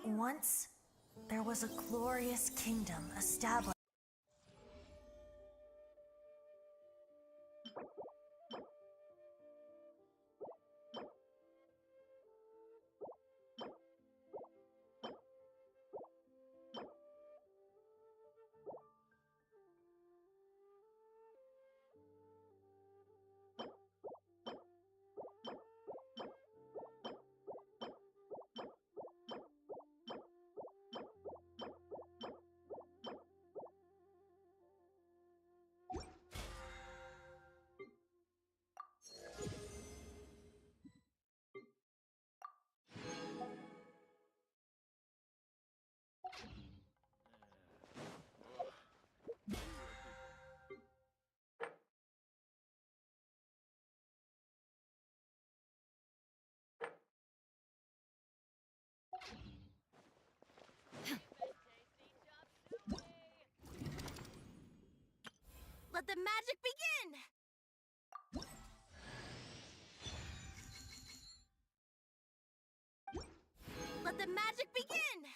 Once, there was a glorious kingdom established. Let the magic begin! Let the magic begin!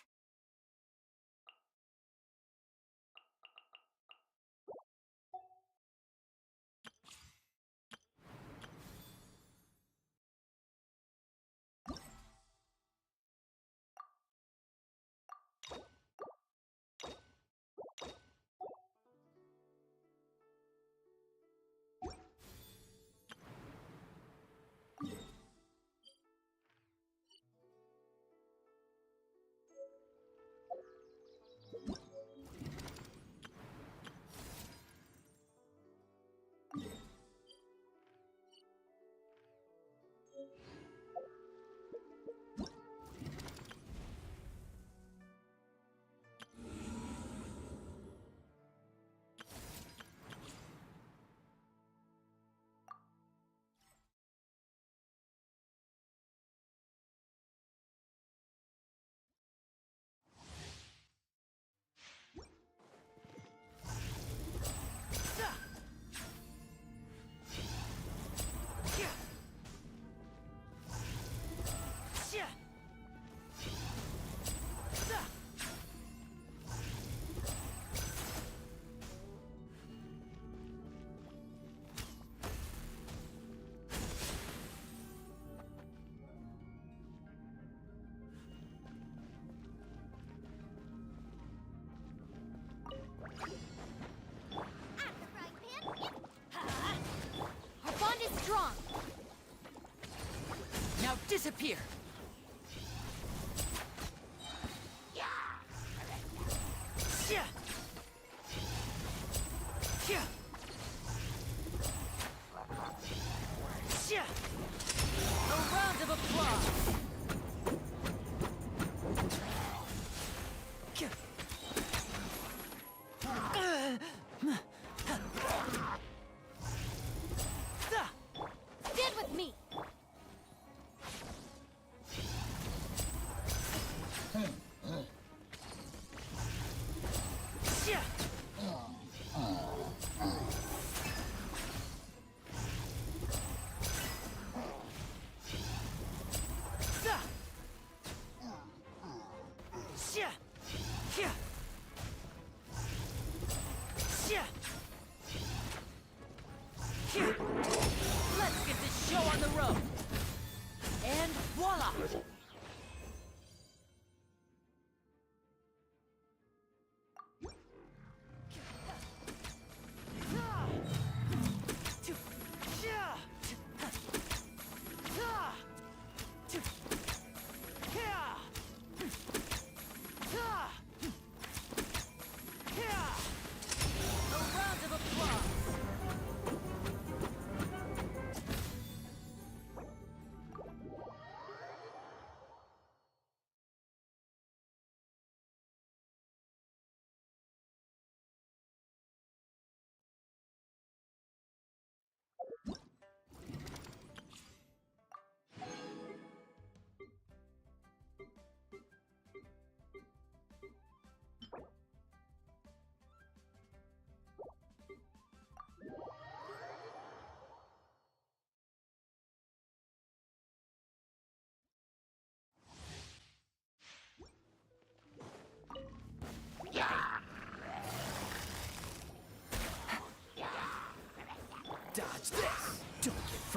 Strong. Now disappear. A round of applause. Stand with me.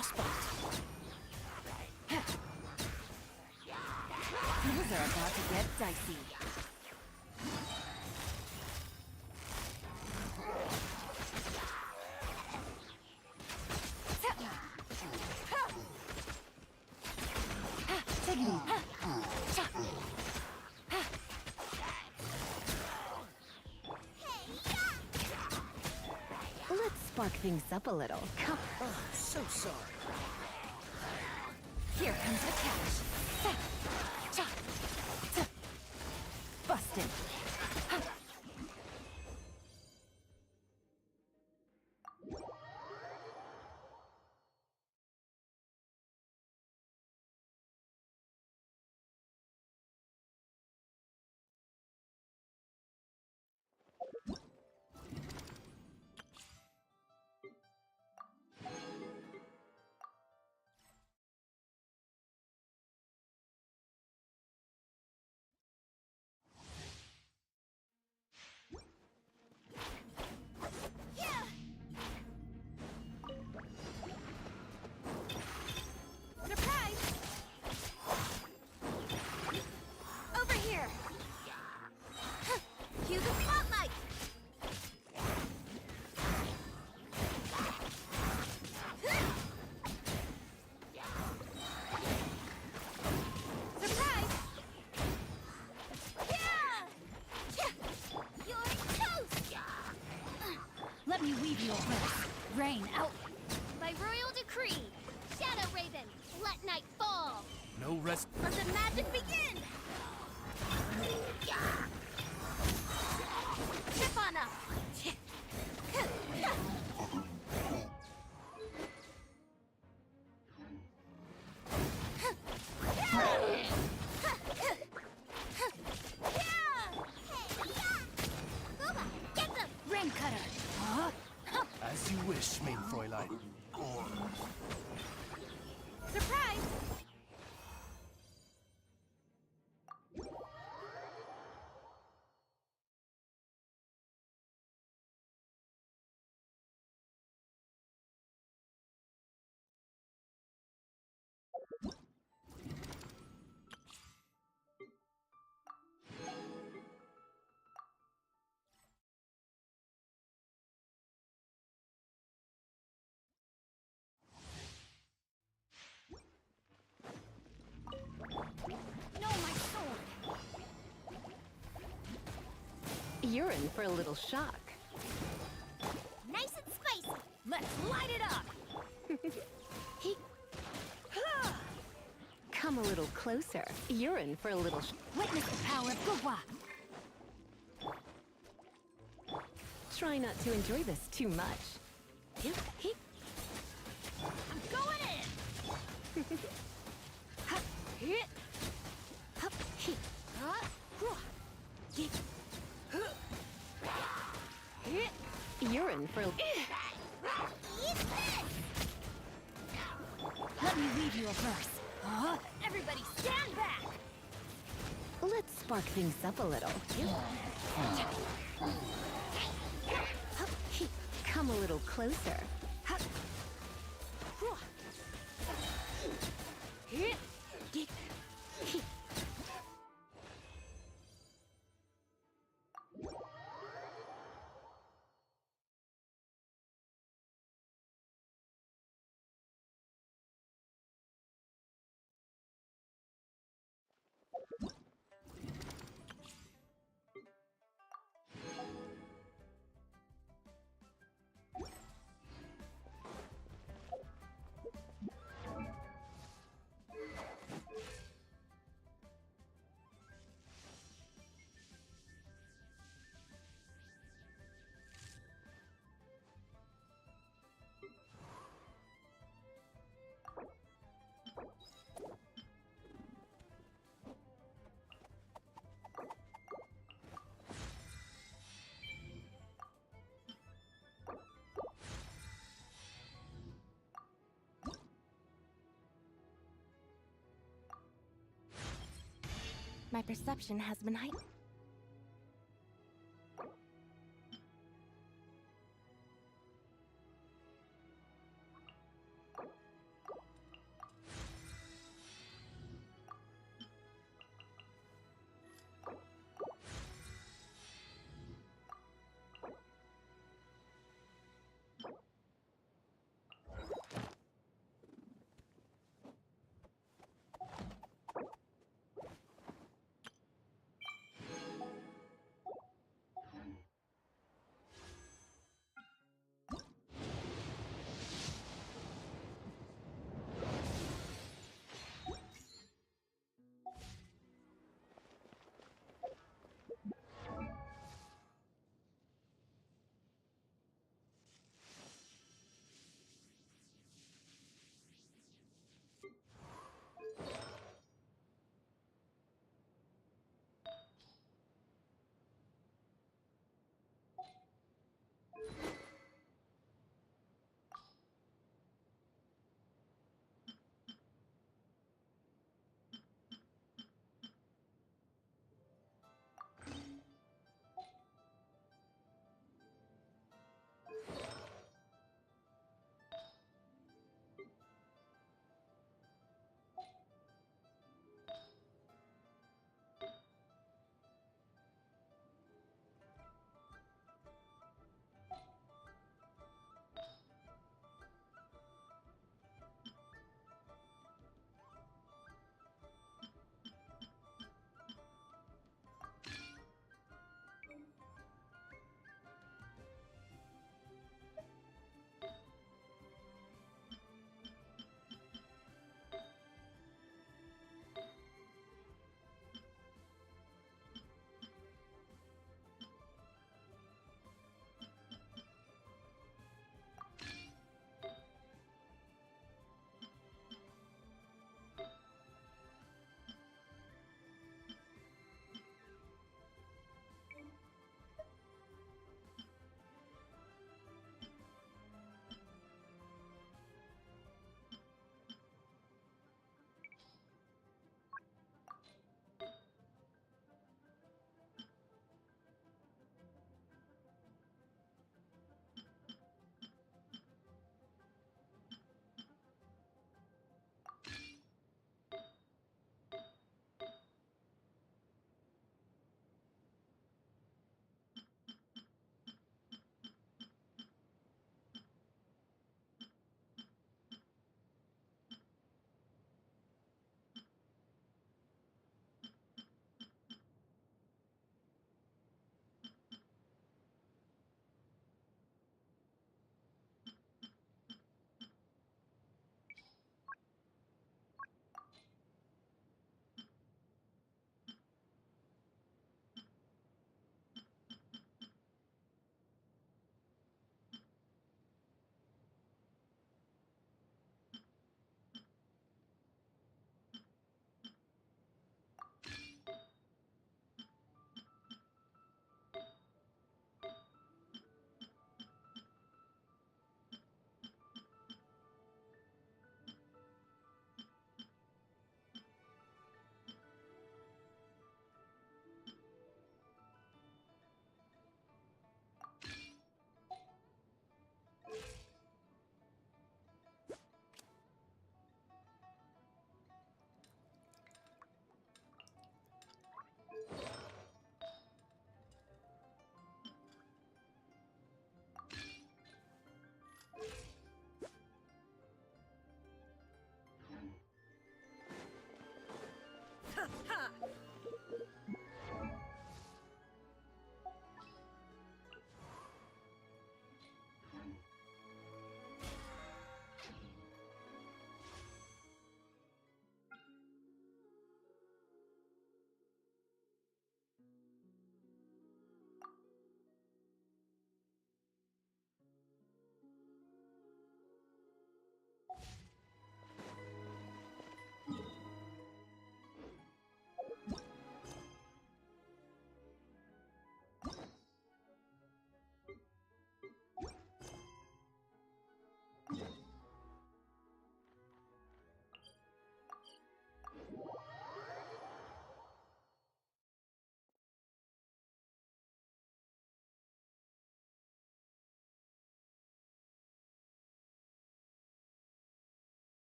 frostbite. Things are about to get dicey. Take it easy. Let's spark things up a little. Come. Oh, so sorry. Here comes the catch. Busted. Surprise! Over here! Cue the spotlight! Surprise! Yeah! You're toast! Let me weave you a web. Rain out. By royal decree, Shadow Raven, let night fall! No rest. Let the magic begin! Chip on up! Get them! Rain cutter. Huh? As you wish, main Fräulein. Surprise! No, my sword. You're in for a little shock. Nice and spicy! Let's light it up. Come a little closer. You're in for a little witness the power of Gugwa. Try not to enjoy this too much. I'm going in! You're in for. Eat this! Let me weave you a verse. Everybody stand back! Let's spark things up a little. Come a little closer. My perception has been heightened.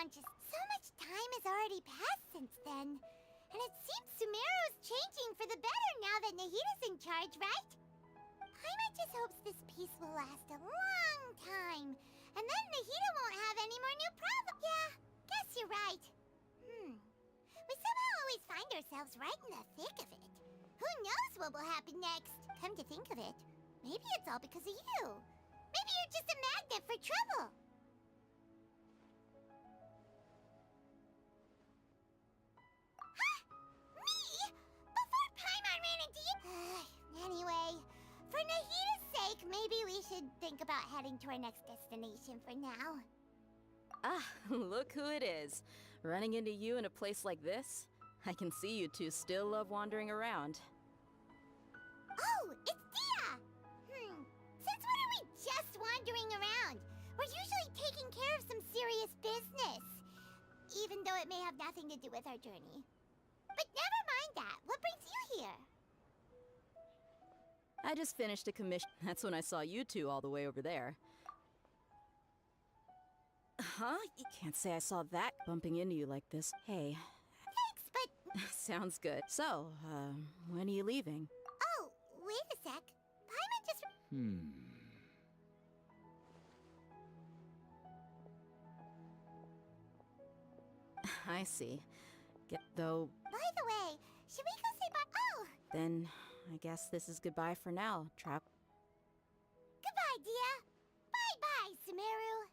conscious. So much time has already passed since then. And it seems Sumeru's changing for the better now that Nahita's in charge, right? Paimon just hopes this peace will last a long time. And then Nahita won't have any more new problems. Yeah, guess you're right. We somehow always find ourselves right in the thick of it. Who knows what will happen next? Come to think of it, maybe it's all because of you. Maybe you're just a magnet for trouble. Huh? Me? Before Paimon ran into you? Anyway, for Nahita's sake, maybe we should think about heading to our next destination for now. Ah, look who it is. Running into you in a place like this? I can see you two still love wandering around. Oh, it's Dia! Since when are we just wandering around? We're usually taking care of some serious business. Even though it may have nothing to do with our journey. But never mind that. What brings you here? I just finished a commission. That's when I saw you two all the way over there. Huh? You can't say I saw that bumping into you like this. Hey. Thanks, but... Sounds good. So, when are you leaving? Oh, wait a sec. Paimon just... I see. Though, By the way, should we go say bye? Oh! then I guess this is goodbye for now, Trap. Goodbye, Dia. Bye-bye, Sumeru.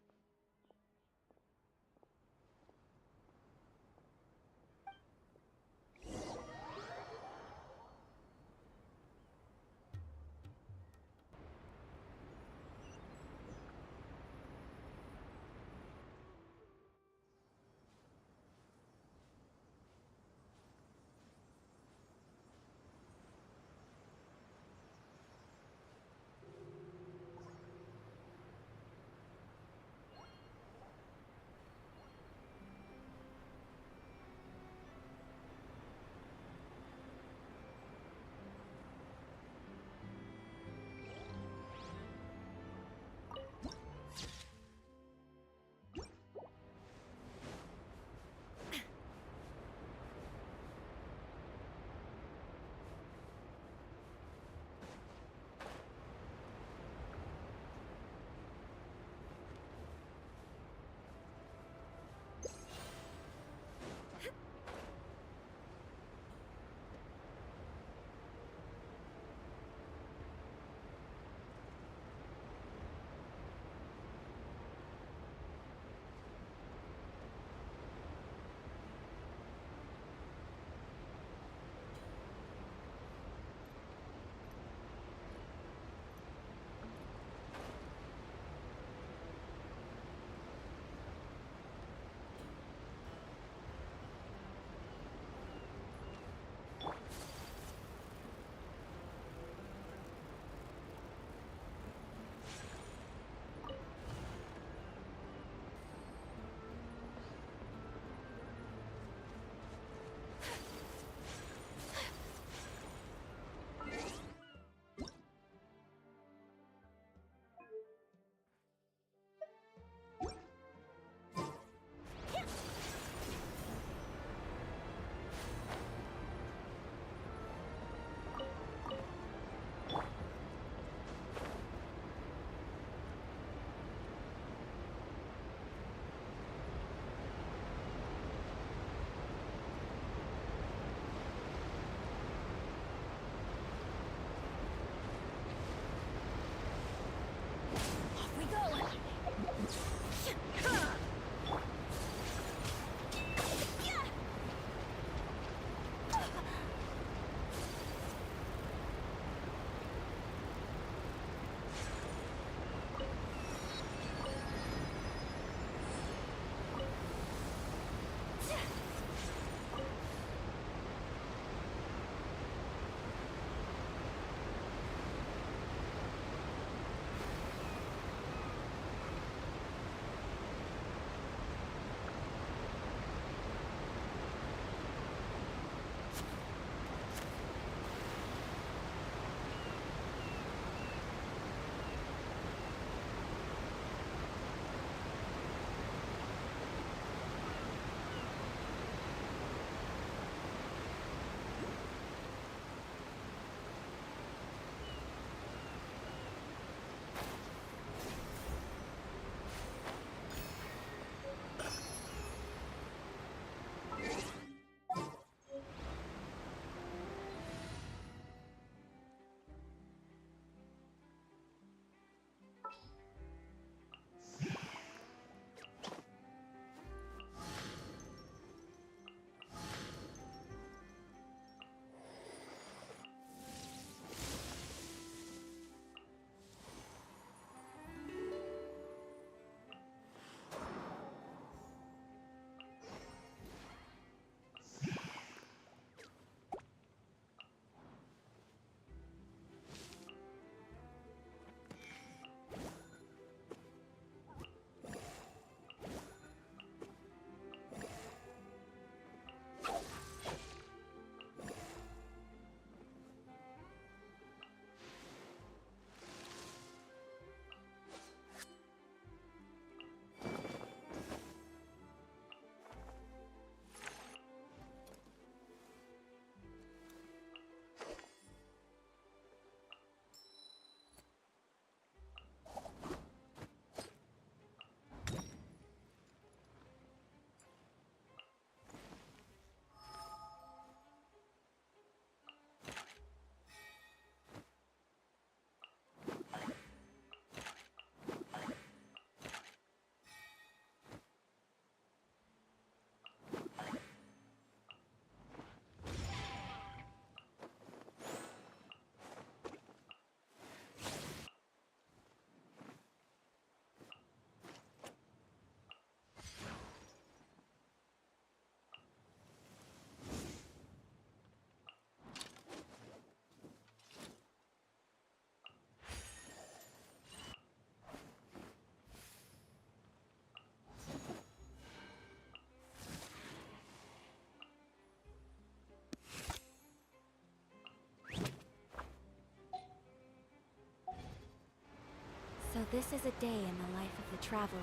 This is a day in the life of the traveler.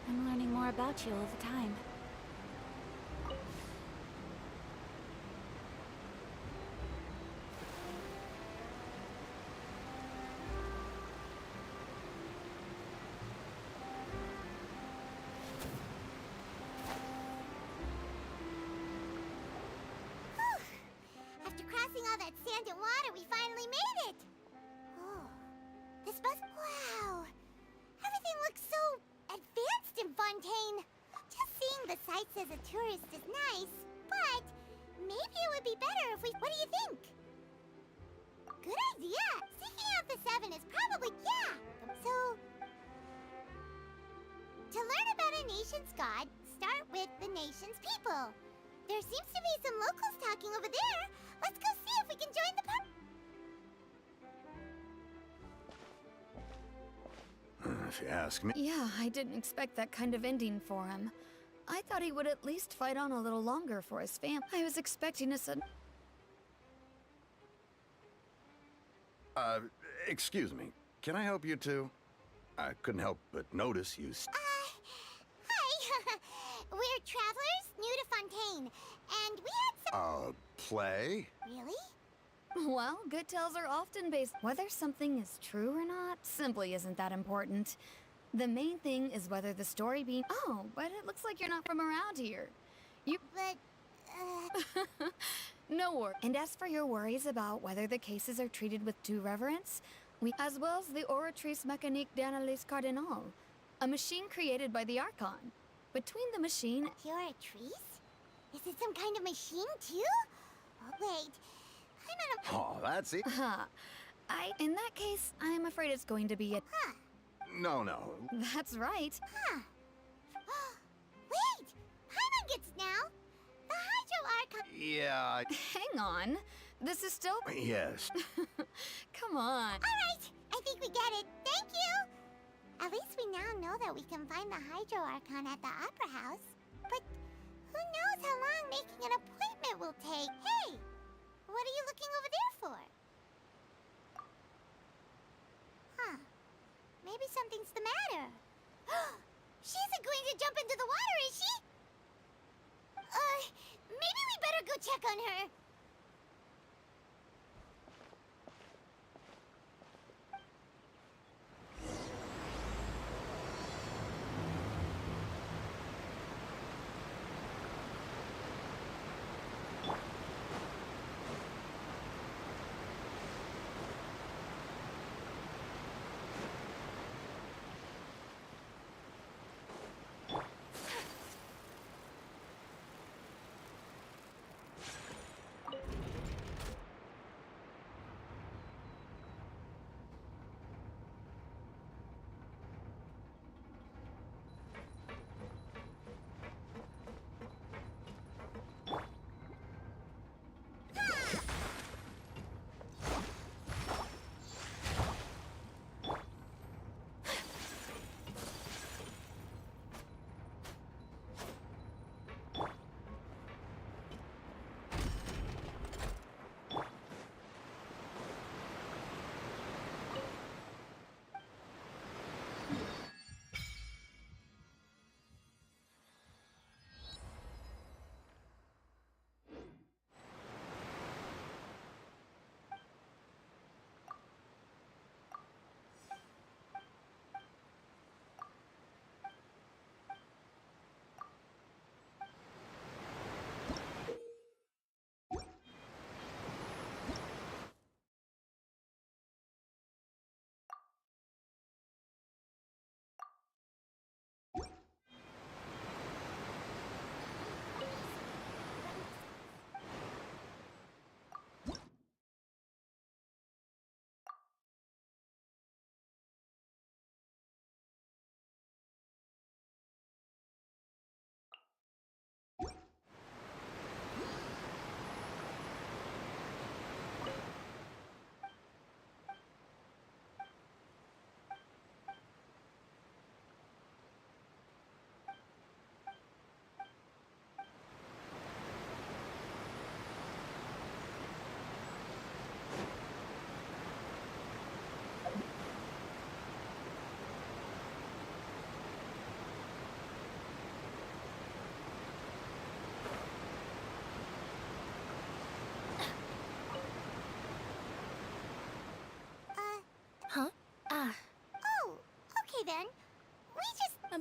I'm learning more about you all the time. After crossing all that sand and water, we finally made it! Oh, this bus... Wow! Everything looks so advanced in Fontaine! Just seeing the sights as a tourist is nice, but maybe it would be better if we... What do you think? Good idea! Seeking out the seven is probably... Yeah! So... To learn about a nation's god, start with the nation's people. There seems to be some locals talking over there. Let's go see if we can join the party. If you ask me. Yeah, I didn't expect that kind of ending for him. I thought he would at least fight on a little longer for his fam. I was expecting a sudden... Excuse me. Can I help you too? I couldn't help but notice you. Hi. We're travelers new to Fontaine, and we had some... Play? Really? Well, good tales are often based... Whether something is true or not simply isn't that important. The main thing is whether the story being... Oh, but it looks like you're not from around here. You... But, No worries. And as for your worries about whether the cases are treated with due reverence, we... As well as the Oratrice Mécanique d'Analyse Cardinal, a machine created by the Archon. Between the machine... You're a trees? Is it some kind of machine, too? Oh, wait. I'm not a... Oh, that's it. Huh. In that case, I'm afraid it's going to be a... Huh. No. That's right. Huh. Wait! Paimon gets now! The Hydro Archon... Yeah. Hang on. This is still... Yes. Come on. Alright! I think we get it. Thank you! At least we now know that we can find the Hydro Archon at the Opera House. But who knows how long making an appointment will take? Hey! What are you looking over there for? Huh. Maybe something's the matter. She isn't going to jump into the water, is she? Maybe we better go check on her.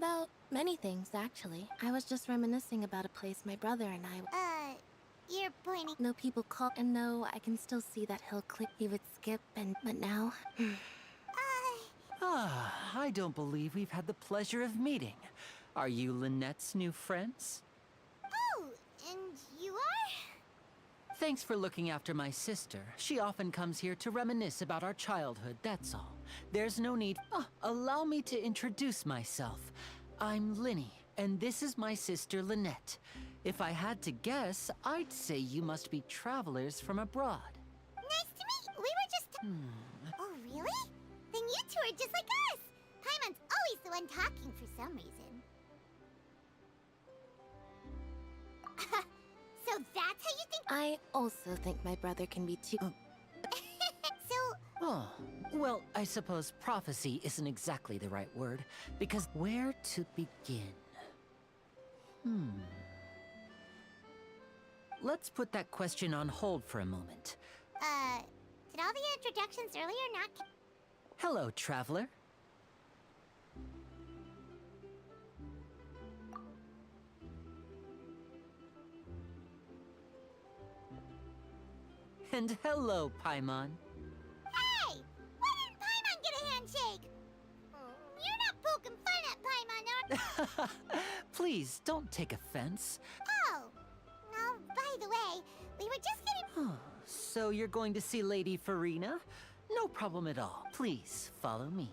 About many things, actually. I was just reminiscing about a place my brother and I... You're pointing... No people call, and no, I can still see that hill click he would skip, but now... I don't believe we've had the pleasure of meeting. Are you Lynette's new friends? Oh, and you are? Thanks for looking after my sister. She often comes here to reminisce about our childhood, that's all. There's no need... allow me to introduce myself. I'm Linny, and this is my sister Lynette. If I had to guess, I'd say you must be travelers from abroad. Nice to meet you. We were just... Oh, really? Then you two are just like us! Paimon's always the one talking for some reason. So that's how you think... I also think my brother can be too... Oh, well, I suppose prophecy isn't exactly the right word, because where to begin? Let's put that question on hold for a moment. Did all the introductions earlier not... Hello, traveler. And hello, Paimon. Hey! Why didn't Paimon get a handshake? You're not poking fun at Paimon, are... Please, don't take offense. Oh! By the way, we were just getting... So you're going to see Lady Farina? No problem at all. Please, follow me.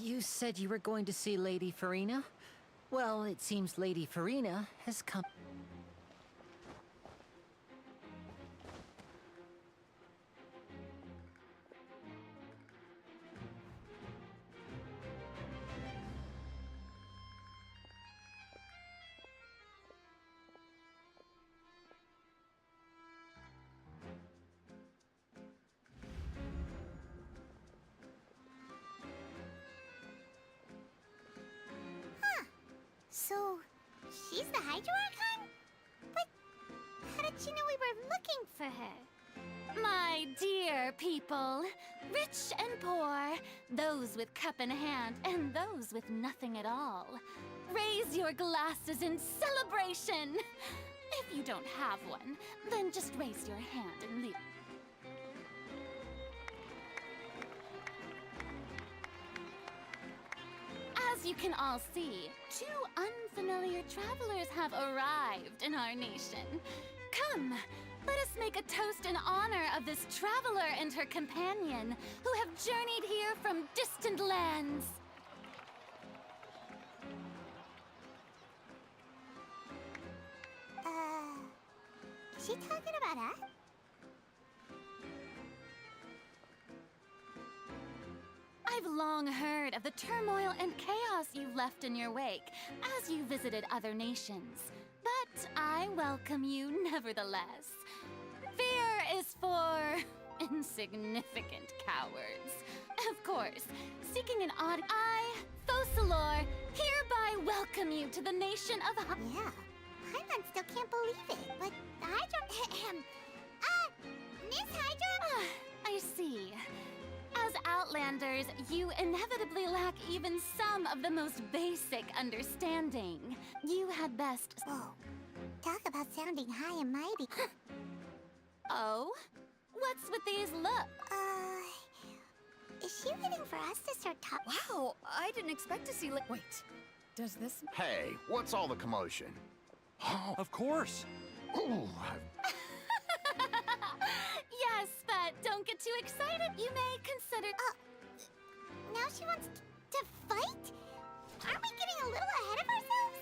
You said you were going to see Lady Farina? Well, it seems Lady Farina has come... So, she's the Hydro Archon? But how did she know we were looking for her? My dear people, rich and poor, those with cup in hand and those with nothing at all, raise your glasses in celebration! If you don't have one, then just raise your hand and leave. As you can all see, two unfamiliar travelers have arrived in our nation. Come, let us make a toast in honor of this traveler and her companion who have journeyed here from distant lands. Is she talking about us? I've long heard of the turmoil and chaos you left in your wake as you visited other nations. But I welcome you nevertheless. Fear is for insignificant cowards. Of course, seeking an odd... I, Focalor, hereby welcome you to the nation of... Yeah, Paimon still can't believe it, but the Hydro... Miss Hydro? I see. As Outlanders, you inevitably lack even some of the most basic understanding. You had best... Whoa, talk about sounding high and mighty. Oh? What's with these looks? Is she waiting for us to start talking? Wow, I didn't expect to see Wait, does this... Hey, what's all the commotion? Of course. Ooh, Yes, but don't get too excited. You may consider... Now she wants to fight? Aren't we getting a little ahead of ourselves?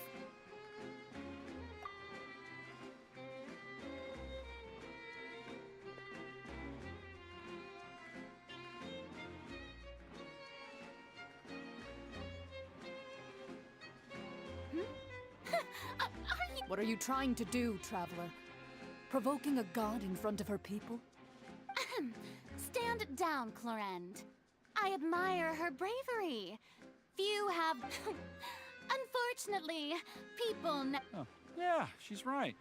What are you trying to do, traveler? Provoking a god in front of her people? Stand down, Clorend. I admire her bravery. Few have... Unfortunately, people Oh, yeah, she's right.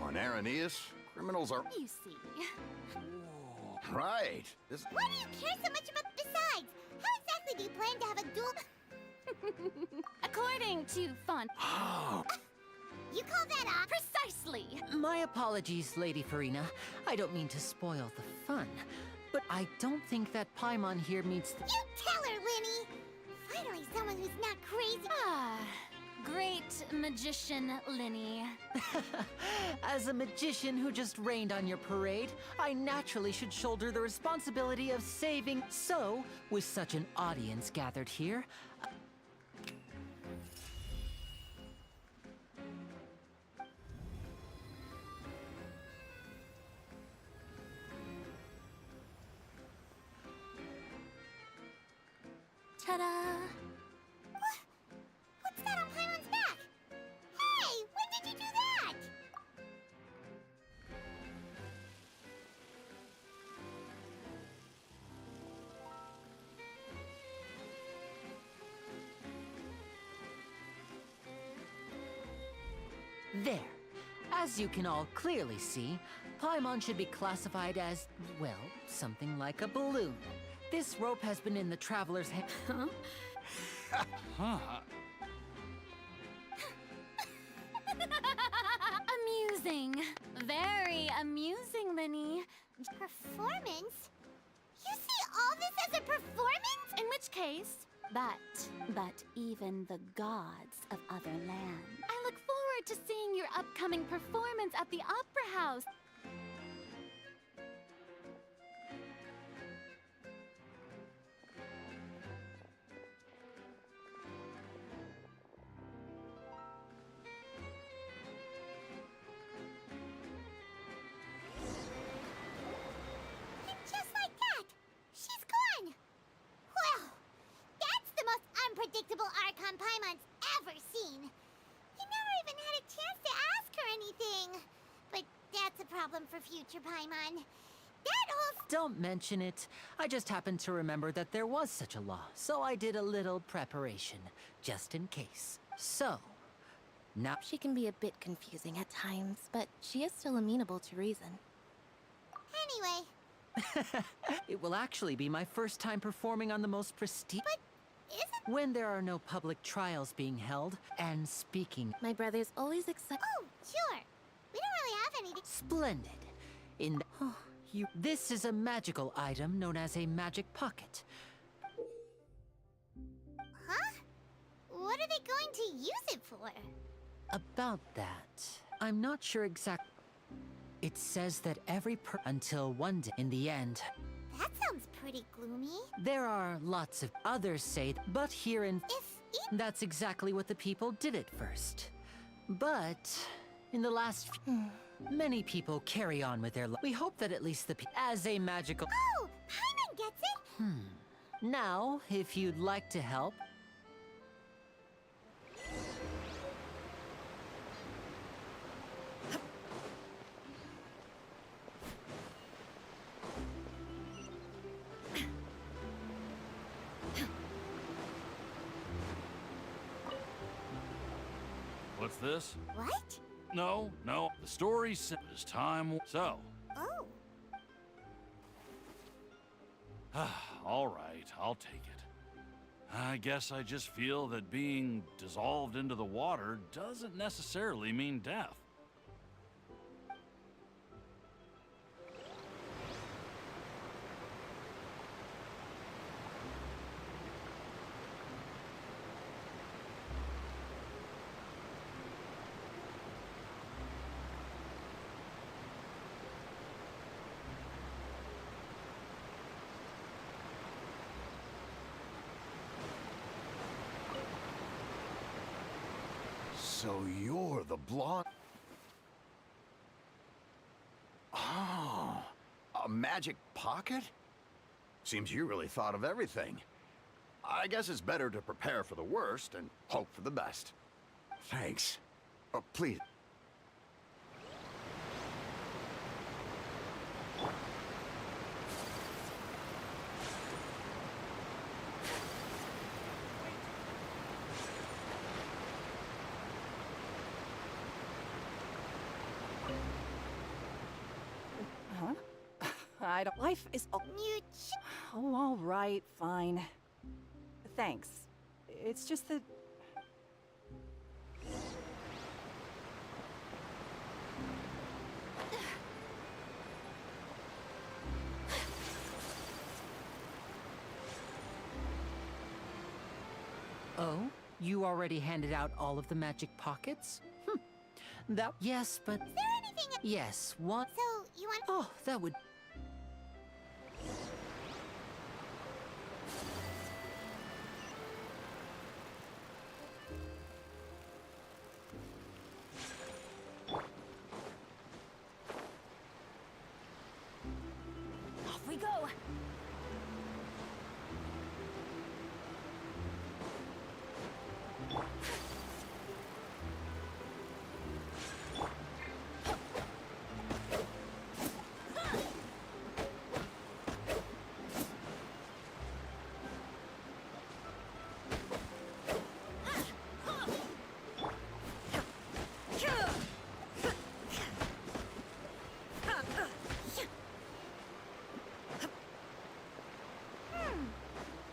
On Araneus, criminals are... You see. Right. This... Why do you care so much about besides? How exactly do you plan to have a duel? According to Font... You call that off? Precisely! My apologies, Lady Farina. I don't mean to spoil the fun, but I don't think that Paimon here meets the... You tell her, Linny! Finally someone who's not crazy. Ah, great magician, Linny. As a magician who just rained on your parade, I naturally should shoulder the responsibility of saving. So, with such an audience gathered here, Ta-da! What's that on Paimon's back? Hey, when did you do that? there. As you can all clearly see, Paimon should be classified as, well, something like a balloon. This rope has been in the traveler's hand. Huh? Huh. Amusing. Very amusing, Linny. Performance? You see all this as a performance? In which case, but even the gods of other lands. I look forward to seeing your upcoming performance at the Opera House. And just like that, she's gone. Well, that's the most unpredictable Archon Paimon's ever seen. He never even had a chance to ask her anything. But that's a problem for future Paimon. That whole... Don't mention it. I just happened to remember that there was such a law, so I did a little preparation, just in case. So, now... She can be a bit confusing at times, but she is still amenable to reason. Anyway, It will actually be my first time performing on the most prestige... is it... When there are no public trials being held, and speaking... My brother's always excited. Oh, sure. We don't really have anything... Splendid. In... This is a magical item known as a magic pocket. Huh? What are they going to use it for? About that, I'm not sure exactly. It says that until one day, in the end, That sounds pretty gloomy. there are lots of others say, but here in... That's exactly what the people did at first. But, in the last many people carry on with their life. We hope that at least as a magical... Oh, Paimon gets it! Now, if you'd like to help... What's this? What? No, the story says it's time. So, Oh. all right, I'll take it. I guess I just feel that being dissolved into the water doesn't necessarily mean death. So you're the blonde... Oh, a magic pocket? Seems you really thought of everything. I guess it's better to prepare for the worst and hope for the best. Thanks. Please, I don't. Life is. Oh, all right, fine. Thanks. It's just that. Oh? You already handed out all of the magic pockets? Yes, but... Is there anything... Yes, what? So, you want... Oh, that would... Off we go.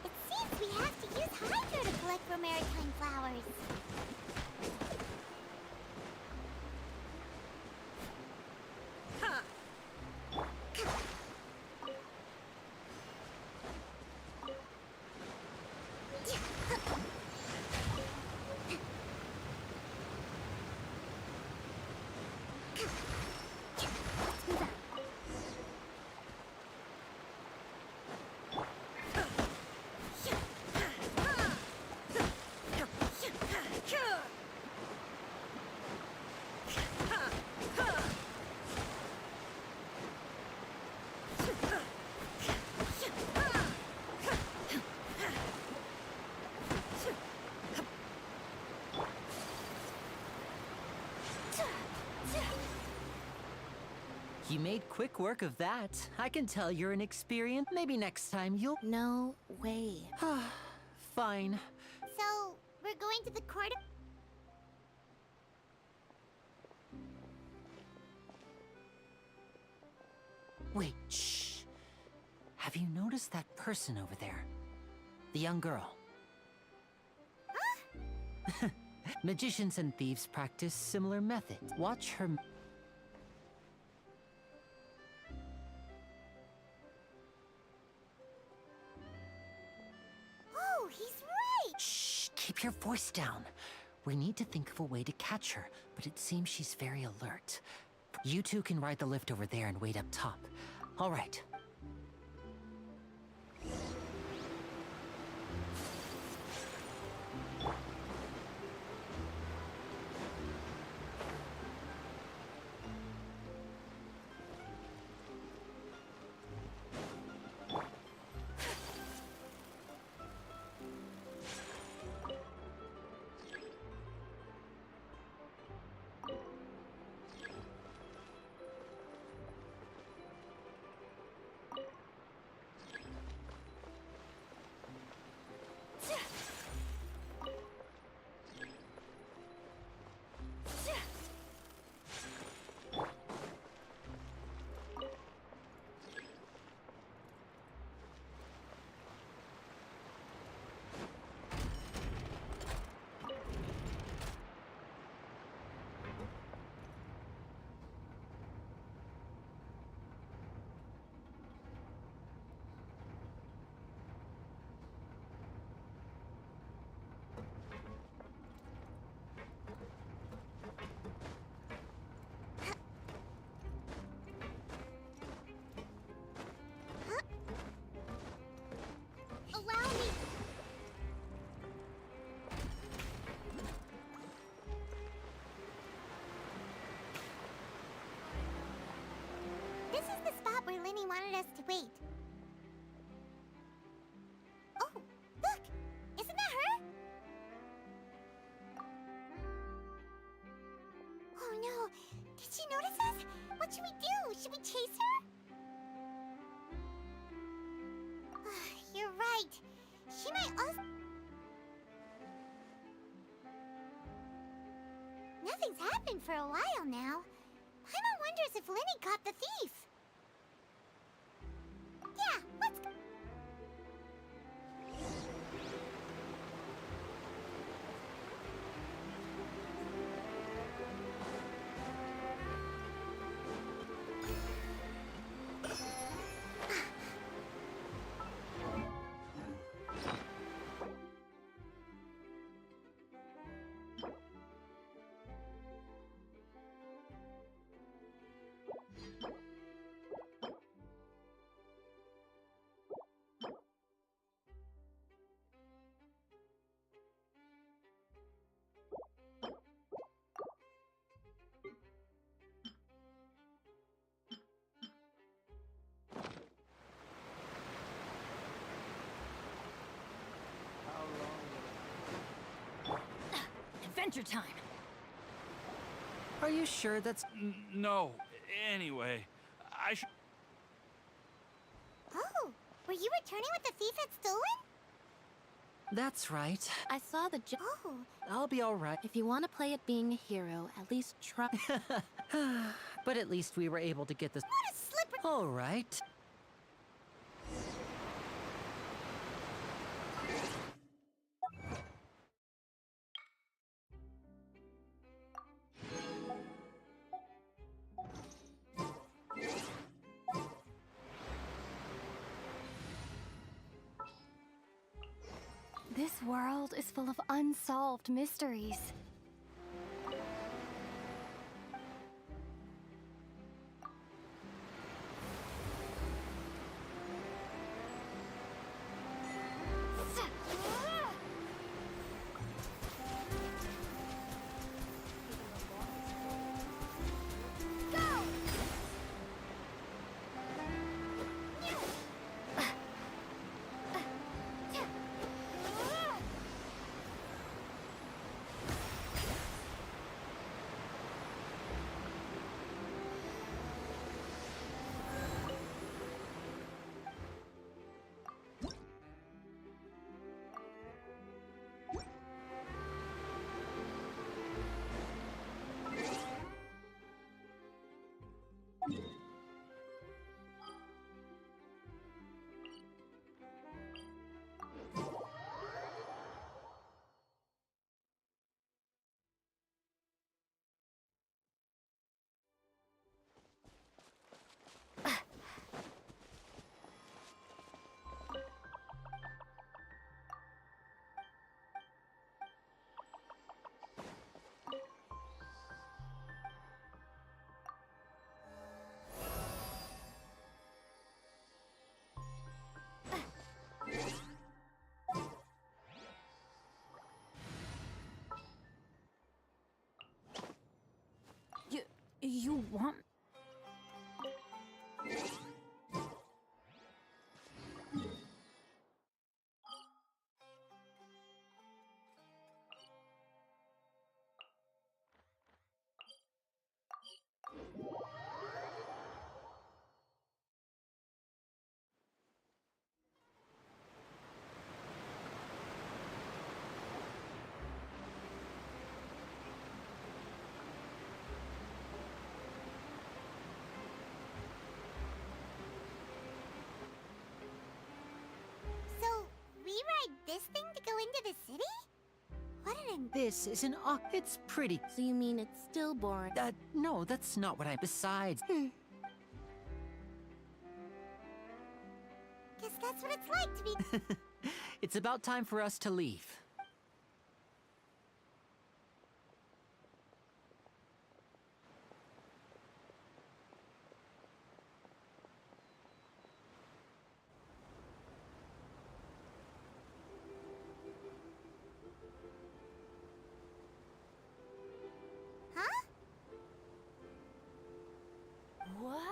It seems we have to use Hydra to collect for maritime flowers. You made quick work of that. I can tell you're an experienced. Maybe next time you'll... No way. Fine. So, we're going to the court of... Wait, shh. Have you noticed that person over there? The young girl. Huh? Magicians and thieves practice similar methods. Watch her... Oh, he's right! Shh, keep your voice down. We need to think of a way to catch her, but it seems she's very alert. You two can ride the lift over there and wait up top. All right. Allow me... This is the spot where Linny wanted us to wait. Oh, look! Isn't that her? Oh no! Did she notice us? What should we do? Should we chase her? You're right. She might also... Nothing's happened for a while now. Paimon wonders if Linny caught the thief. Adventure time! Are you sure that's... No. Anyway, I should... Oh, were you returning what the thief had stolen? That's right. I saw the Oh, I'll be all right. If you want to play at being a hero, at least try. But at least we were able to get this... what a slippery... All right. This world is full of unsolved mysteries. You want... So, we ride this thing to go into the city? What an... This is an... It's pretty... So you mean it's still boring? No, that's not what I... Besides... Guess that's what it's like to be... It's about time for us to leave. Huh? What?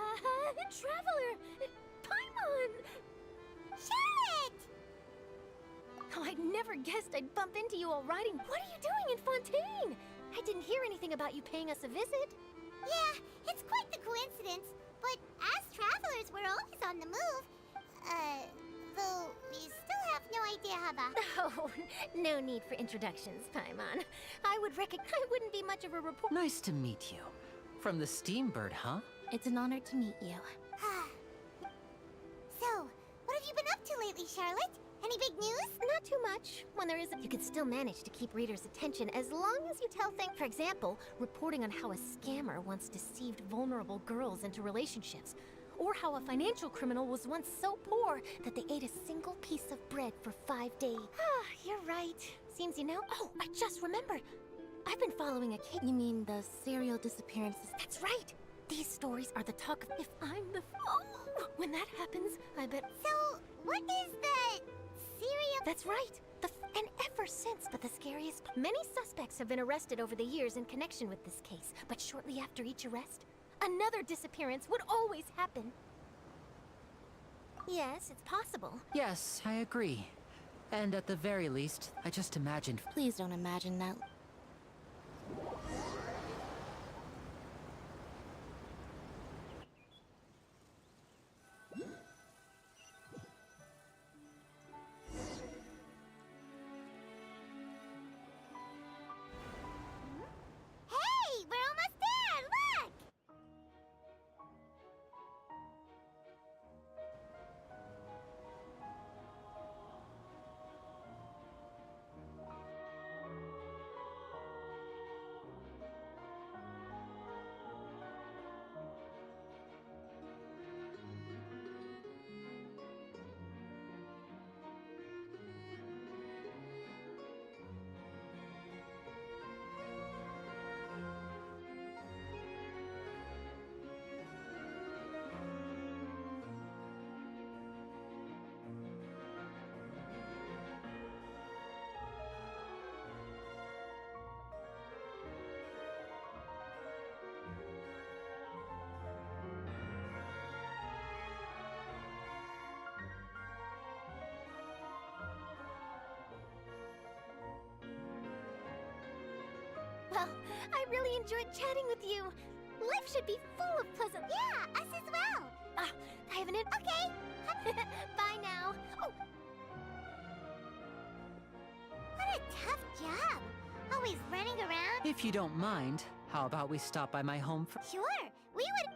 Traveler! Paimon! Charlotte! Oh, I never guessed I'd bump into you while riding. What are you doing in Fontaine? I didn't hear anything about you paying us a visit. Yeah, it's quite the coincidence. But as travelers, we're always on the move. Though we still have no idea how the... Oh, no need for introductions, Paimon. I wouldn't be much of a report. Nice to meet you. From the Steambird, huh? It's an honor to meet you. So, what have you been up to lately, Charlotte? Any big news? Not too much. When there isn't, you can still manage to keep readers' attention as long as you tell things. For example, reporting on how a scammer once deceived vulnerable girls into relationships. Or how a financial criminal was once so poor that they ate a single piece of bread for 5 days. Ah, you're right. Seems you know. Oh, I just remembered. I've been following a case. You mean the serial disappearances? That's right. These stories are the talk of... If I'm the... Oh, when that happens, I bet... So, what is the... serial... That's right. And ever since, but the scariest... Many suspects have been arrested over the years in connection with this case. But shortly after each arrest, another disappearance would always happen. Yes, it's possible. Yes, I agree. And at the very least, I just imagined... Please don't imagine that. Well, I really enjoyed chatting with you. Life should be full of pleasant... Yeah, us as well. I have an... Okay. Bye now. Oh, What a tough job. Always running around. If you don't mind, how about we stop by my home for... Sure, we would...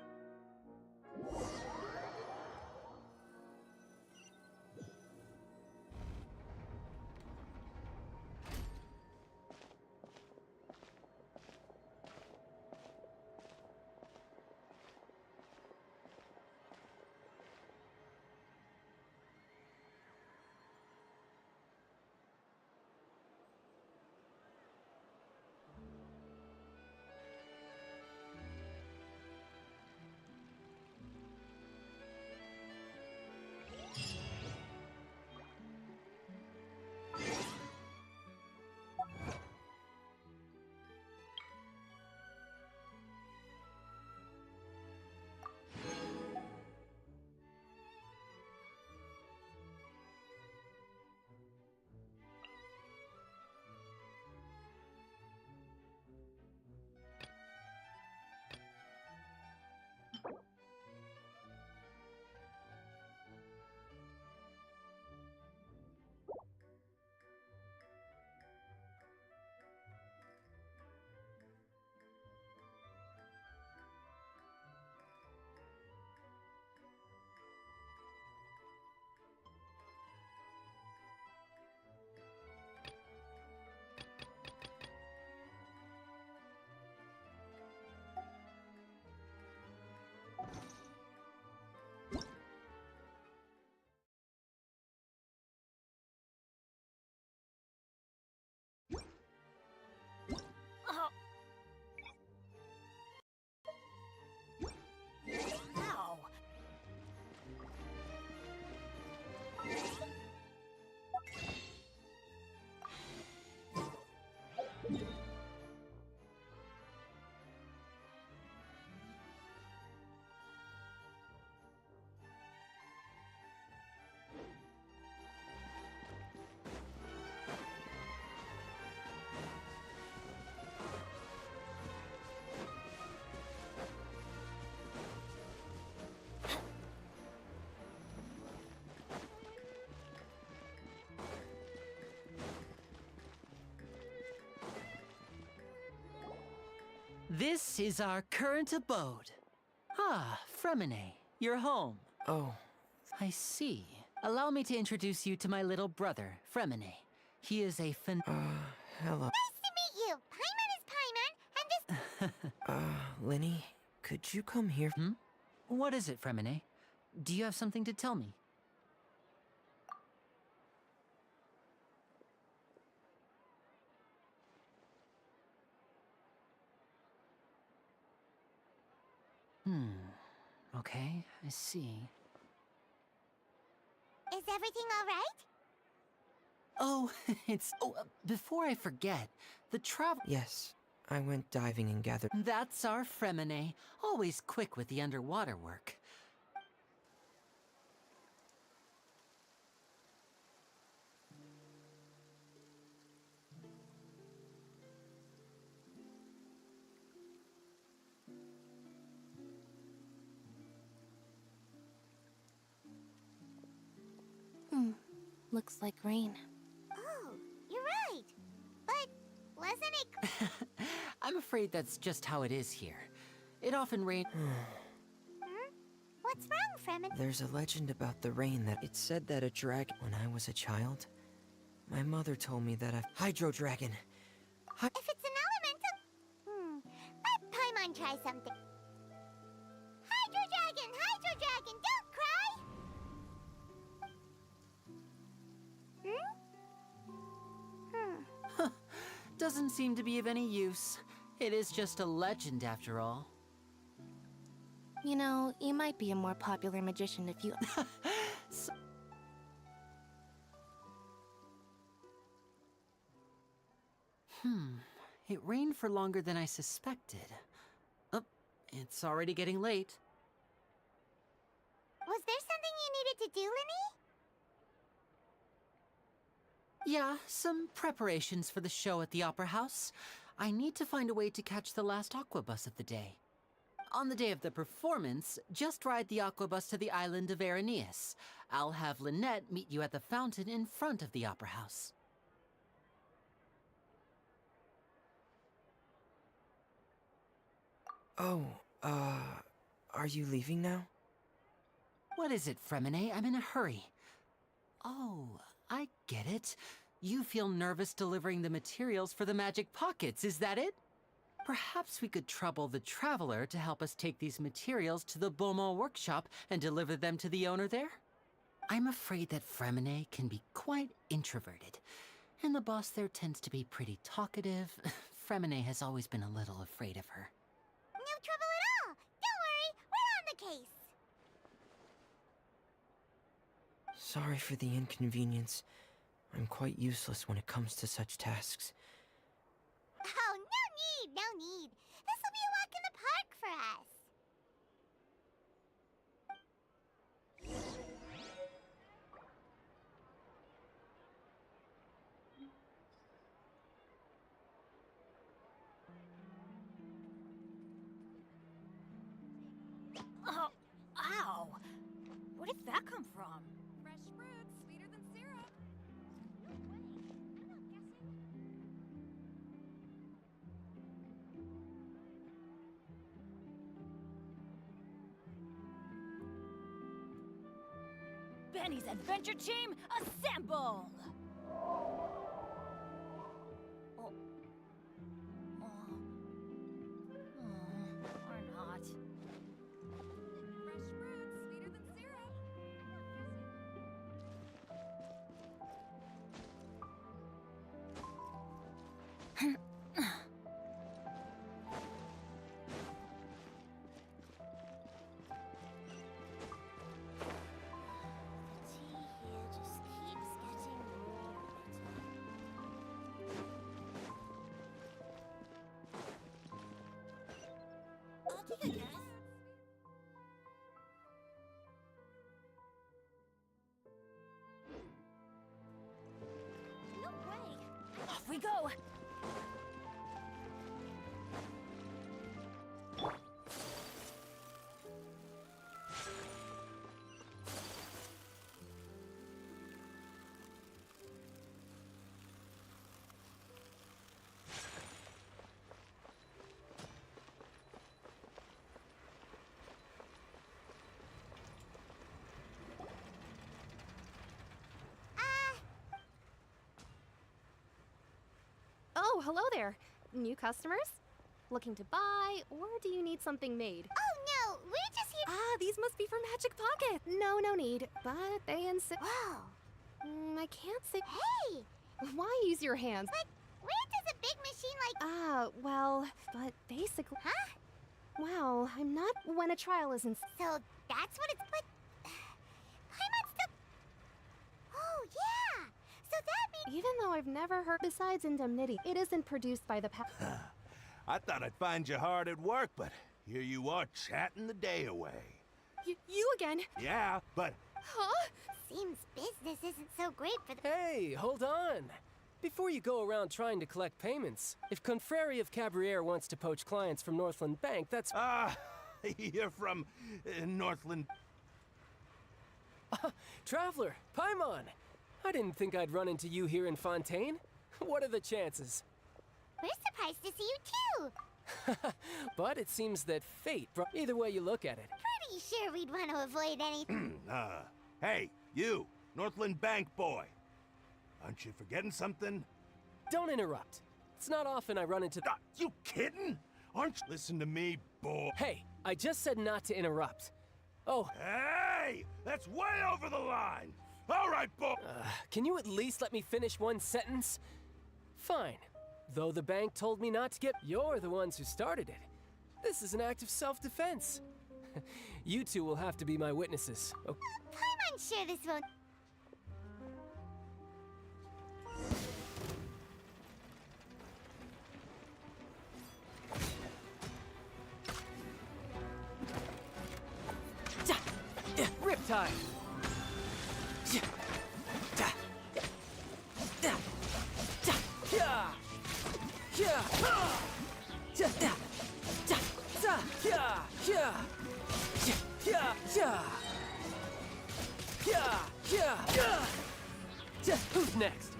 ow. This is our current abode. Ah, Fremine, you're home. Oh. I see. Allow me to introduce you to my little brother, Fremine. He is a Hello. Nice to meet you. Paimon is Paimon, and this... Lenny, could you come here? What is it, Fremine? Do you have something to tell me? Okay, I see. Is everything all right? Oh, before I forget, the travel... Yes, I went diving and gathered... That's our Fremine, always quick with the underwater work. Looks like rain. Oh, you're right. But wasn't it... I'm afraid that's just how it is here. It often rains... What's wrong, Fremen? There's a legend about the rain that... It said that a dragon... When I was a child, my mother told me that a hydro dragon... If it's an elemental... Let Paimon try something. Hydro dragon, don't cry! Doesn't seem to be of any use. It is just a legend after all. You know, you might be a more popular magician if you... It rained for longer than I suspected. Oh, it's already getting late. Was there something you needed to do, Lenny? Yeah, some preparations for the show at the Opera House. I need to find a way to catch the last aqua bus of the day. On the day of the performance, just ride the aqua bus to the island of Araneus. I'll have Lynette meet you at the fountain in front of the opera house. Oh, are you leaving now? What is it, Fremine? I'm in a hurry. Oh, I get it. You feel nervous delivering the materials for the magic pockets, is that it? Perhaps we could trouble the Traveler to help us take these materials to the Beaumont workshop and deliver them to the owner there? I'm afraid that Fremine can be quite introverted, and the boss there tends to be pretty talkative. Fremine has always been a little afraid of her. No trouble at all! Don't worry, we're on the case! Sorry for the inconvenience. I'm quite useless when it comes to such tasks. Oh, no need, no need. This will be a walk in the park for us. Oh, ow! Where did that come from? Fresh fruit, sweeter than syrup. No way, I'm not guessing. Benny's adventure team, assemble! Or not. Fresh fruit, sweeter than syrup. The tea here just keeps getting more bitter. I'll take a guess. No way! Off we go! Oh, hello there. New customers? Looking to buy, or do you need something made? Oh no, we're just here. Ah, these must be for Magic Pocket. No need. But they insist. Whoa! I can't say. Hey! Why use your hands? But where does a big machine like. Ah, well, but basically. Huh? Well, I'm not when a trial isn't. So that's what it's. But. Paimon's still. Oh, yeah! So that means. Even though I've never heard. Besides indemnity, it isn't produced by the. I thought I'd find you hard at work, but here you are chatting the day away. You again? Yeah, but Huh? Seems business isn't so great for the. Hey, hold on. Before you go around trying to collect payments, if Confrere of Cabriere wants to poach clients from Northland Bank, that's... you're from Northland. Traveler, Paimon! I didn't think I'd run into you here in Fontaine. What are the chances? We're surprised to see you too! But it seems that fate brought... Either way you look at it. Pretty sure we'd want to avoid anything. Hey, you, Northland Bank boy. Aren't you forgetting something? Don't interrupt. It's not often I run into... You kidding? Aren't you... Listen to me, boy. Hey, I just said not to interrupt. Oh. Hey! That's way over the line! All right, boy! Can you at least let me finish one sentence? Fine. Though the bank told me not to get... You're the ones who started it. This is an act of self-defense. You two will have to be my witnesses. Okay. Paimon's sure this won't... Riptide! Who's next?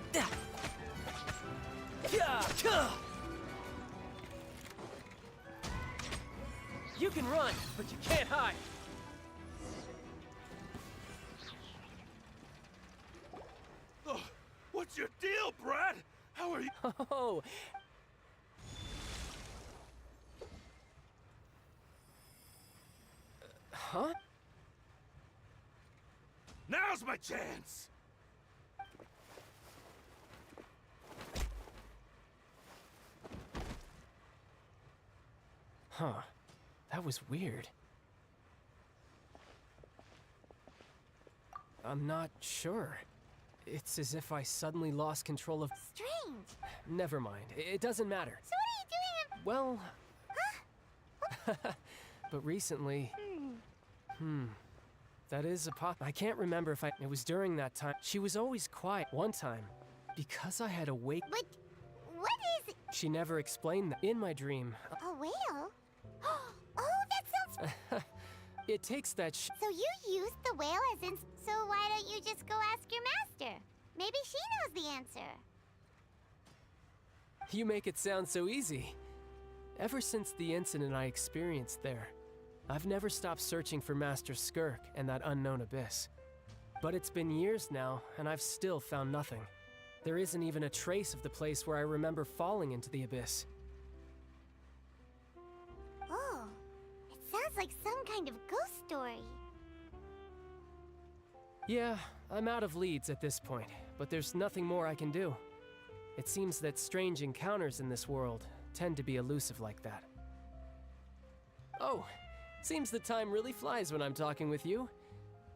You can run, but you can't hide. Oh, what's your deal, Brad? How are you? Oh. Huh? Now's my chance! Huh. That was weird. I'm not sure. It's as if I suddenly lost control of... Strange. Never mind. It doesn't matter. So what are you doing? Well... But recently... That is a pop... I can't remember if I... It was during that time. She was always quiet. One time, because I had awake... But what is it? She never explained that. In my dream... A whale? Oh, that sounds... It takes that So you used the whale as in... So why don't you just go ask your master? Maybe she knows the answer. You make it sound so easy. Ever since the incident I experienced there, I've never stopped searching for Master Skirk and that unknown abyss. But it's been years now, and I've still found nothing. There isn't even a trace of the place where I remember falling into the abyss. Oh, it sounds like some kind of ghost story. Yeah, I'm out of leads at this point, but there's nothing more I can do. It seems that strange encounters in this world tend to be elusive like that. Oh, seems the time really flies when I'm talking with you.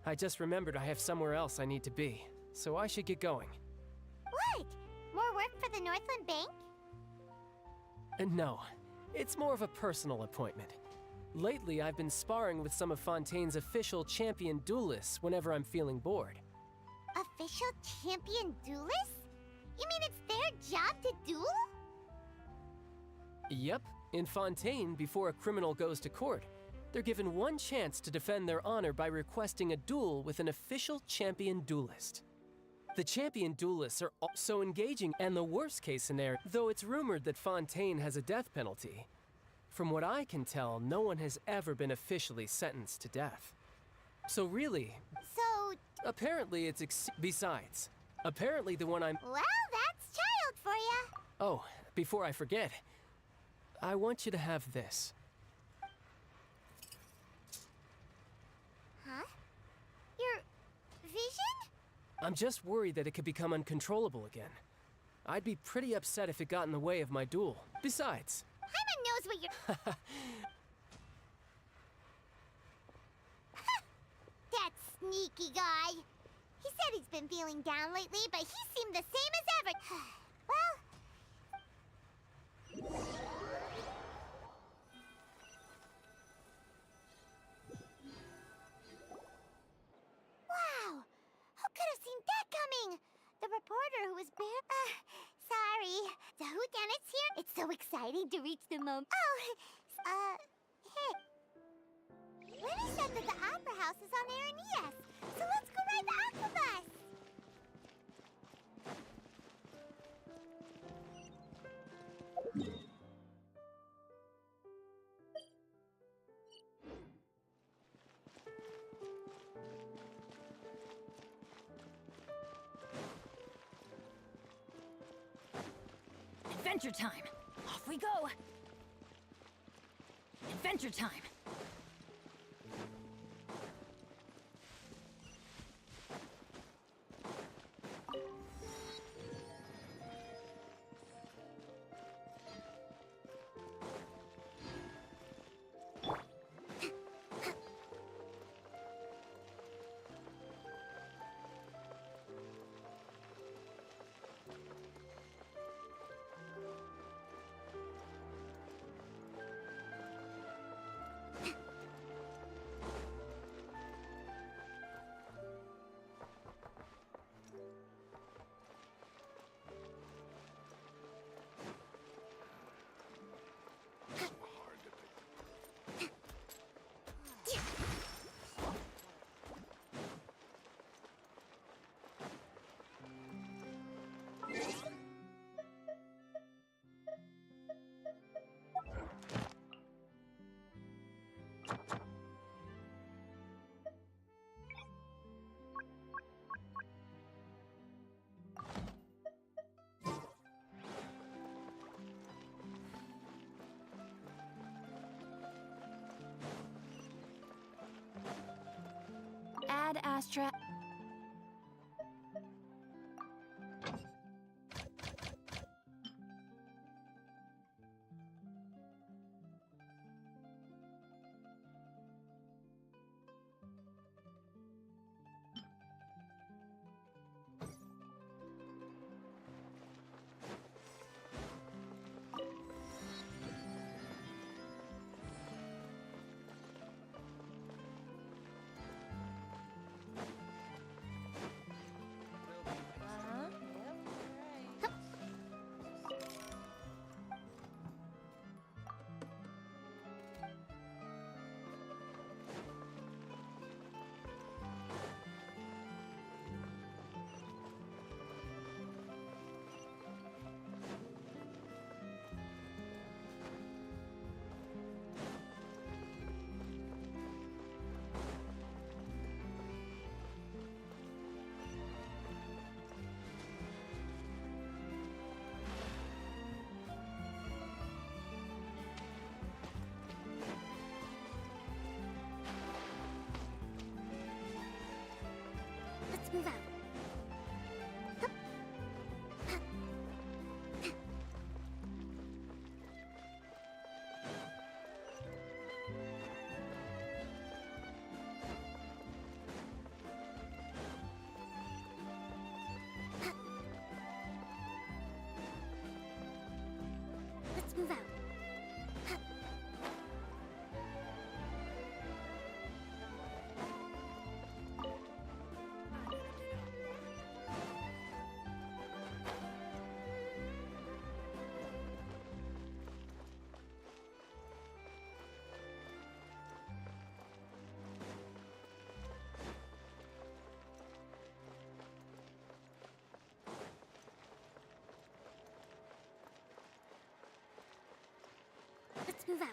I just remembered I have somewhere else I need to be, so I should get going. What? More work for the Northland Bank? No, it's more of a personal appointment. Lately, I've been sparring with some of Fontaine's official champion duelists whenever I'm feeling bored. Official champion duelists? You mean it's their job to duel? Yep, in Fontaine, before a criminal goes to court, they're given one chance to defend their honor by requesting a duel with an official champion duelist. The champion duelists are also engaging, and the worst case scenario, though it's rumored that Fontaine has a death penalty, from what I can tell, no one has ever been officially sentenced to death. So really... So... Apparently it's besides, apparently the one I'm... Well, that's child for ya. Oh, before I forget, I want you to have this. Huh? Your vision? I'm just worried that it could become uncontrollable again. I'd be pretty upset if it got in the way of my duel. Besides... Paimon knows what you're... That sneaky guy. He said he's been feeling down lately, but he seemed the same as ever. Well... Wow! Who could have seen that coming? The reporter who was sorry. The whodunit's here? It's so exciting to reach the moment. Oh, hey. Lenny said that the Opera House is on Aeneas, so let's go ride the Aquabus! Adventure time! Off we go! Adventure time! fast track. Let's move out. Let's move out. Let's move out.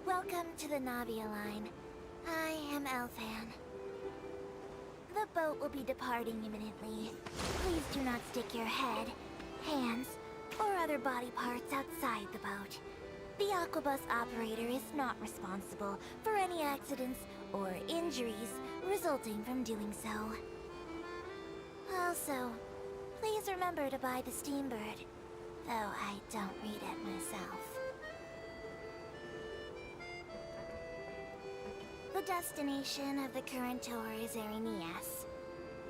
Welcome to the Navia line. I am Elfan. The boat will be departing imminently. Please do not stick your head, hands, or other body parts outside the boat. The Aquabus operator is not responsible for any accidents or injuries resulting from doing so. Also, please remember to buy the Steambird, though I don't read it myself. The destination of the current tour is Erinias.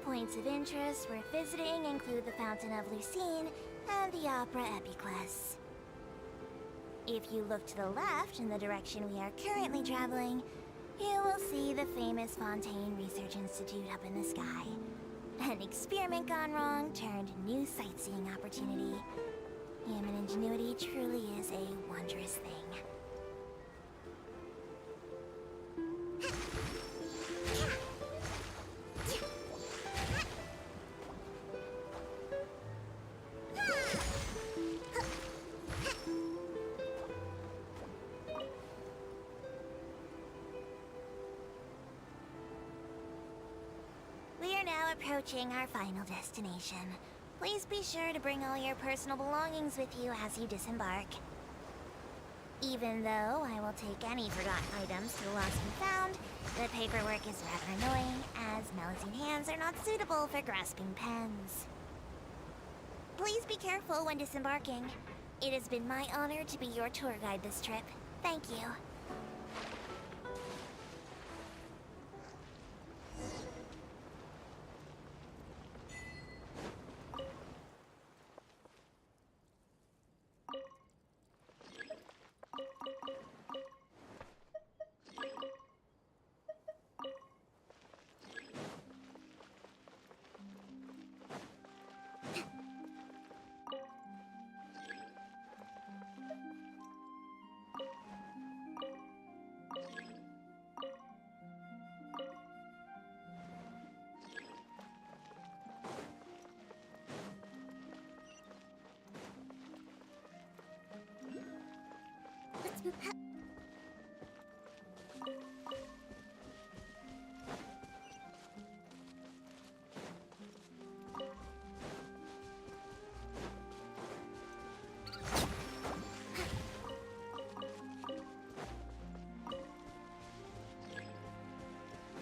Points of interest worth visiting include the Fountain of Lucine and the Opera Epiclese. If you look to the left in the direction we are currently traveling, you will see the famous Fontaine Research Institute up in the sky. An experiment gone wrong turned new sightseeing opportunity. Human ingenuity truly is a wondrous thing. We are now approaching our final destination. Please be sure to bring all your personal belongings with you as you disembark. Even though I will take any forgotten items to the lost and found, the paperwork is rather annoying, as Melusine hands are not suitable for grasping pens. Please be careful when disembarking. It has been my honor to be your tour guide this trip. Thank you.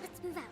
Let's move out.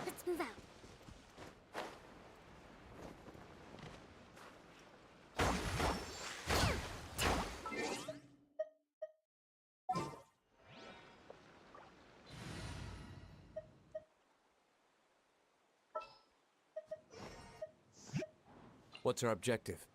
Let's move out. What's our objective?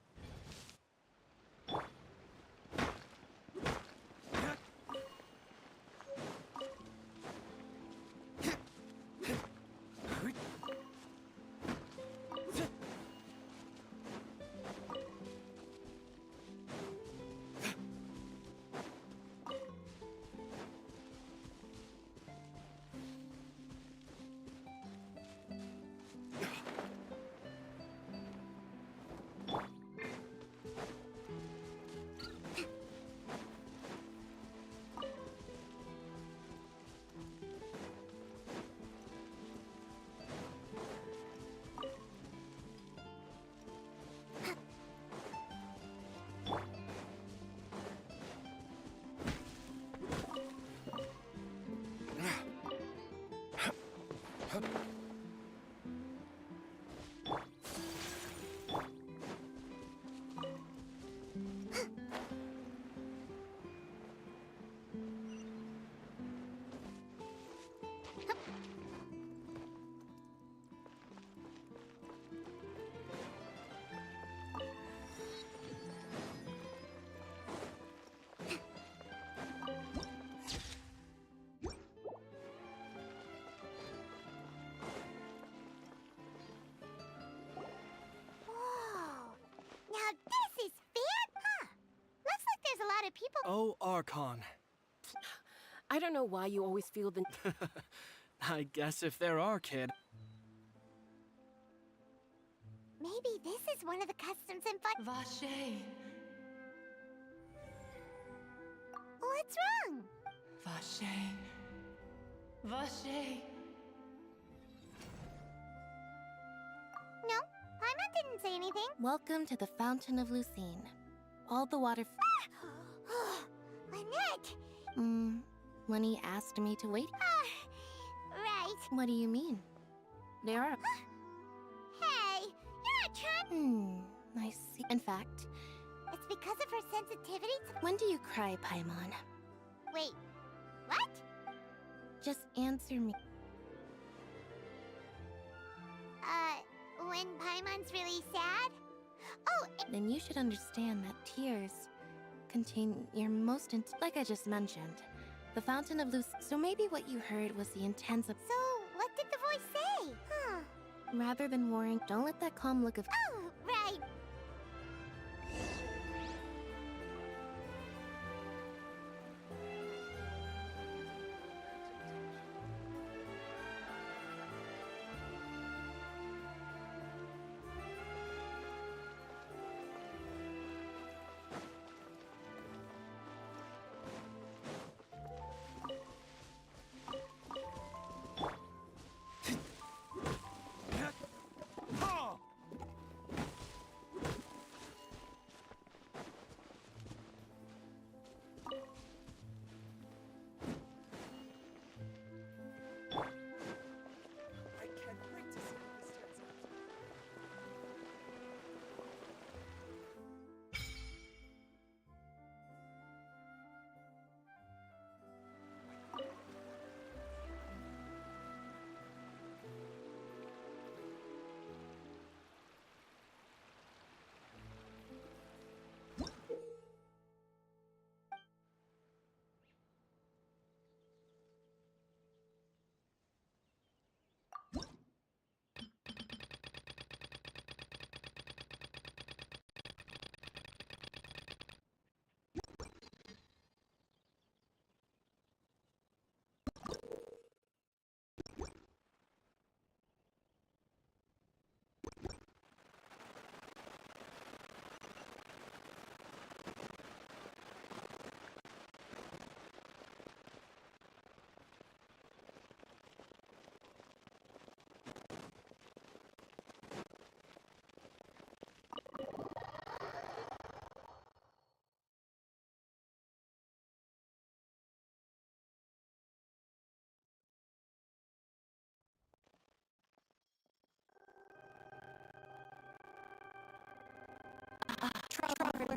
This is fair, huh? Looks like there's a lot of people. Oh, Archon. I don't know why you always feel the... I guess if there are, kid. Maybe this is one of the customs and fun. Vache. What's wrong? Vache. Vache. No, Paimon didn't say anything. Welcome to the Fountain of Lucine. All the water... Lynette! Lenny asked me to wait. Right. What do you mean? There are... Hey, you're not trying. I see. In fact... It's because of her sensitivity to... When do you cry, Paimon? Wait, what? Just answer me. When Paimon's really sad? Oh, Then you should understand that tears contain your most like I just mentioned, the Fountain of Luce. So maybe what you heard was the intense of... So, what did the voice say? Huh. Rather than worrying, don't let that calm look of... Oh, right.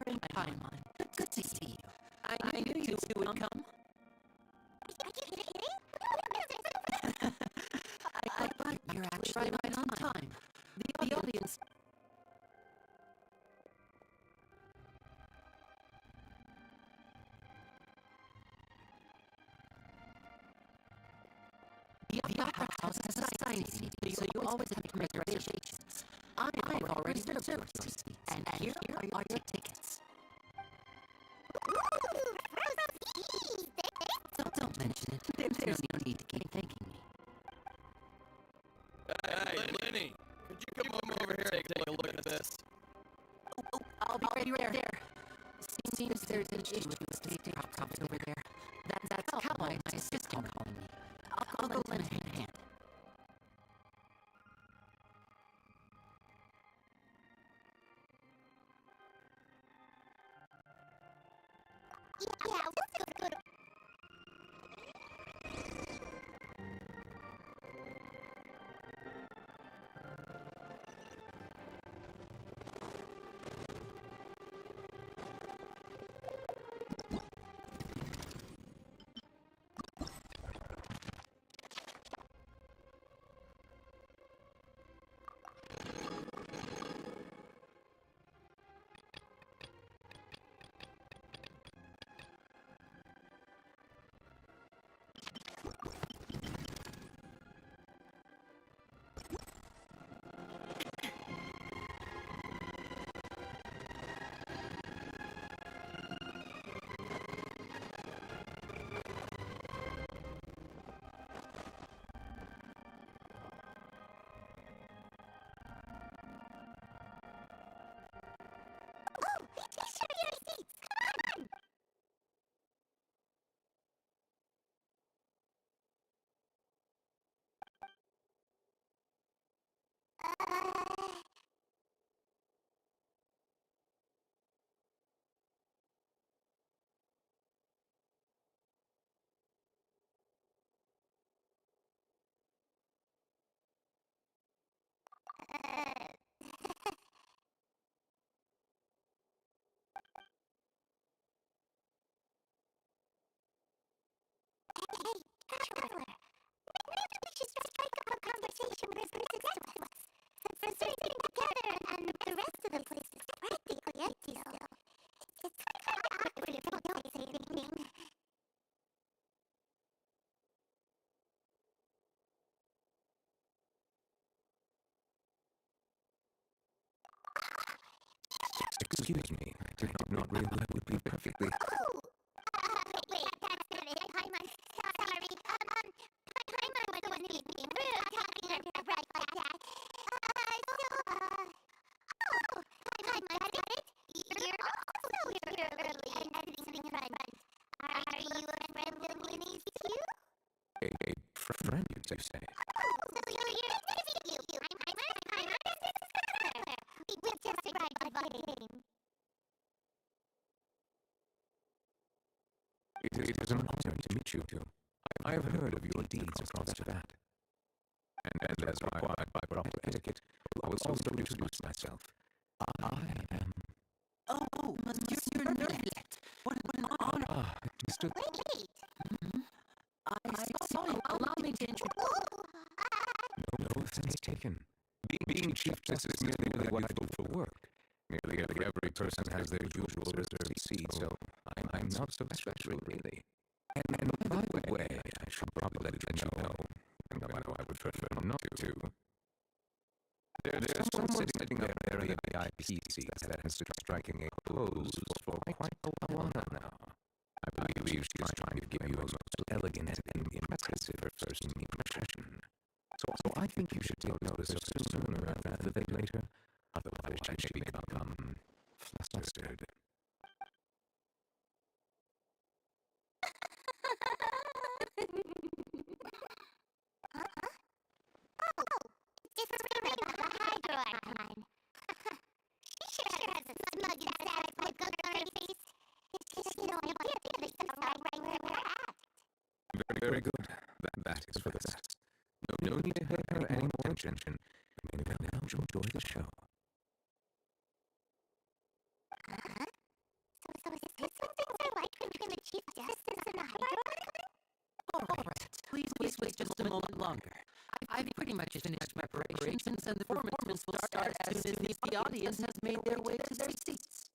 and Paimon. Good to see you. I knew you two would come. But you're actually right on time. The audience... The Opera House has a sign seat, so you always have to make reservations. I've already reserved your seat, and here are your tickets. Don't mention it. There's no need to keep thanking me. Hey, Lenny! Could you come over here and take a look at this? I'll be right there. Seems there's an issue with the safety props over there. That's Kamal, my assistant, calling me. I'll go lend him a hand. Yeah, let's go to... Traveler, maybe we should strike up a conversation with this success. Since we're sitting together and the rest of the place is practically empty still. It's kind of awkward if we don't say anything. Excuse me, I did not realize that would be perfectly... Oh! Wait, that's not it. Paimon, sorry. Paimon wasn't being rude, talking right like that. Oh, Paimon, got it? You're also here early and visiting front. Are you a friend of Winnie's too? A friend, you say? Oh, so you're busy, you. I'm his sister. We just arrived by name. It is an honor to meet you two. I have heard of your deeds across that. And as required by proper etiquette, I will also introduce myself. I am... Oh, Monsieur Nervlet. What an honor. Mr. Wait. I saw you. Allow me to introduce... No offense taken. Being Chief Justice is nearly what I do for work. Nearly every person has their usual reserved seat, so I'm not so special, really. And by the way, I should probably let you know, I know I would prefer not to. There's someone sitting up there in the VIP seats that has been striking a pose for quite a while now. I believe she's trying to give you a most elegant and impressive first impression. So I think you should take notice of sooner rather than later. Otherwise, she may become flustered. Oh, it's Serena the Hydro Archon. She sure has a smug and satisfied look on her face. It's just no idea to be so far right where we're at. Very good. That is for the best. No need to pay her any more attention. You may now enjoy the show. Alright, please wait just a moment longer. I've pretty much finished my preparations, and the performance will start as soon as the audience has made their way to their seats.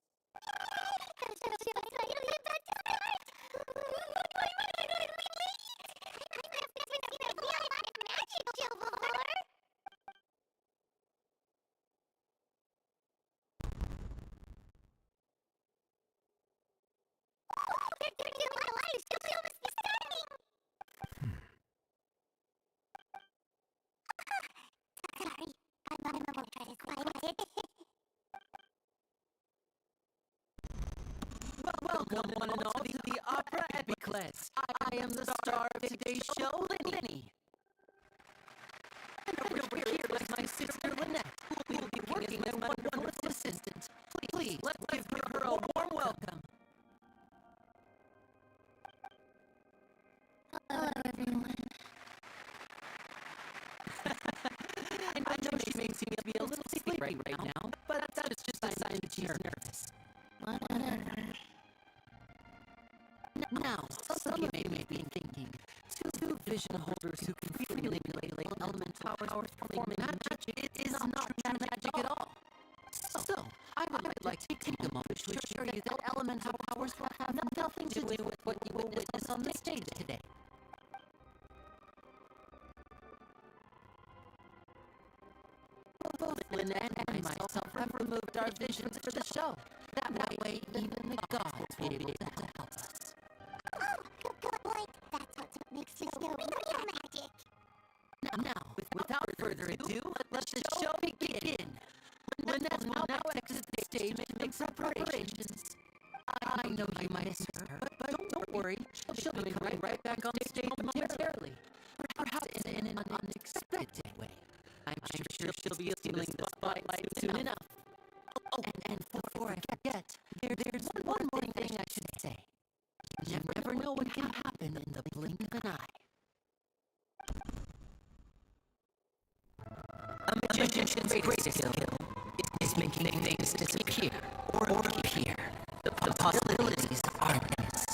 Welcome, one and all, to the Opera Epiclese. I am the star of today's show, Lenny. And over here is my sister, Lynette, who will be working as my wonderful assistant. Please, let's give her a warm welcome. Hello, everyone. I know she may seem to be a little sleepy right now, but that's just a sign that she's nervous. Whatever. Now, some of you may be thinking, two vision holders who can freely manipulate elemental powers performing magic is not magic at all. So, I would like to take a moment to assure you that elemental powers will have nothing to do with what you will witness on the stage today. Both Lynette and myself have removed our visions for the show. That way, even the gods will be able to help us. Good point. That's what makes the show real magic. Now, without further ado, let the show begin. Lynette will now exit the stage to make preparations. I know you might miss her, but don't worry. She'll be coming right back on stage momentarily. Perhaps in an unexpected way. I'm sure she'll be stealing the spotlight soon enough. Oh, and before I forget, there's one more thing I should say. You never know what can happen in the blink of an eye. A magician's greatest skill is making things disappear or appear. The possibilities are endless.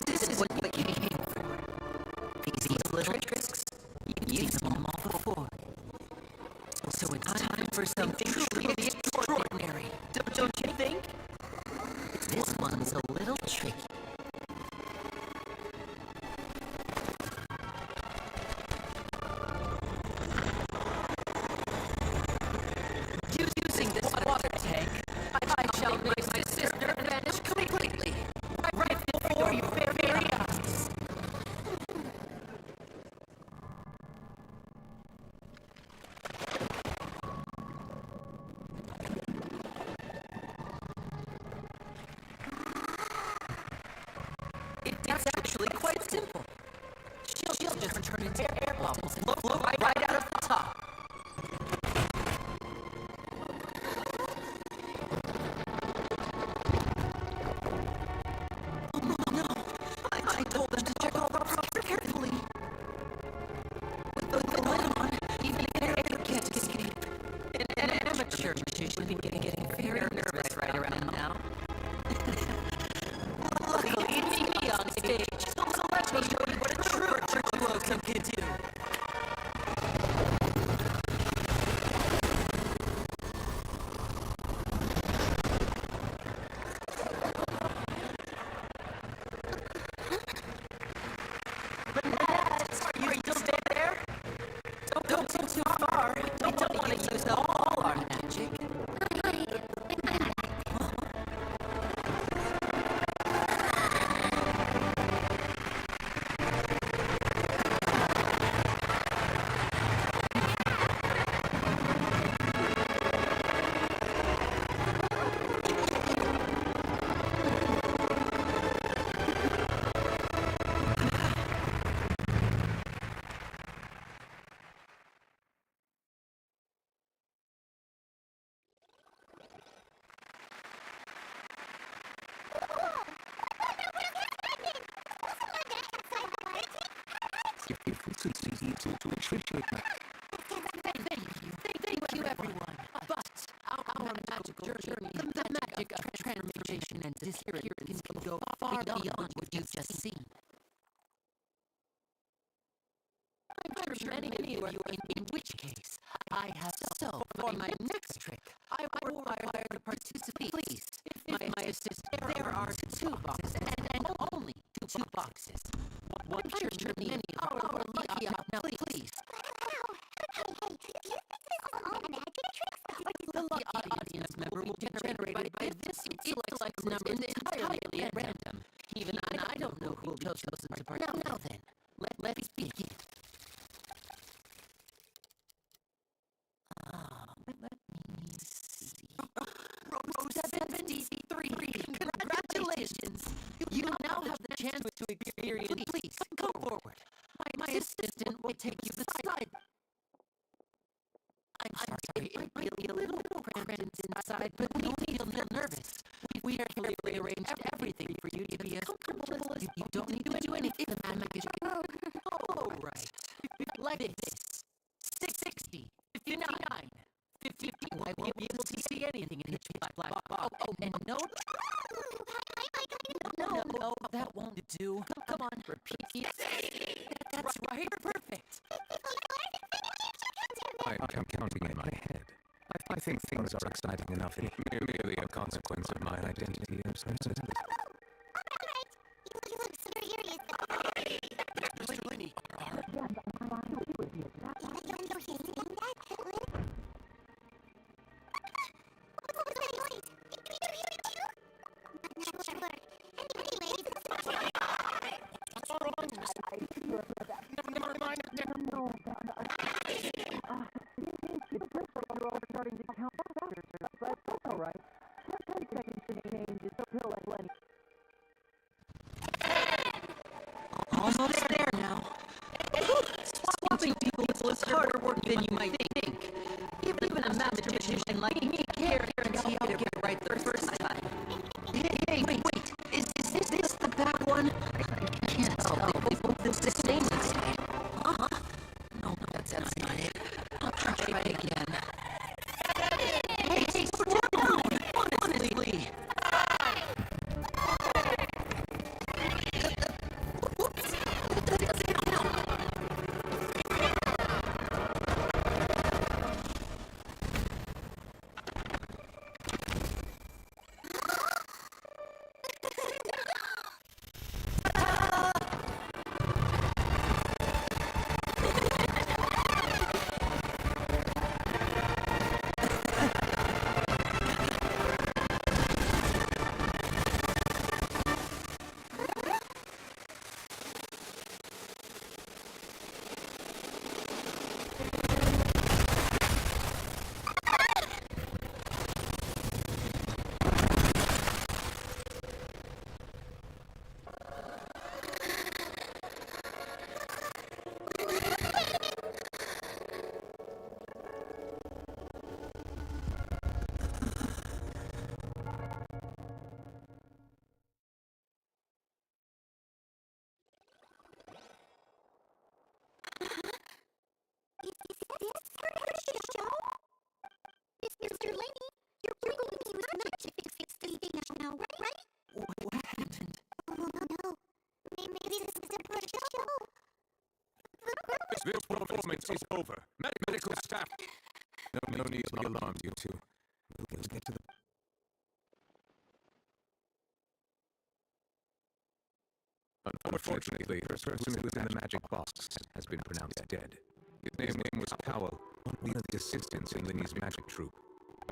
This is what you came for. These little tricks, you've seen them all before. So it's time for something truly extraordinary. Don't you think? This one's a little tricky. Using this water tank, I shall make my sister vanish completely. Right before your very eyes. It's actually quite simple. She'll just turn into air bubbles and float right out of the top. I told them to check all the props carefully. With the lid on, even air can't escape. An amateur magician would be getting very nervous right around now. Luckily, it's me on stage, so let me show you what a true virtuoso can do. if we succeed to appreciate my... Thank you, everyone. But our magical journey, the magic of transformation and disappearance can go far beyond what you've just seen. I'm sure many of you are in which case I have so for my next trick, I will require to participate. Please, if my assistant, there are two boxes and only two boxes. One I'm sure many of our lucky now, please. The lucky audience member will be generated by this. It selects numbers entirely at random. Even I don't know who will be chosen to participate. Now then, let's begin. Let me see. Row 73. Congratulations! You now have the chance to experience. Please, come forward. My assistant will take you beside. I'm sorry, it might be a little cramped inside, but don't feel nervous. We carefully arranged everything for you to be as comfortable as you don't need to do anything. The magic is all right. Like this. 660, 59, 50. I won't be able to see anything in the black box. Oh, and no, that won't do. Come on, repeat. That's right, perfect. I'm counting in my head. I think things are exciting enough. It's merely a consequence of my identity as personality. You look serious. Mr. Linney, Almost there now. Swapping people is harder work than you might think. Even a mathematician like me can't guarantee I'll get it right the first time. Hey, wait, is this the back one? I can't tell if we both look the same inside. No, that's not it. I'll try again. Hey, slow down! Honestly. Mr. Linney, you're going to use magic to fix this thing now, right? What happened? Oh, no. Maybe this is a part of the show. This performance is over. Medical staff. No need to be alarmed, you two. We'll get to the... Unfortunately, the person who was in the magic box has been pronounced dead. His name was Kamal, one of the assistants in Linney's magic troupe.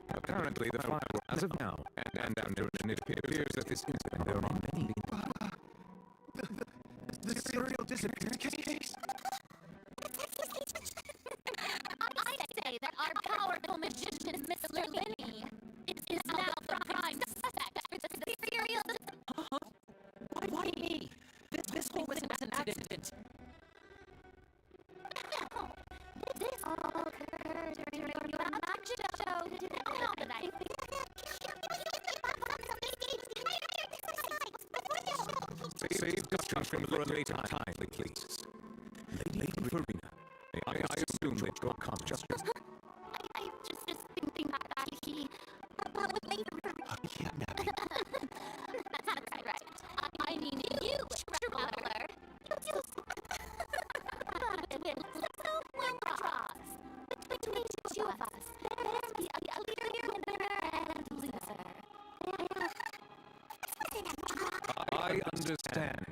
Apparently, the fire, as of now, and it appears that this incident there are many. The serial disappearance case? I say that our powerful magician, Mr. Linney, is now the prime suspect for the serial... Why me? This whole thing was an accident. This all occurred during your magic show today. Save discussion for a later time, please. Lady Farina, I assume that your comment I'm just thinking that he... kidnapping. That's right. I mean you, traveler. You so withdraws. Between the two of us, there's a clear winner and loser. I understand.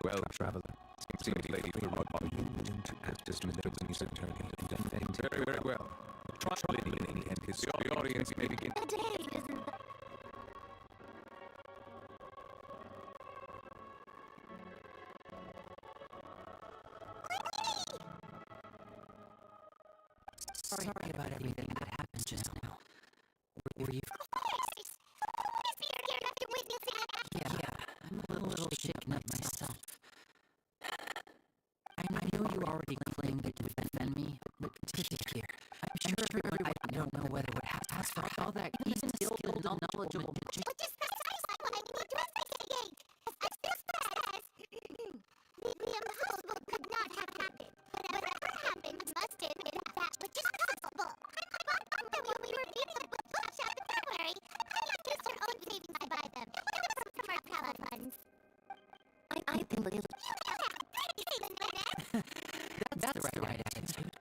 Well, traveler, seems Lady Farina, are you willing to act as Mr. Winnie's attorney and defend him? Very well. Try Lenny and his audience may begin. The day isn't... Sorry about everything that happened just now. Were you... Yeah, I'm a little shaken up myself. I know you already claimed to defend me, but to be clear, I'm sure everyone I don't know whether would have asked for how that even skilled and knowledgeable magician... Which is precisely what I need to investigate. As this says, the impossible could not have happened. Whatever happened must have been that which is possible. I'm that when we were meeting with Bloodshot in February, I had used her own savings to buy them. From our pallet funds. I think we'll... That's the right attitude.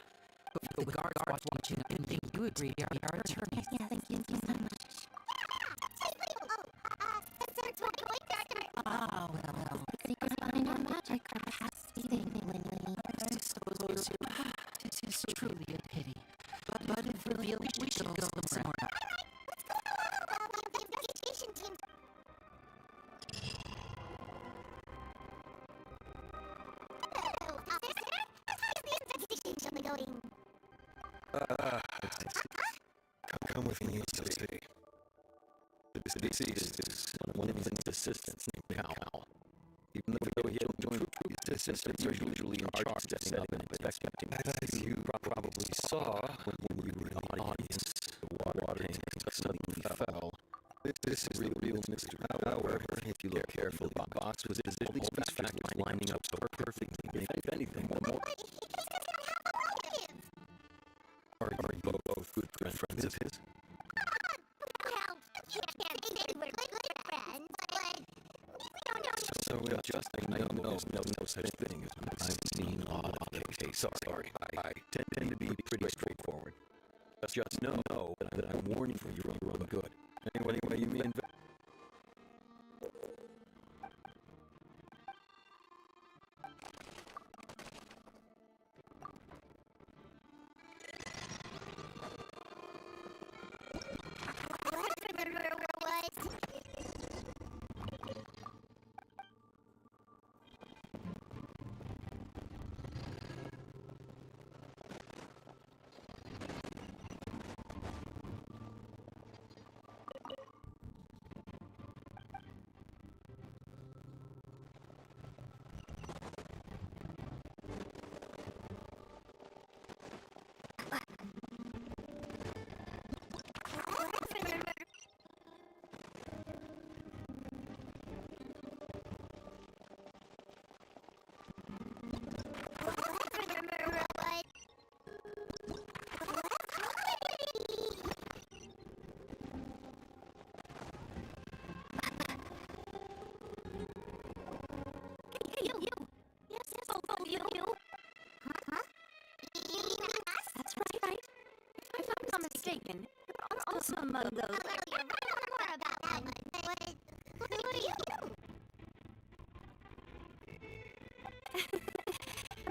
But for the guards watching, I think you agree our attorneys. Yes, thank you so much. Ah, well. Secrets behind our magic are perhaps fleeting, Winnie. I suppose it is truly a pity. But if revealed, we should go somewhere. The investigation team. Hello, officer. How's the investigation going? Come with me to see. The deceased is one of his assistants named Kamal. Even though he hadn't joined the troop, his assistants are usually in charge of setting up and inspecting. As you probably saw when we were in the audience, the water tank suddenly fell. This is the real mystery. However, if you look carefully, the box was all these factors lining up so perfectly. If anything, more. Are you both good friends of his? Well, you can't say we're good friends, but we don't know. So just I know no such thing as I've seen a lot of the case. Sorry, I tend to be pretty straightforward. Just know that I'm warning for your own good. Anyway, you mean... That's right. If I'm not mistaken, you're also among those. You're more about that, but who are you?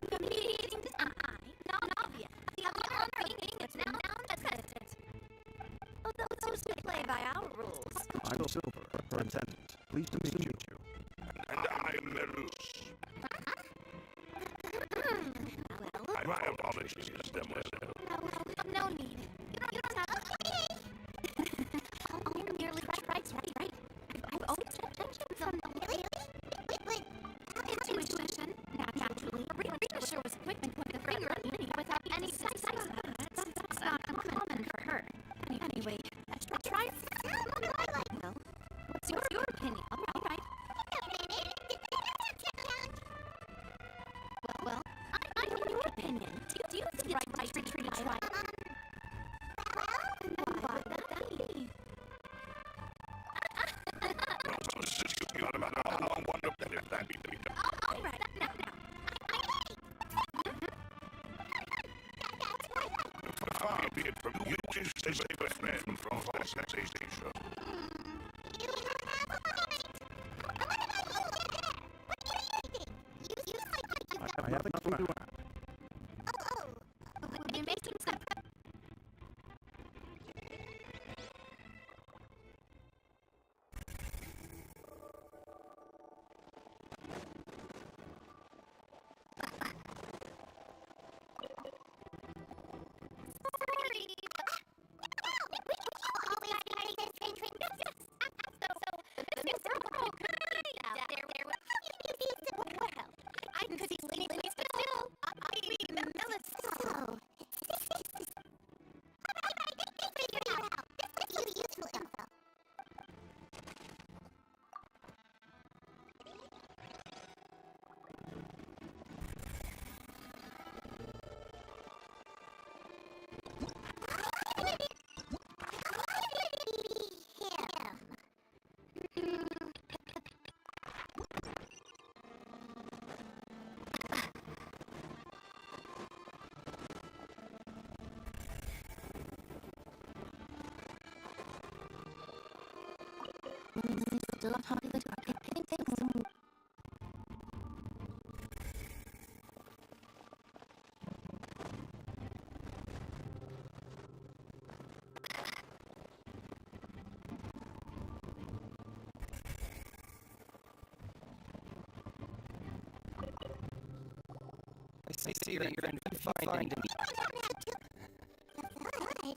The meeting is non-obvious. The honor it's now president. Although those who play by our rules. I'm Silver, Representative. Pleased to meet you. And I'm Merus. My apologies, mademoiselle. No need. You don't have to. You're merely right. I've always kept attention from them. Really? But intuition, naturally. Reader was quick and put the finger at me without any sight. That's not uncommon for her. Anyway, try. Well, what's your opinion? All right. Well, can be done. All right, now. Far be it from you to save a friend from false accusation. I haven't come to We're making some. Still on top of the things. I see that you're finding me.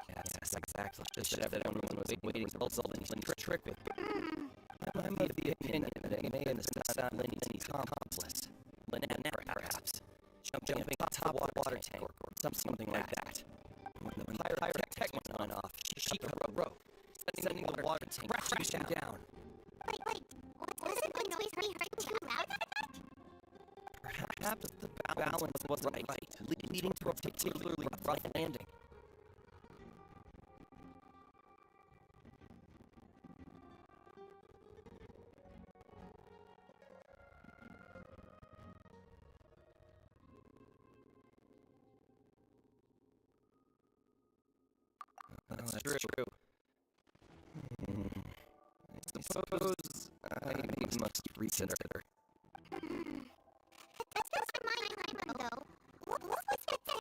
Yes, exactly. Just that everyone was waiting for the trick with me. I'm of the opinion that it may have sound Linny's accomplice. Lynette, perhaps. Jumping on top of a water tank or something like that. When the pyrotech went off, she cut a rope, sending the water tank crashing down. Wait. Wasn't the noise we heard too loud? Perhaps the balance wasn't right, leading to a particularly rough landing. That's true. I suppose I must reconsider. That's just my time ago. What was that sound?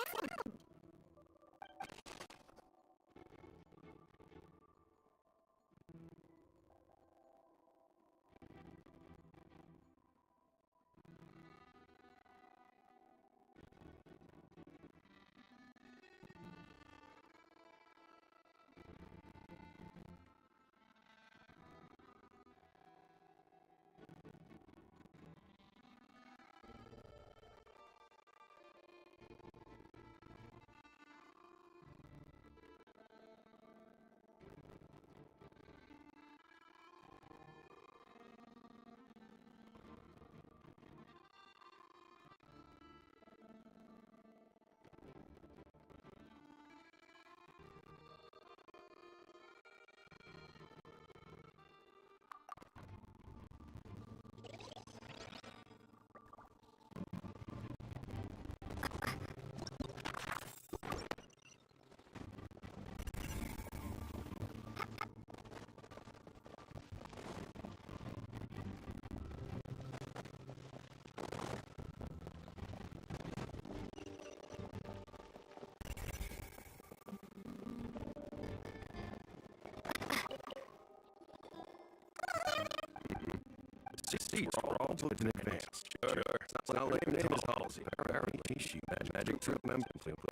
See, we're all booked in advance. Sure. Sounds like Nana's policy. Apparently, she had magic trick member,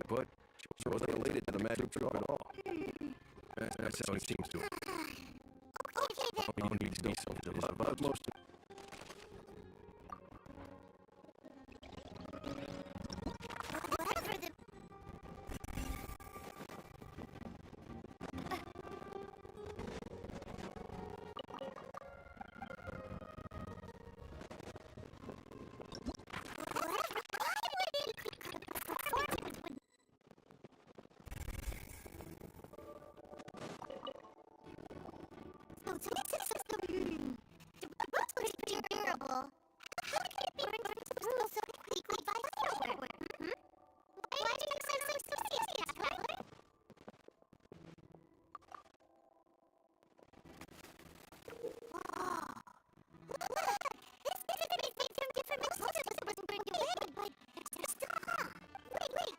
but she wasn't related to the magic trick at all. That's how it seems to her. Okay, then. You don't need to be so but most Whatever the... So this is the roots was durable. How could it be burned through so quickly by firework? Why do you sound so serious, Traveler? Oh. This is made from different metals that wasn't burned away, but stop! Wait!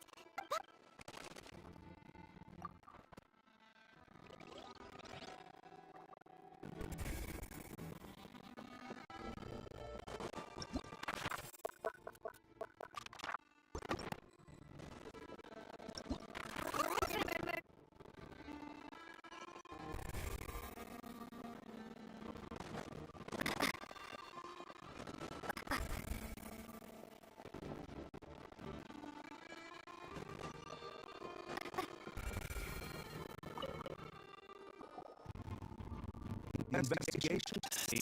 Investigation? See.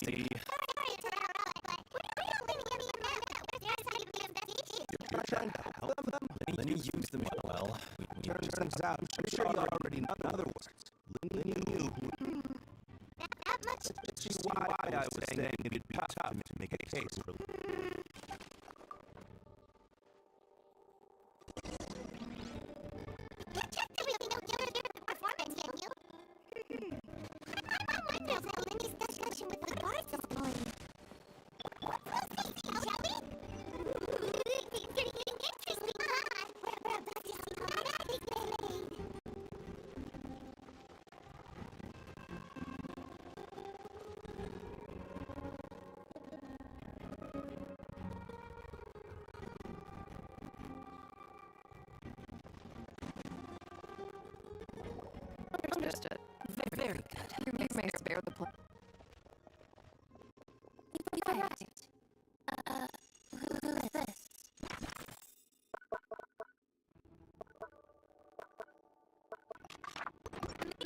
You're trying to help them? Then you use them well. Turns out, I'm sure you already know. In other words, Lenny knew. That much? Which is why I was saying it'd be tough to make a case for. You checked to really know your performance, didn't you? I wonder how Lenny's discussion with the guards is going. We'll see, shall we? Things are getting interesting, huh? We're about to see how that is made. Understood. Very good. You may spare the plan. You arrived. Who is this?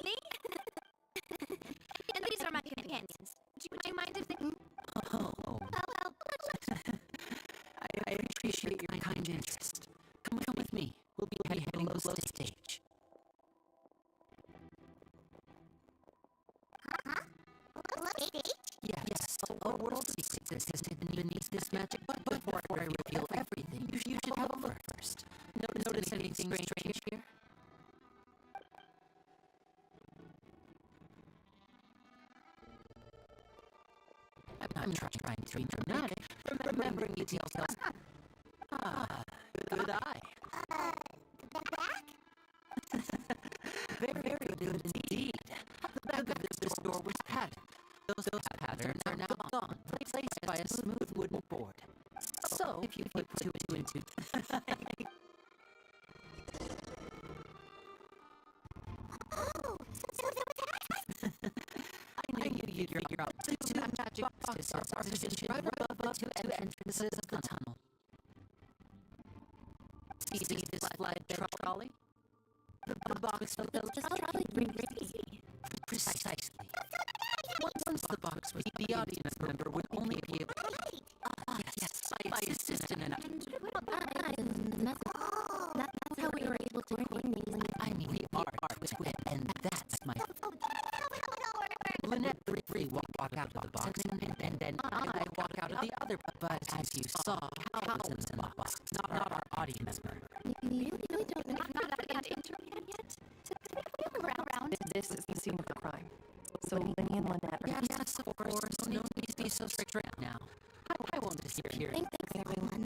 Me? And these are my companions. Would you mind if they... Oh, Well, I appreciate your kind interest. Come with me. We'll be heading close to stage. Yes, a world secret is hidden beneath this magic, but before I reveal everything, you should have a look first. Notice anything strange here? I'm trying to be dramatic, remembering details. Good eye. The back? Very good indeed. The back of this door was padded. Those patterns are now gone, replaced by a smooth wooden board. So, if you put two and two... Oh, so that was I knew you'd figure out the two magic boxes are positioned right above the two entrances of the tunnel. See this flag trolley? The box of the trolley brings me. Precisely. Once the box was the audience member would only be able to... Yes, my assistant and I... That's how we were able to coordinate. I mean, we are twin, and that's my... Lynette briefly walked out of the box, and then I walked out of the other, but as you saw, Hal was in the box, not our audience member. You really don't know. not that internet yet. Around. This is the scene of the crime. So Lenny and Lynette are... Yes, of course. No need to be so strict now. I won't disappear. Thanks, everyone.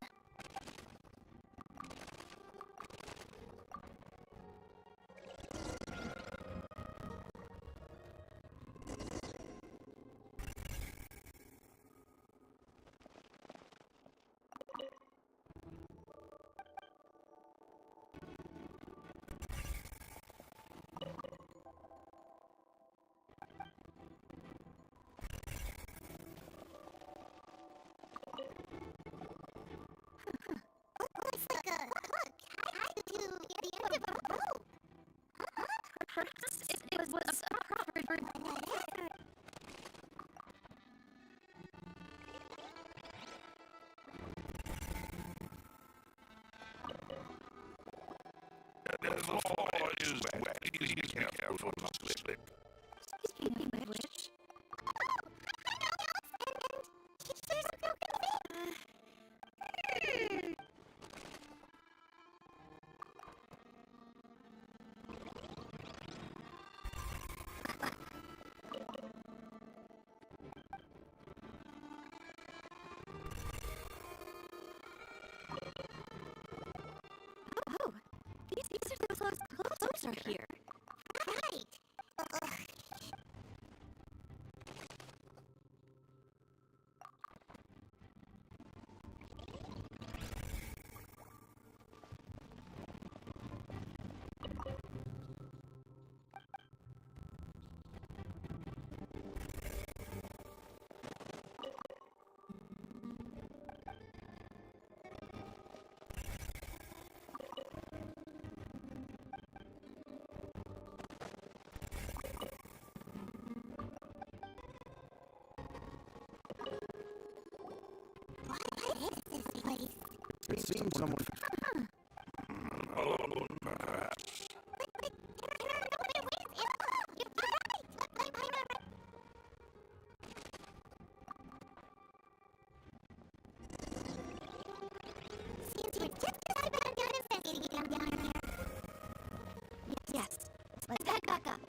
Looks like a hook tied to the end of a rope. Perhaps it was a proper for... The floor is wet. Please be careful not to slip. Speaking of which... Oh, I know, and there's a broken thing. are here. Right. Ugh. It seems someone... Alone, perhaps. Seems you were just as bad done investigating down here. Yes. Let's head back up.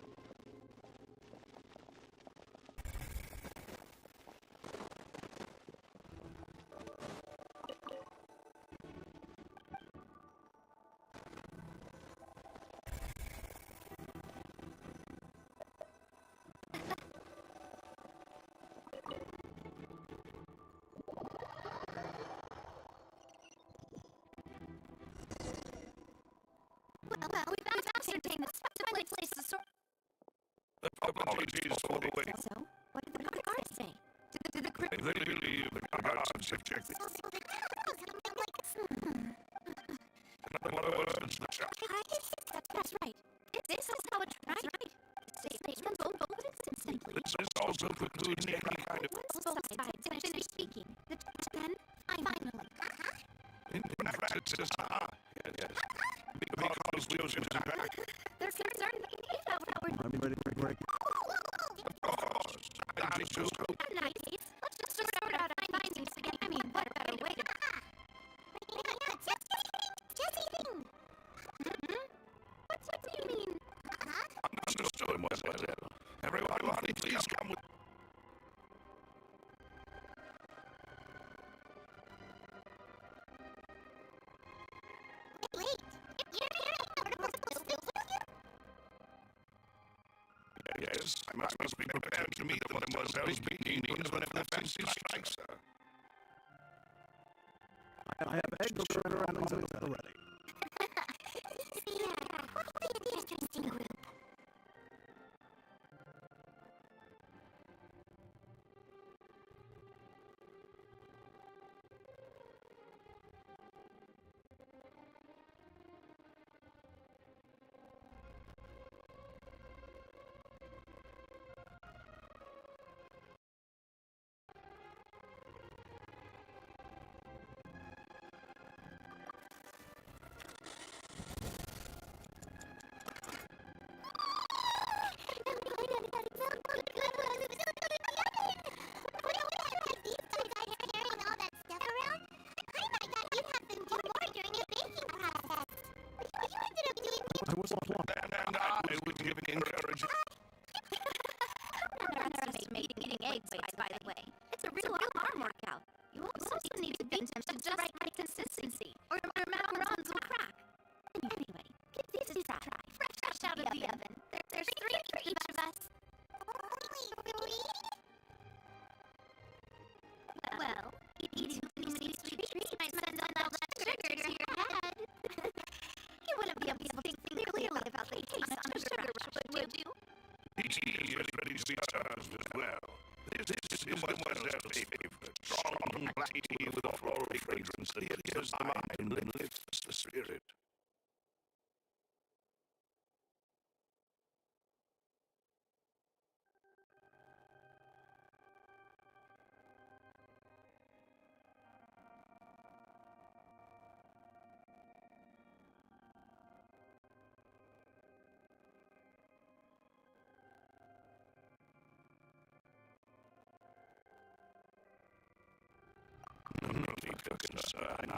Well, we've ascertained the right place to sort. Apologies for the wait. So, what did the guards say? Did the crew... They believe the guards subjected. Another person's the shot. That's right. This is how it right. They can both instantly. This is also precludes any kind of... Once both sides finish speaking, then, finally. In fact, it says, yes. Because we was in the back. They're concerned that I'm ready to break. Of course. I'm just... Nice. Let's just sort out our findings again. I mean, what better way to... Just eating. What do you mean? Understood, mademoiselle. Everybody, please come with... Wait. Yes, I must be prepared to meet the mademoiselle's meetings whenever the fancy strikes her. I have eggs around already. Yeah, quite an interesting group. And I would give encouragement. Don't underestimate eating eggs, by the way. It's a real arm workout. You also need to beat them to just right consistency, or your macarons will crack. Anyway, give these a try. Fresh out of the oven. There's three for each of us. Well, eating too many sweet treats might send all that sugar to your head. You wouldn't be able to think clearly about the taste on a sugar rush, would you? He is ready to be ours as well. This is mademoiselle's favorite. Strong black tea with a floral fragrance that heals the mind and lifts the spirit.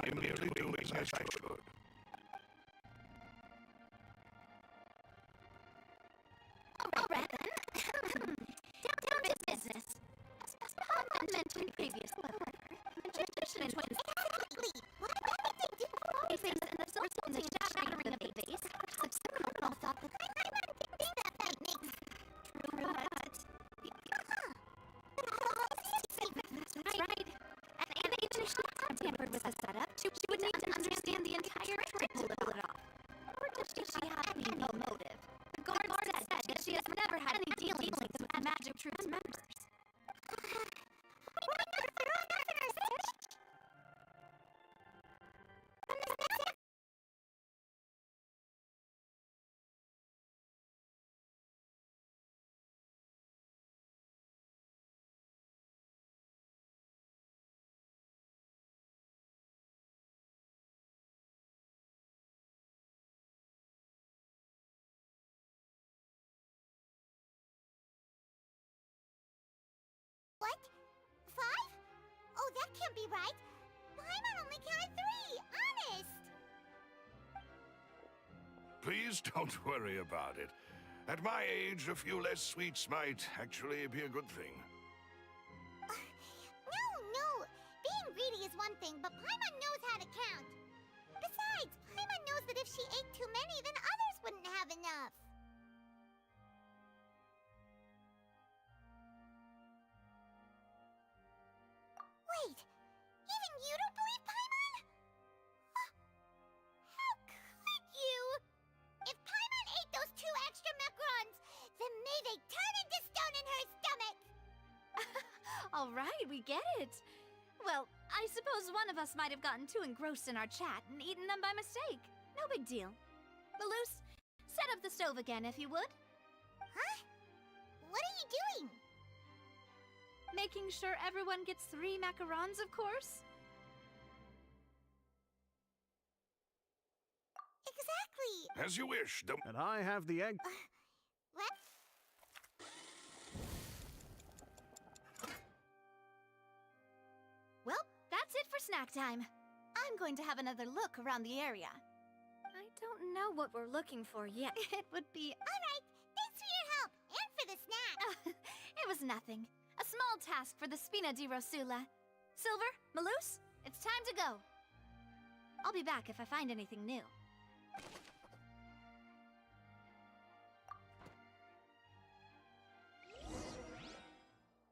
I'm merely doing as I should. All right, then. Down to business. As Paul mentioned previously, magician twins. Exactly. What did they do? Things and the resulting shattering of the base. The criminal thought that tampered with the setup, she would need to understand the entire trick to pull it off. Or does she have any motive? The guard said that she has never had any dealings with the Magic Troops members. What? 5? Oh, that can't be right. Paimon only counted 3, honest! Please don't worry about it. At my age, a few less sweets might actually be a good thing. No. Being greedy is one thing, but Paimon knows how to count. Besides, Paimon knows that if she ate too many, then others wouldn't have enough. Wait, even you don't believe Paimon? How could you? If Paimon ate those 2 extra macarons, then may they turn into stone in her stomach! All right, we get it. Well, I suppose one of us might have gotten too engrossed in our chat and eaten them by mistake. No big deal. Malus, set up the stove again if you would. Huh? What are you doing? Making sure everyone gets 3 macarons, of course. Exactly. As you wish. And I have the egg. What? Well, that's it for snack time. I'm going to have another look around the area. I don't know what we're looking for yet. It would be... Alright, thanks for your help, and for the snack. It was nothing. A small task for the Spina di Rosula. Silver, Malus, it's time to go. I'll be back if I find anything new.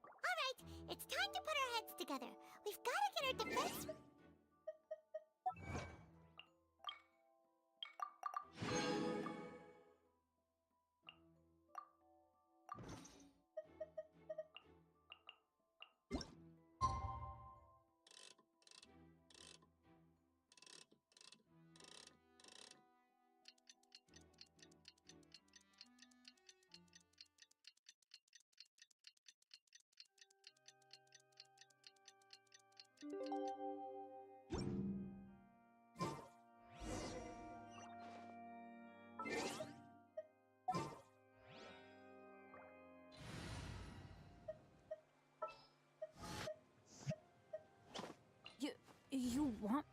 Alright, it's time to put our heads together. We've got to get our defense... You want...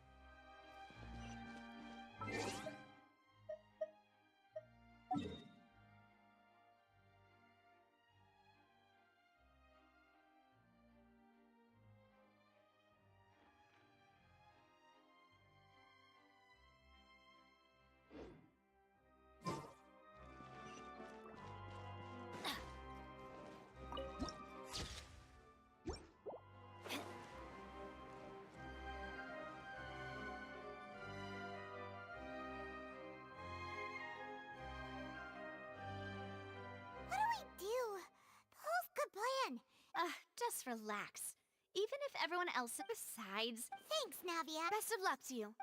Just relax. Even if everyone else... Besides... Thanks, Navia. Best of luck to you.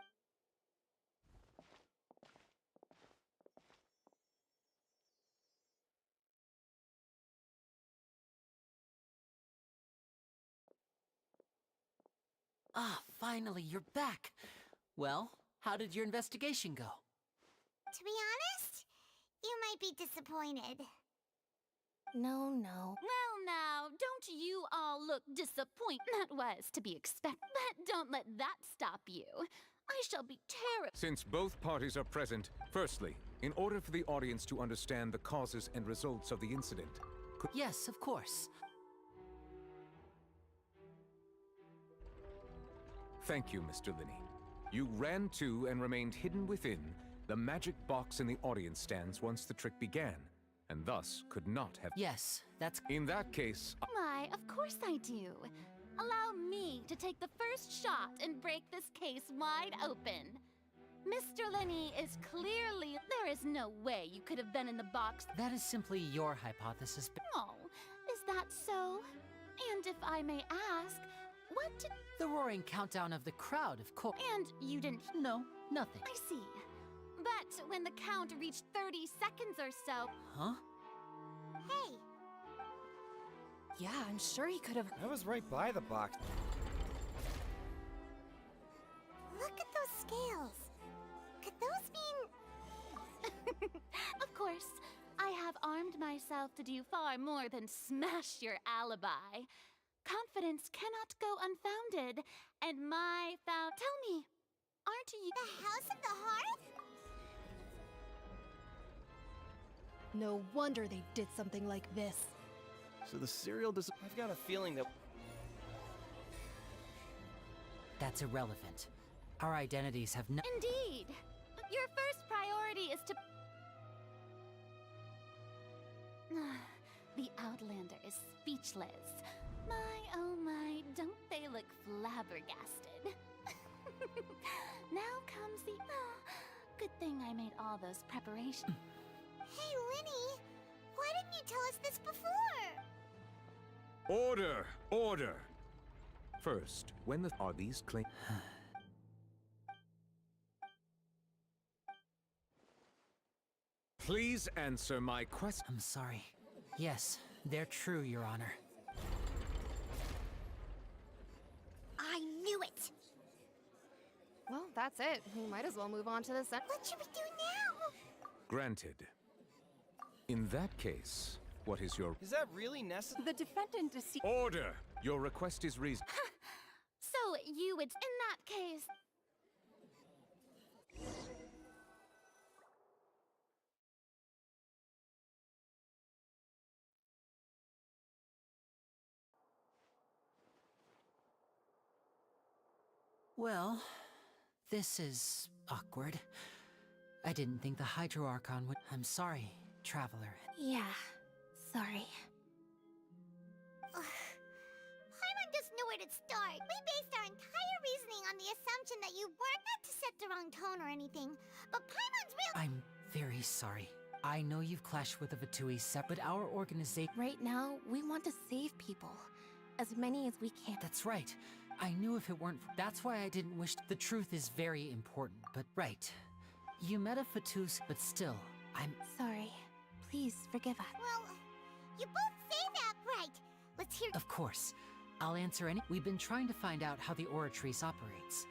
Ah, finally, you're back. Well, how did your investigation go? To be honest, you might be disappointed. No. Well now, don't you all look disappointed? That was to be expected. But don't let that stop you. I shall be terrified. Since both parties are present, firstly, in order for the audience to understand the causes and results of the incident, could... Yes, of course. Thank you, Mr. Linney. You ran to and remained hidden within the magic box in the audience stands once the trick began, and thus could not have... Yes, that's... In that case... Why, of course I do. Allow me to take the first shot and break this case wide open. Mr. Lenny is clearly... There is no way you could have been in the box. That is simply your hypothesis. Oh, is that so? And if I may ask, what did... The roaring countdown of the crowd, of course. And you didn't... No, nothing. I see. But when the count reached 30 seconds or so... Huh? Hey! Yeah, I'm sure he could have... I was right by the box. Look at those scales. Could those mean... Of course, I have armed myself to do far more than smash your alibi. Confidence cannot go unfounded, and my Tell me, aren't you... The House of the Hearth? No wonder they did something like this. So the cereal does... I've got a feeling that... That's irrelevant. Our identities have no... Indeed! Your first priority is to... The Outlander is speechless. My, oh my, don't they look flabbergasted? Now comes the... good thing I made all those preparations. Hey, Linny! Why didn't you tell us this before? Order! Order! First, when are these claims... Please answer my question. I'm sorry. Yes, they're true, Your Honor. I knew it! Well, that's it. We might as well move on to the set. What should we do now? Granted. In that case, what is your... Is that really necessary? The defendant is... Order! Your request is reasonable. So you would... In that case... Well, this is awkward. I didn't think the Hydro Archon would... I'm sorry, Traveler. Yeah, sorry. Paimon doesn't know where to start. We based our entire reasoning on the assumption that you weren't not to set the wrong tone or anything, but Paimon's real... I'm very sorry. I know you've clashed with the Vatui but our organization... Right now, we want to save people. As many as we can. That's right. I knew if it weren't... That's why I didn't wish... The truth is very important, but right. You met a Fatus, but still, I'm... Sorry. Please, forgive us. Well, you both say that right. Let's hear... Of course. I'll answer any... We've been trying to find out how the Oratrice operates.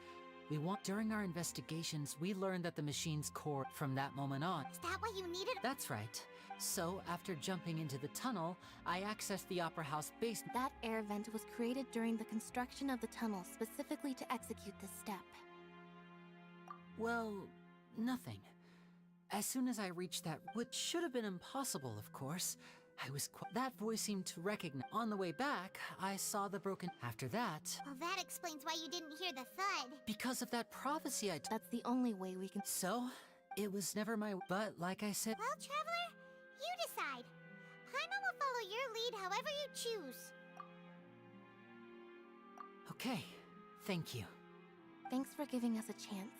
We want... During our investigations, we learned that the machine's core... From that moment on... Is that what you needed? That's right. So, after jumping into the tunnel, I accessed the Opera House basement. That air vent was created during the construction of the tunnel specifically to execute this step. Well, nothing. As soon as I reached that, which should have been impossible, of course, I was that voice seemed to recognize. On the way back, I saw the broken... After that... Well, that explains why you didn't hear the thud. Because of that prophecy That's the only way we can... So, it was never my... But, like I said... Well, Traveler, you decide. Paimon will follow your lead however you choose. Okay, thank you. Thanks for giving us a chance.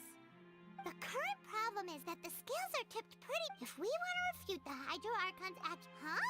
The current problem is that the scales are tipped pretty... If we want to refute the Hydro Archon's act... Huh?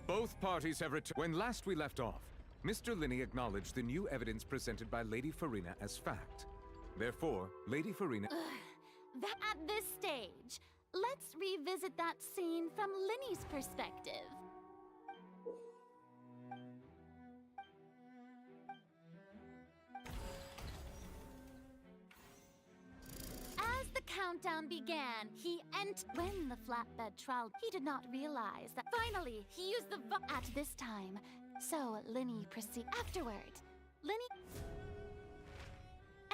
Both parties have returned. When last we left off, Mr. Linney acknowledged the new evidence presented by Lady Farina as fact. Therefore, Lady Farina... At this stage, let's revisit that scene from Linny's perspective. As the countdown began, when the flatbed trowel, he did not realize that finally he used the at this time. So Linny proceeded afterward. Linny...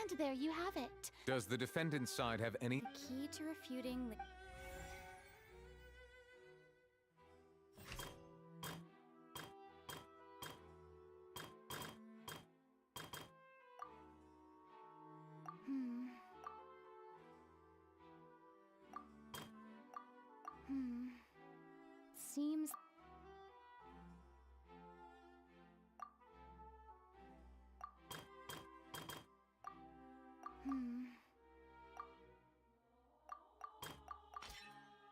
And there you have it. Does the defendant's side have any? The key to refuting the... Seems...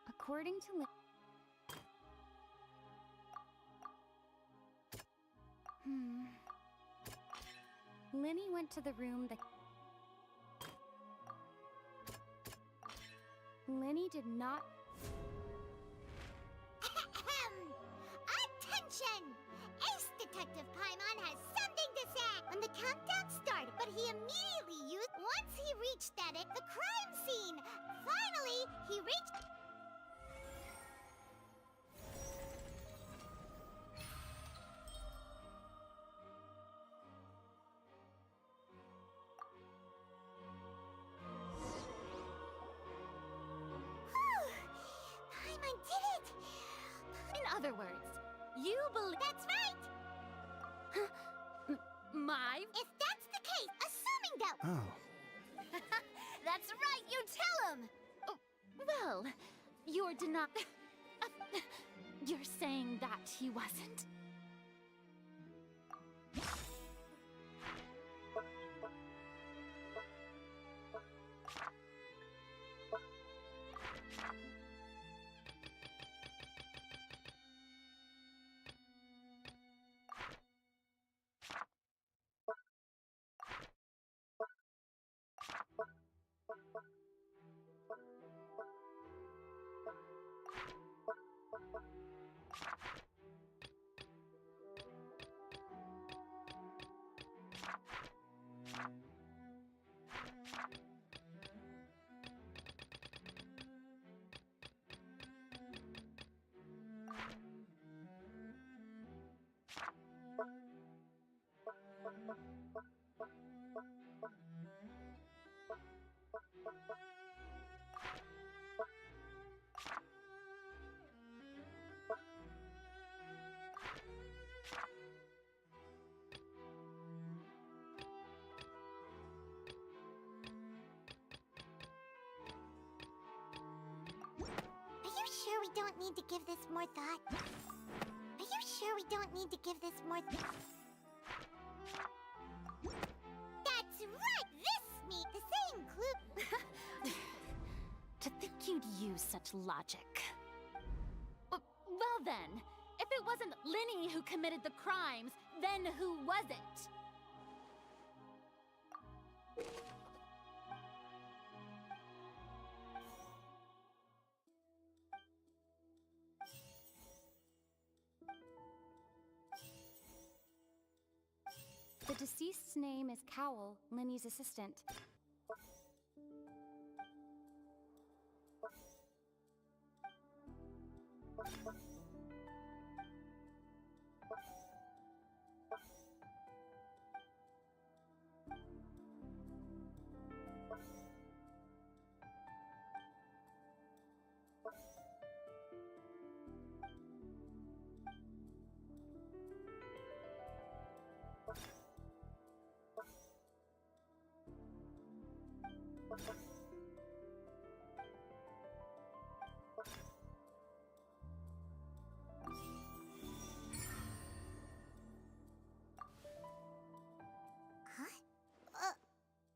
According to Linny went to the room that... Linny did not... Attention! Ace Detective Paimon has something to say! When the countdown started, but he immediately used... Once he reached the crime scene! Finally, he reached... Paimon did it! In other words, you believe... That's right! My... If that's the case, assuming that... Oh. That's right, you tell him! Oh, well, you're you're saying that he wasn't? Are you sure we don't need to give this more thought? Are you sure we don't need to give this more thought? That's right! This meat, the same clue... To think you'd use such logic. Well then, if it wasn't Linny who committed the crimes, then who was it? The deceased's name is Kamal, Linny's assistant.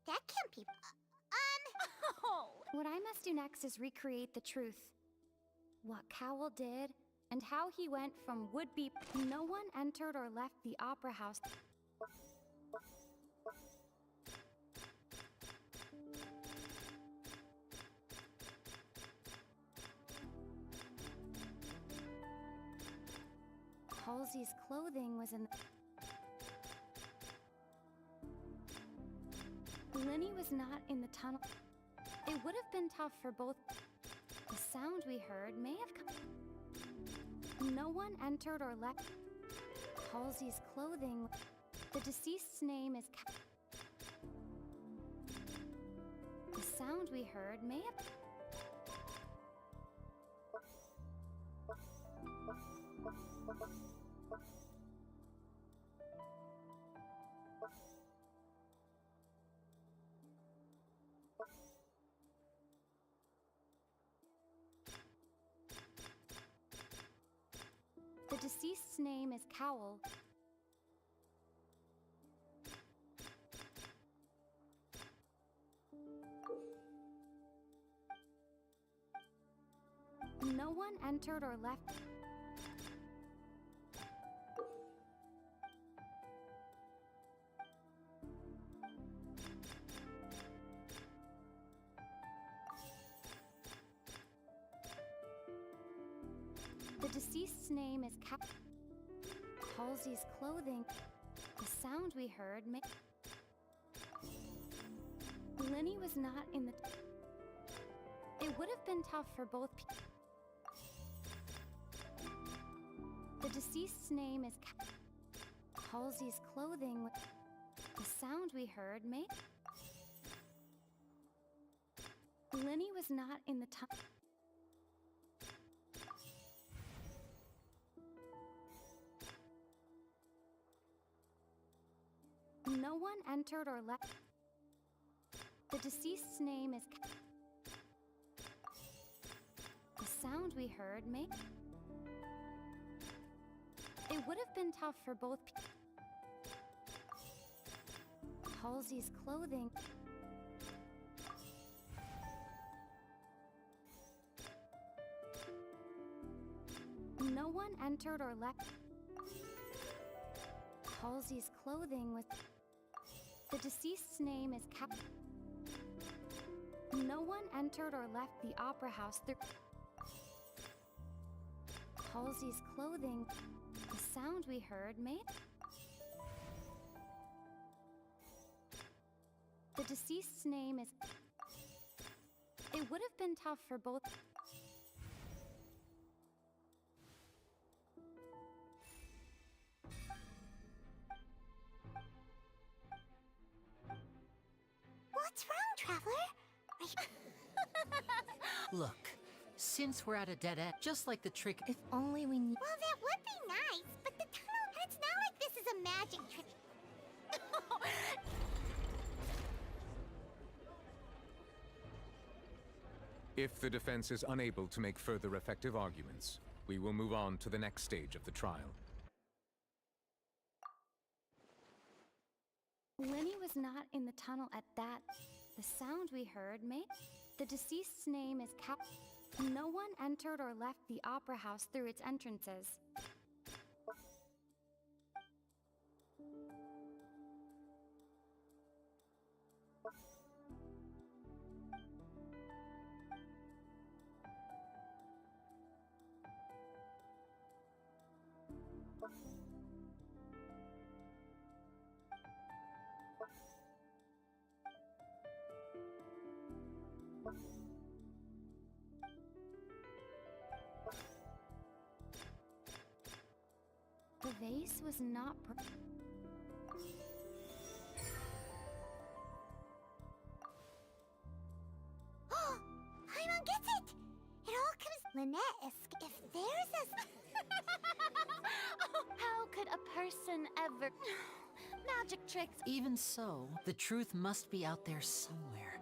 That can't be... What I must do next is recreate the truth. What Kamal did, and how he went from would-be... No one entered or left the opera house. Halsey's clothing was in... Linny was not in the tunnel. It would have been tough for both. The sound we heard may have come... No one entered or left. Halsey's clothing... The deceased's name is The sound we heard may have... The deceased's name is Kamal. No one entered or left. The deceased's name is Halsey's clothing. The sound we heard may... Lenny was not in the... It would have been tough for both people. The deceased's name is Halsey's clothing. The sound we heard may... Lenny was not in the tunnel. No one entered or left. The deceased's name is... The sound we heard may... It would have been tough for both people. Halsey's clothing... No one entered or left. Halsey's clothing was... The deceased's name is No one entered or left the opera house through... Halsey's clothing... The sound we heard may... The deceased's name is... It would have been tough for both... What's wrong, Traveler? Look, since we're at a dead end, just like the trick... If only we knew... Well, that would be nice, but the tunnel... It's not like this is a magic trick. If the defense is unable to make further effective arguments, we will move on to the next stage of the trial. Lenny was not in the tunnel at that. The sound we heard may... The deceased's name is No one entered or left the opera house through its entrances. The vase was not Paimon gets it! It all comes... Lynette, if there's a... How could a person ever... Magic tricks... Even so, the truth must be out there somewhere.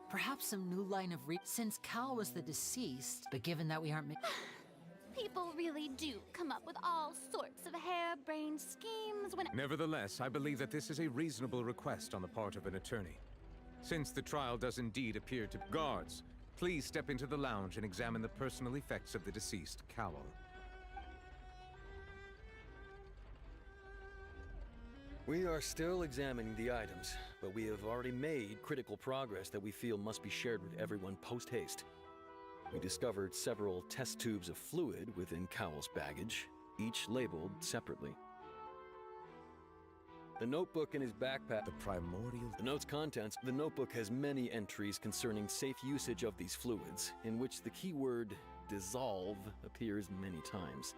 Perhaps some new line of since Cal was the deceased, but given that we aren't People really do come up with all sorts of harebrained schemes when... Nevertheless, I believe that this is a reasonable request on the part of an attorney. Since the trial does indeed appear to... Guards, please step into the lounge and examine the personal effects of the deceased, Kamal. We are still examining the items, but we have already made critical progress that we feel must be shared with everyone post-haste. We discovered several test tubes of fluid within Cowell's baggage, each labeled separately. The notebook in his backpack... The primordial... The note's contents. The notebook has many entries concerning safe usage of these fluids, in which the keyword dissolve appears many times.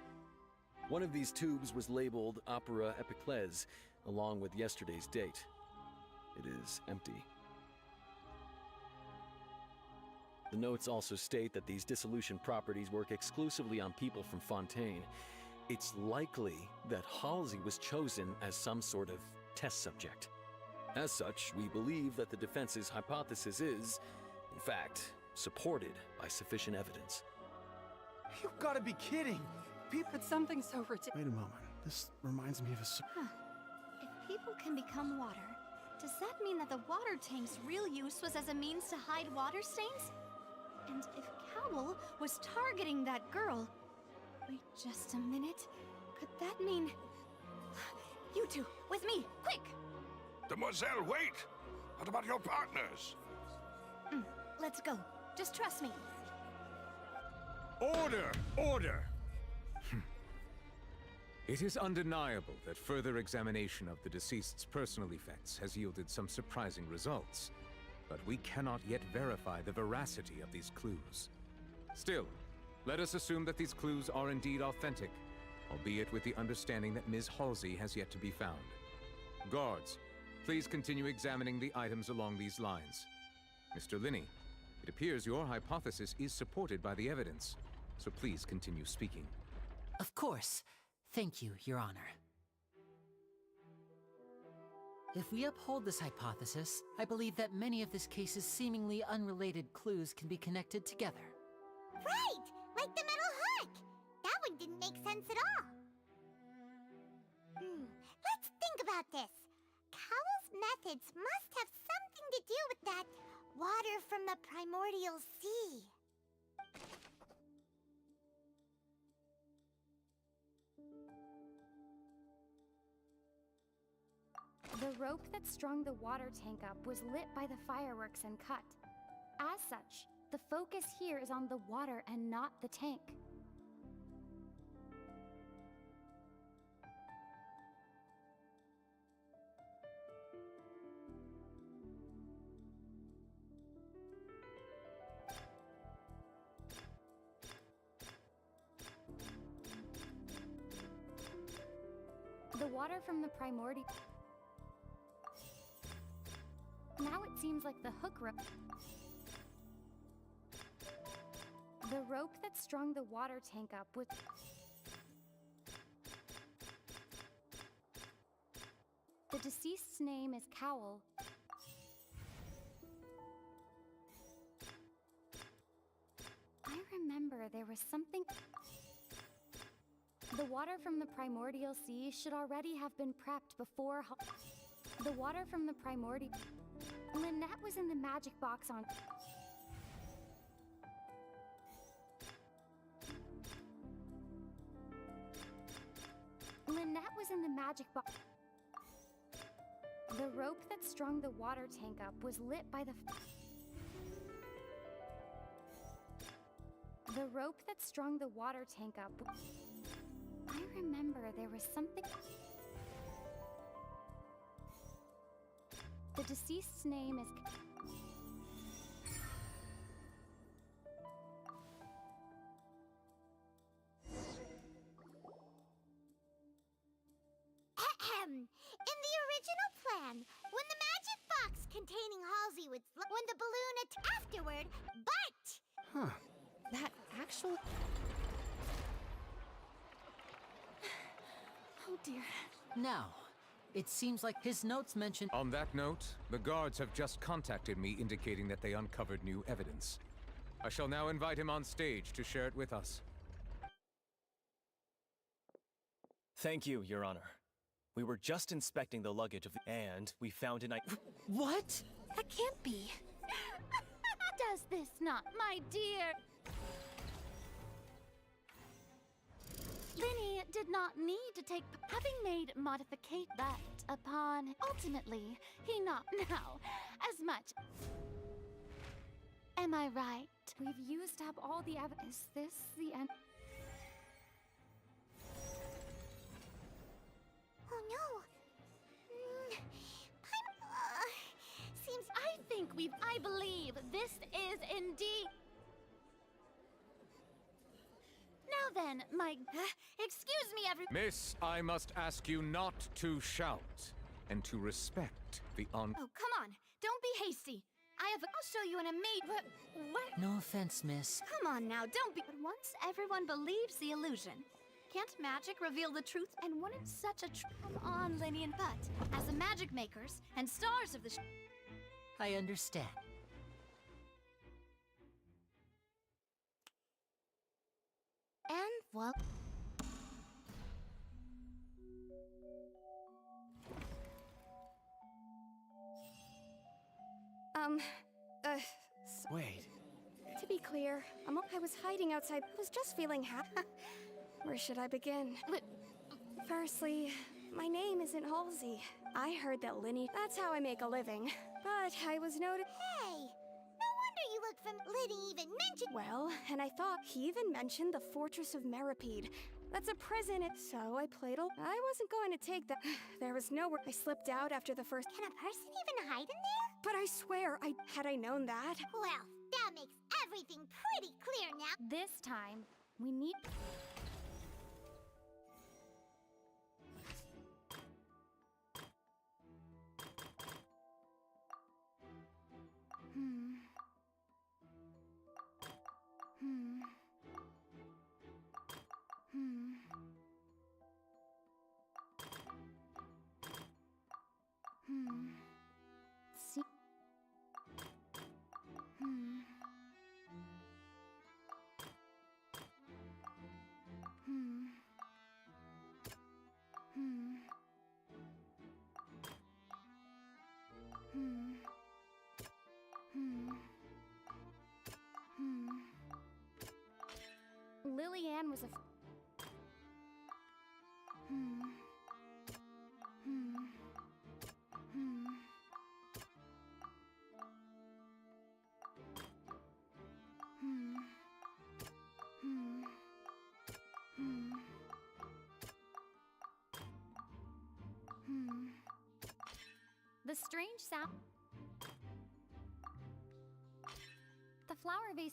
One of these tubes was labeled Opera Epiclese, along with yesterday's date. It is empty. The notes also state that these dissolution properties work exclusively on people from Fontaine. It's likely that Halsey was chosen as some sort of test subject. As such, we believe that the defense's hypothesis is, in fact, supported by sufficient evidence. You gotta be kidding! But something so ridiculous. Wait a moment. This reminds me of a... If people can become water, does that mean that the water tank's real use was as a means to hide water stains? And if Kamal was targeting that girl... Wait just a minute. Could that mean... You two, with me, quick! Demoiselle, wait! What about your partners? Let's go. Just trust me. Order! Order! It is undeniable that further examination of the deceased's personal effects has yielded some surprising results, but we cannot yet verify the veracity of these clues. Still, let us assume that these clues are indeed authentic, albeit with the understanding that Ms. Halsey has yet to be found. Guards, please continue examining the items along these lines. Mr. Linney, it appears your hypothesis is supported by the evidence, so please continue speaking. Of course. Thank you, Your Honor. If we uphold this hypothesis, I believe that many of this case's seemingly unrelated clues can be connected together. Right! Like the metal hook! That one didn't make sense at all. Let's think about this. Cowell's methods must have something to do with that water from the primordial sea. The rope that strung the water tank up was lit by the fireworks and cut. As such, the focus here is on the water and not the tank. The water from the primordial... Now it seems like the hook rope. The rope that strung the water tank up with... The deceased's name is Cowell. I remember there was something... The water from the primordial sea should already have been prepped before... The water from the primordial... Lynette was in the magic box on... Lynette was in the magic box... The rope that strung the water tank up was lit by the... The rope that strung the water tank up... I remember there was something... The deceased's name is... In the original plan, when the magic box containing Halsey would when the balloon afterward, but... Huh. That actual... Oh dear. Now, it seems like his notes mention... On that note, the guards have just contacted me indicating that they uncovered new evidence. I shall now invite him on stage to share it with us. Thank you, Your Honor. We were just inspecting the luggage of the... And we found an... What? That can't be. Does this not, my dear? Linny did not need to take... Having made modification that upon... Ultimately, he not now as much... Am I right? We've used up all the evidence. Is this the end? Oh no! Seems... I believe this is indeed... Now then, my... excuse me, Miss, I must ask you not to shout, and to respect the Oh, come on. Don't be hasty. I'll show you an amazing. What? No offense, miss. Come on now, don't be. But once everyone believes the illusion, can't magic reveal the truth? And wouldn't such a come on, Linian? But as the magic makers and stars of the I understand. And well. Wait. To be clear, I was hiding outside. I was just feeling happy. Where should I begin? Firstly, my name isn't Halsey. I heard that Linny. That's how I make a living. But I was noted. Hey, no wonder you look Liddy even mentioned. Well, and I thought he even mentioned the Fortress of Meripede. That's a prison. So I played. I wasn't going to take that. There was nowhere. I slipped out after the first. Can a person even hide in there? But I swear, had I known that. Well, that makes everything pretty clear now. This time, we need. See. Lillian was a. The strange sound. The flower vase.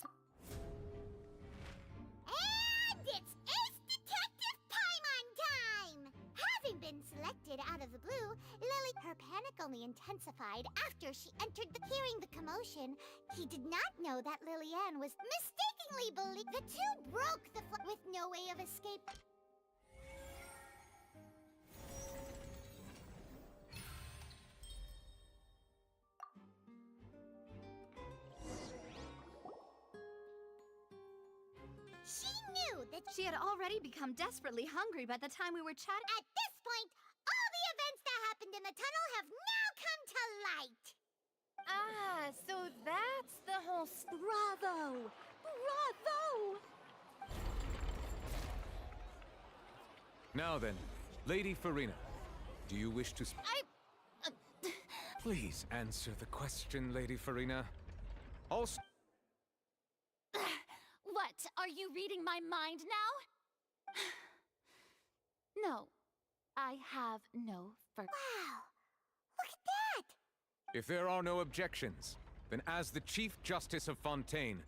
And it's Ace Detective Paimon time! Having been selected out of the blue, her panic only intensified after she entered hearing the commotion. He did not know that Lillian was mistakenly believed. The two broke the with no way of escape. She knew that she had already become desperately hungry by the time we were chatting. At this point, all the events that happened in the tunnel have now come to light. Ah, so that's the whole. Bravo! Bravo! Now then, Lady Farina, do you wish to Please answer the question, Lady Farina. Also... What? Are you reading my mind now? No. I have no further. Wow! Look at that! If there are no objections, then as the Chief Justice of Fontaine,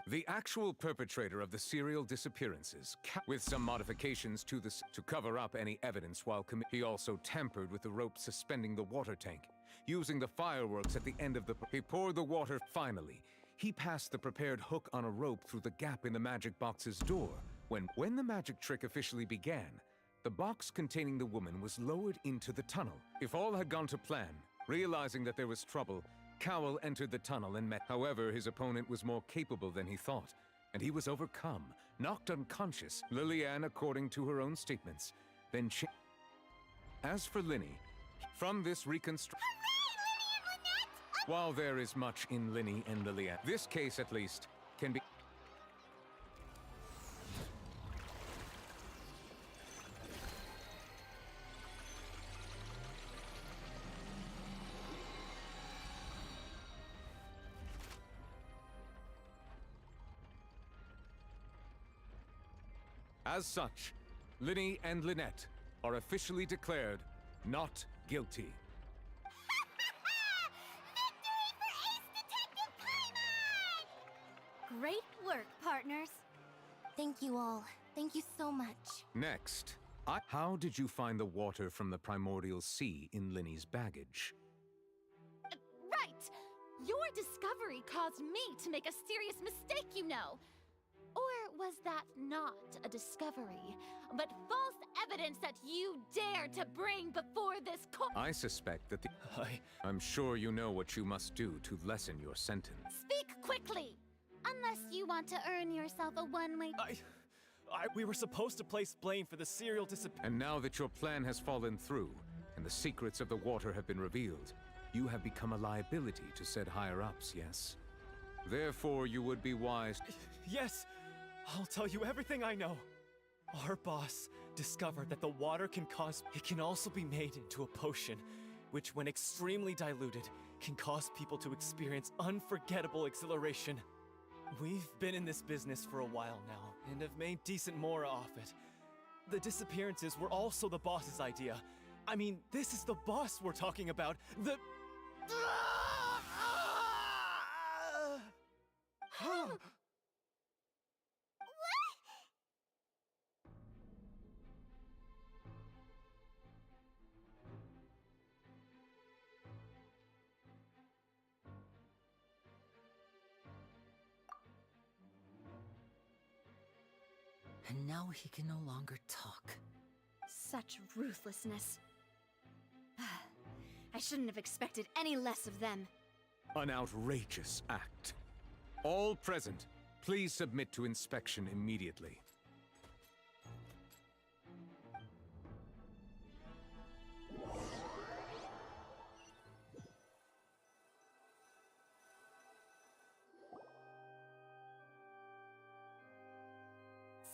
the actual perpetrator of the serial disappearances, with some modifications to cover up any evidence while he also tampered with the rope suspending the water tank, using the fireworks at the end of he poured the water. Finally, he passed the prepared hook on a rope through the gap in the magic box's door. When the magic trick officially began, the box containing the woman was lowered into the tunnel. If all had gone to plan, realizing that there was trouble, Kamal entered the tunnel and met. However, his opponent was more capable than he thought, and he was overcome, knocked unconscious. Lillian, according to her own statements, then As for Linny, from this reconstruction. While there is much in Linny and Lillian, this case at least can be. As such, Linny and Lynette are officially declared not guilty. Victory for Ace Detective Paimon! Great work, partners. Thank you all. Thank you so much. Next, how did you find the water from the primordial sea in Linny's baggage? Right! Your discovery caused me to make a serious mistake, you know. Or was that not a discovery, but false evidence that you dared to bring before this court? I suspect that I'm sure you know what you must do to lessen your sentence. Speak quickly! Unless you want to earn yourself a one-way... We were supposed to place blame for the serial disappearance. And now that your plan has fallen through, and the secrets of the water have been revealed, you have become a liability to said higher-ups, yes? Therefore, you would be wise... Yes! I'll tell you everything I know. Our boss discovered that the water can cause... It can also be made into a potion, which when extremely diluted, can cause people to experience unforgettable exhilaration. We've been in this business for a while now, and have made decent mora off it. The disappearances were also the boss's idea. I mean, this is the boss we're talking about. The... And now he can no longer talk. Such ruthlessness. I shouldn't have expected any less of them. An outrageous act. All present, please submit to inspection immediately.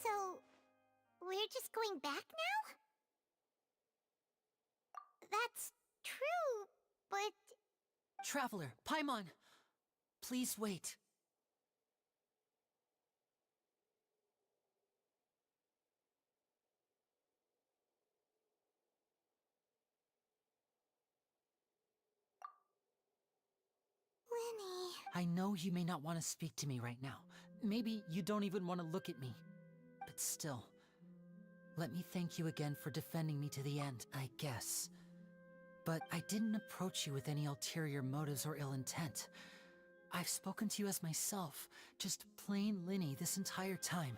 So, we're just going back now? That's true, but... Traveler, Paimon! Please wait. Lenny... I know you may not want to speak to me right now. Maybe you don't even want to look at me. But still, let me thank you again for defending me to the end, I guess. But I didn't approach you with any ulterior motives or ill intent. I've spoken to you as myself, just plain Linny this entire time.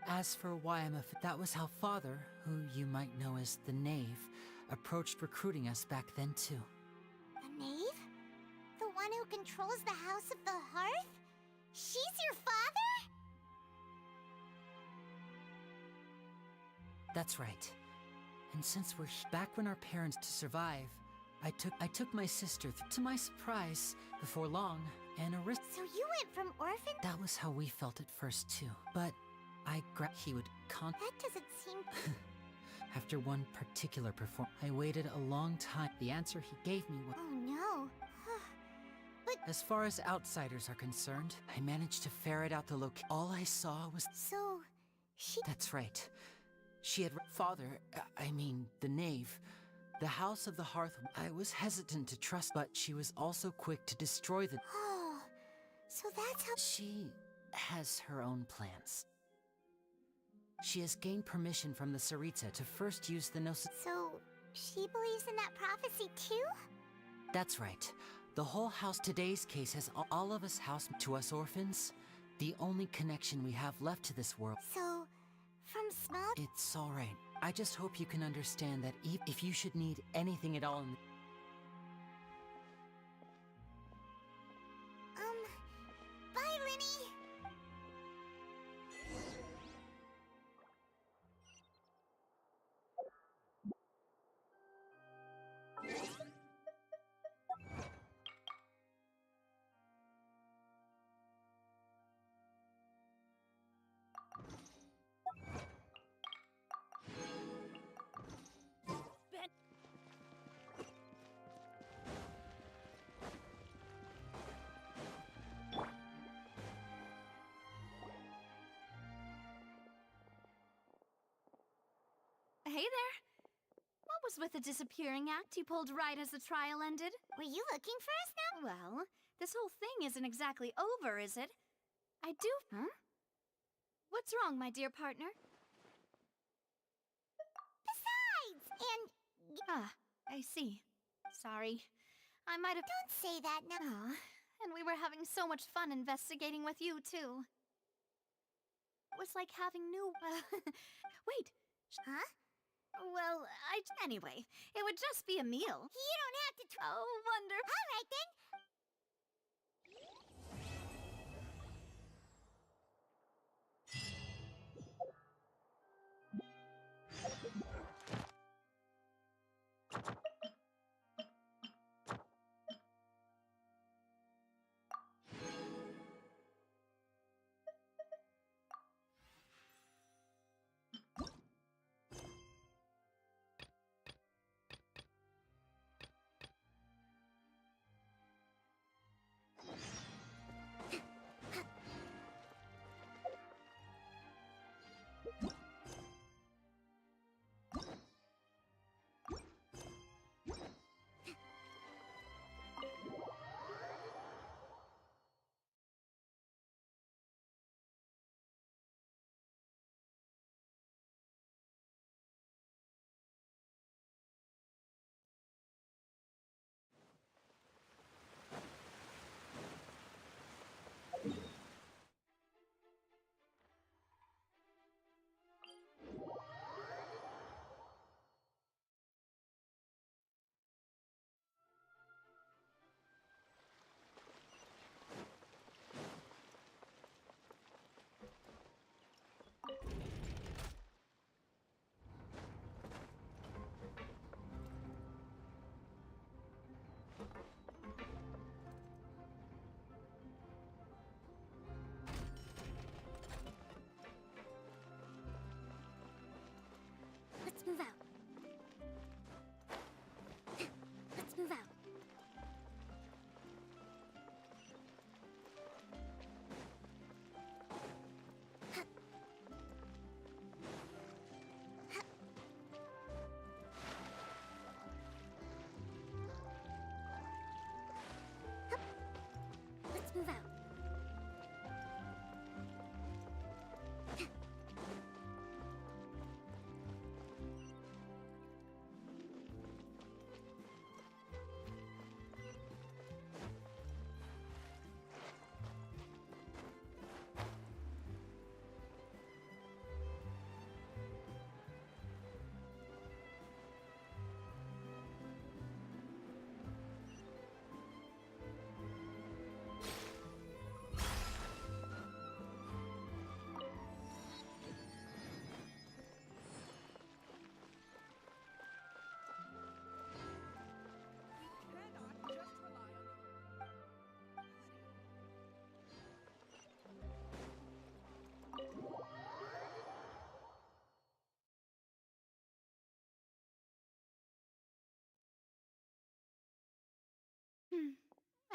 As for why that was how Father, who you might know as the Knave, approached recruiting us back then too. The Knave? The one who controls the House of the Hearth? She's your father? That's right. And since we're back when our parents to survive, I took my sister to my surprise before long and a risk. So you went from orphan? That was how we felt at first too. But he would That doesn't seem... After one particular I waited a long time. The answer he gave me was... Oh no. But... As far as outsiders are concerned, I managed to ferret out the location. All I saw was... So... she... That's right. She had... Father, I mean, the Knave. The House of the Hearth. I was hesitant to trust, but she was also quick to destroy the... Oh... So that's how... She has her own plans. She has gained permission from the Tsaritsa to first use the Gnosis... So... she believes in that prophecy too? That's right. The whole house... Today's case has all of us house... To us orphans, the only connection we have left to this world. So... From small... It's alright. I just hope you can understand that if you should need anything at all in... Bye, Lenny! Hey there. What was with the disappearing act you pulled right as the trial ended? Were you looking for us now? Well, this whole thing isn't exactly over, is it? I do... Huh? What's wrong, my dear partner? Besides, and... Ah, I see. Sorry. I might have... Don't say that now. And we were having so much fun investigating with you, too. It was like having new... Wait. Huh? Well, Anyway, it would just be a meal. You don't have to... Oh, wonderful. All right, then. Let's move out. Let's move out. Let's move out.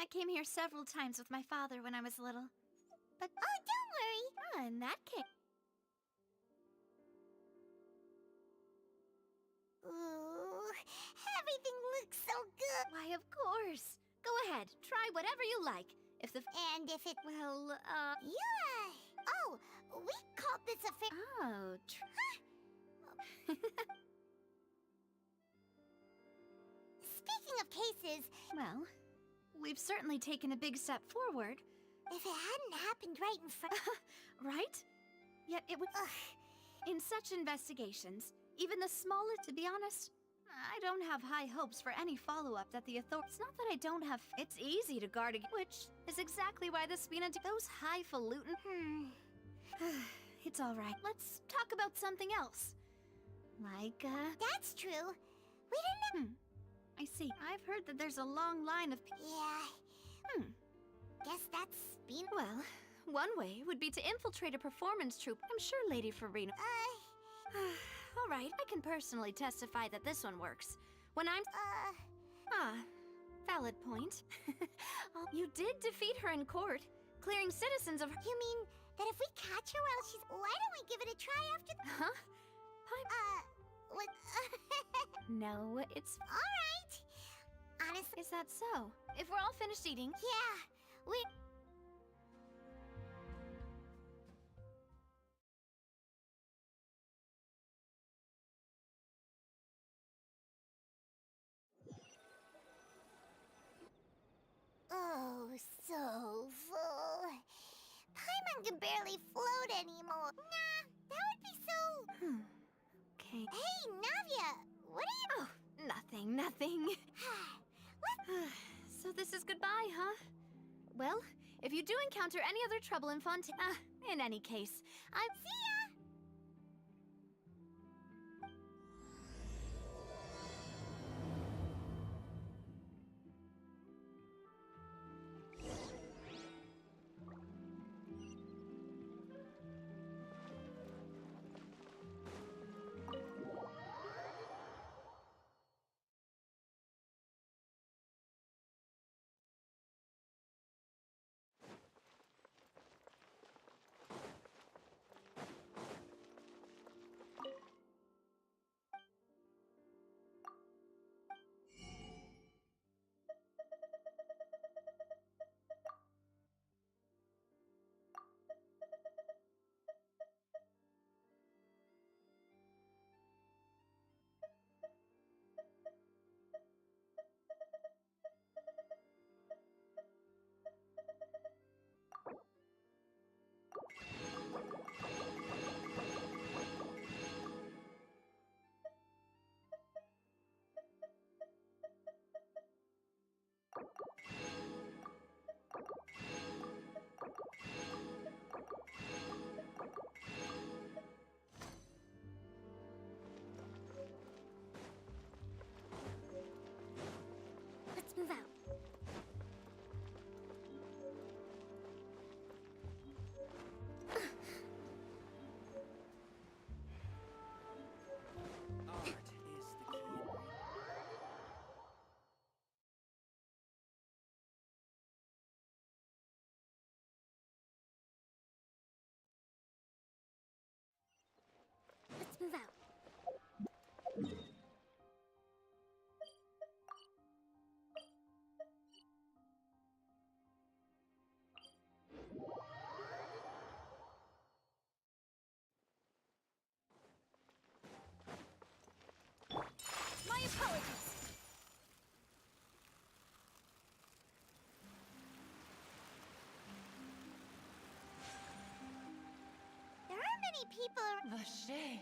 I came here several times with my father when I was little. But... Oh, don't worry. In that case... Ooh, everything looks so good. Why, of course. Go ahead, try whatever you like. If the... And if it... Well, Yeah. Oh, we called this a fair... Oh, Speaking of cases... Well, we've certainly taken a big step forward. If it hadn't happened right in front... Right? Yet it would... In such investigations, even the smallest... To be honest, I don't have high hopes for any follow-up that the authorities... It's not that I don't have... It's easy to guard against... Which is exactly why the Spina... Those highfalutin... It's alright. Let's talk about something else. Like, That's true. We didn't... I see. I've heard that there's a long line of... Yeah. Guess that's Spina... Well, one way would be to infiltrate a performance troupe. I'm sure Lady Farina... Alright, I can personally testify that this one works. When I'm... valid point. You did defeat her in court, clearing citizens of her... You mean that if we catch her while she's... Why don't we give it a try after... Huh? What... No, it's... Alright. Honestly... Is that so? If we're all finished eating... Yeah, we... Oh, so can barely float anymore. Nah, that would be so... Okay. Hey, Navia! What are you... Oh, nothing. So this is goodbye, huh? Well, if you do encounter any other trouble in Fontaine... in any case, See ya! Let's move out. Let's move out. my apologies. There aren't many people. Vache.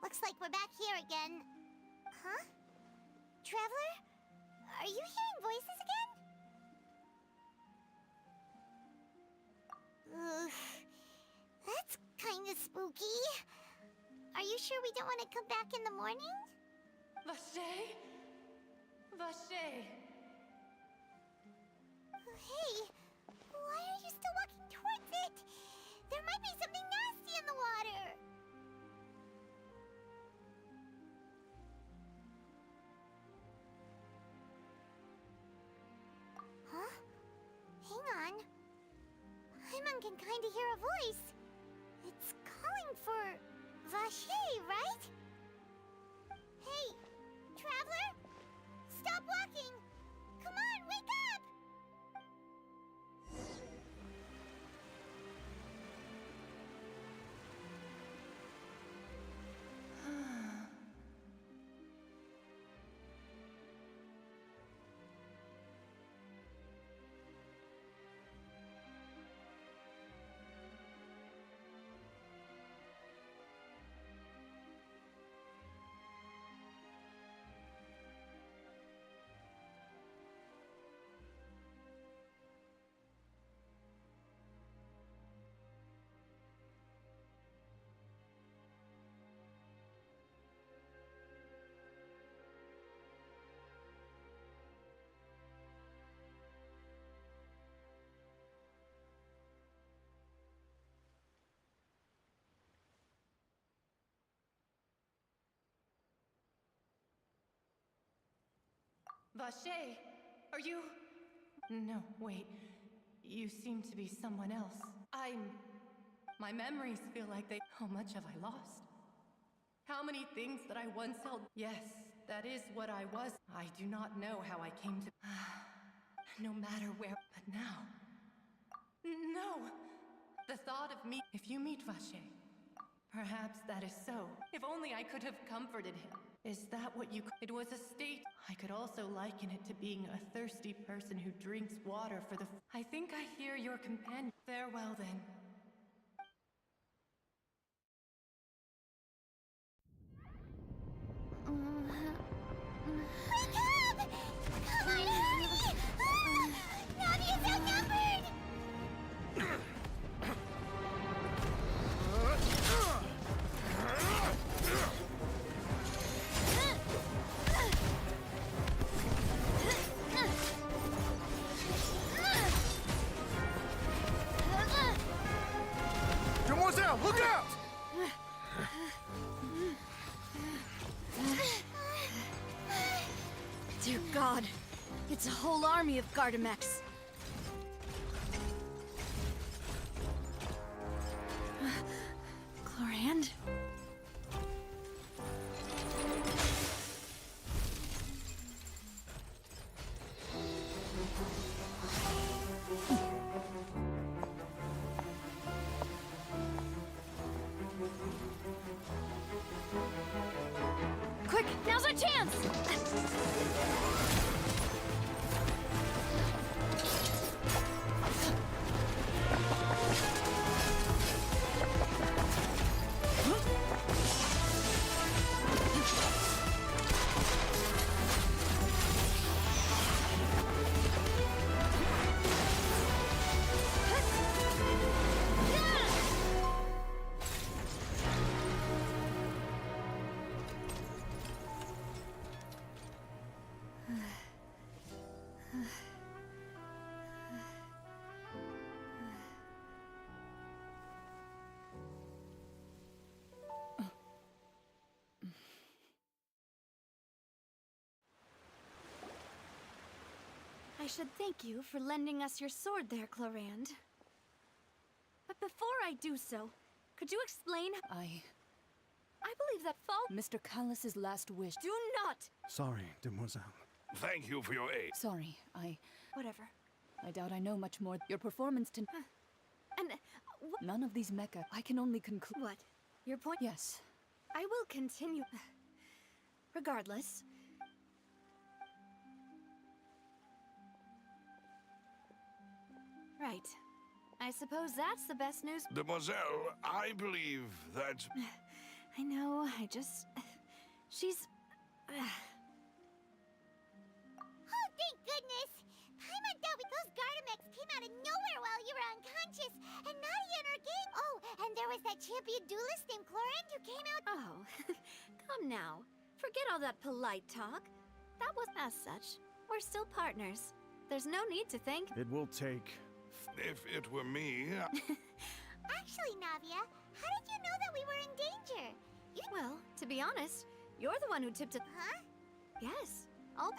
Looks like we're back here again. Huh? Traveler? Are you hearing voices again? Ugh. That's kinda spooky. Are you sure we don't want to come back in the morning? Vache? Vache. Hey, why are you still walking towards it? There might be something nasty in the water. Huh? Hang on. Paimon can kinda hear a voice. It's calling for Vache, right? Hey, Traveler? Stop walking! Come on, wake up! Vache, are you... No, wait. You seem to be someone else. My memories feel like they... How much have I lost? How many things that I once held... Yes, that is what I was. I do not know how I came to... No matter where... But now... No! The thought of me... If you meet Vache, Perhaps that is so. If only I could have comforted him. Is that what you... It was a state. I could also liken it to being a thirsty person who drinks water for the... I think I hear your companion. Farewell then. Wake up! Come on, hurry! Navia's outnumbered! Demoiselle, look out! Dear God, it's a whole army of Gardamex. Chlorand? Quick, now's our chance! I should thank you for lending us your sword there, Chlorand. But before I do so, could you explain? I believe that fall. Mr. Callus's last wish. Do not! Sorry, Demoiselle. Thank you for your aid. Sorry, Whatever. I doubt I know much more. Your performance to... And None of these mecha. I can only conclude... what? Your point? Yes. I will continue. Regardless. Right. I suppose that's the best news. Demoiselle, I believe that... I know, she's... Oh, thank goodness! Paimon thought those Gardamex came out of nowhere while you were unconscious, and Nadia and her gang... Oh, and there was that champion duelist named Chlorand who came out... Oh, come now. Forget all that polite talk. That was as such. We're still partners. There's no need to thank... It will take... If it were me... Actually, Navia, how did you know that we were in danger? Well, to be honest, you're the one who tipped it. Huh? Yes. How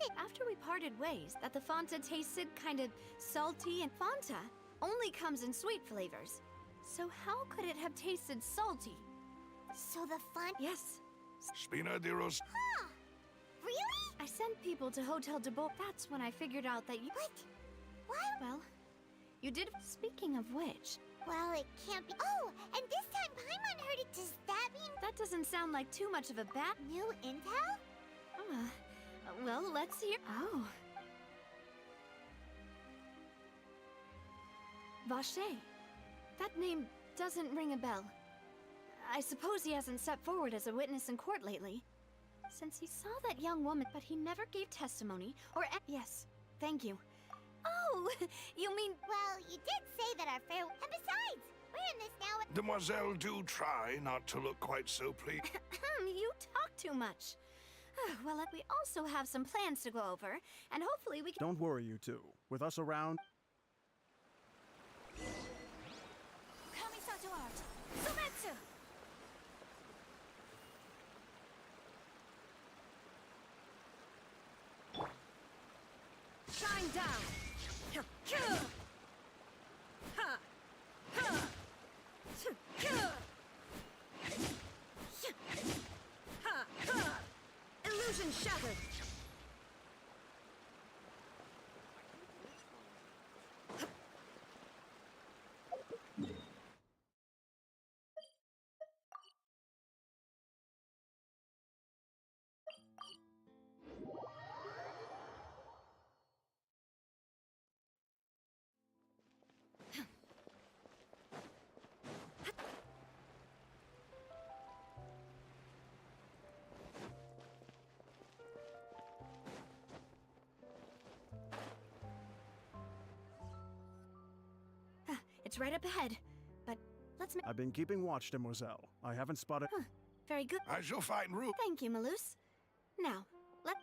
did... After we parted ways, that the Fanta tasted kind of salty, and Fanta only comes in sweet flavors. So how could it have tasted salty? So the Fanta... Yes. Spina de Ros... Huh. Really? I sent people to Hotel de Bo. That's when I figured out that you... What? What? Well, you did... Speaking of which... Well, it can't be... Oh, and this time Paimon heard it. Does that mean... That doesn't sound like too much of a bad... New intel? Well, let's hear... Oh. Vache. That name doesn't ring a bell. I suppose he hasn't stepped forward as a witness in court lately. Since he saw that young woman, but he never gave testimony, or... Yes, thank you. Oh, you mean... Well, you did say that our fair... And besides, we're in this now... Demoiselle, do try not to look quite so pleased. You talk too much. Well, we also have some plans to go over, and hopefully we can... Don't worry, you two. With us around... Kamisato art! Sumetsu! Shine down! Illusion shattered! It's right up ahead. But let's I've been keeping watch, Demoiselle. I haven't spotted. Huh. Very good. I shall find room. Thank you, Malus. Now, let...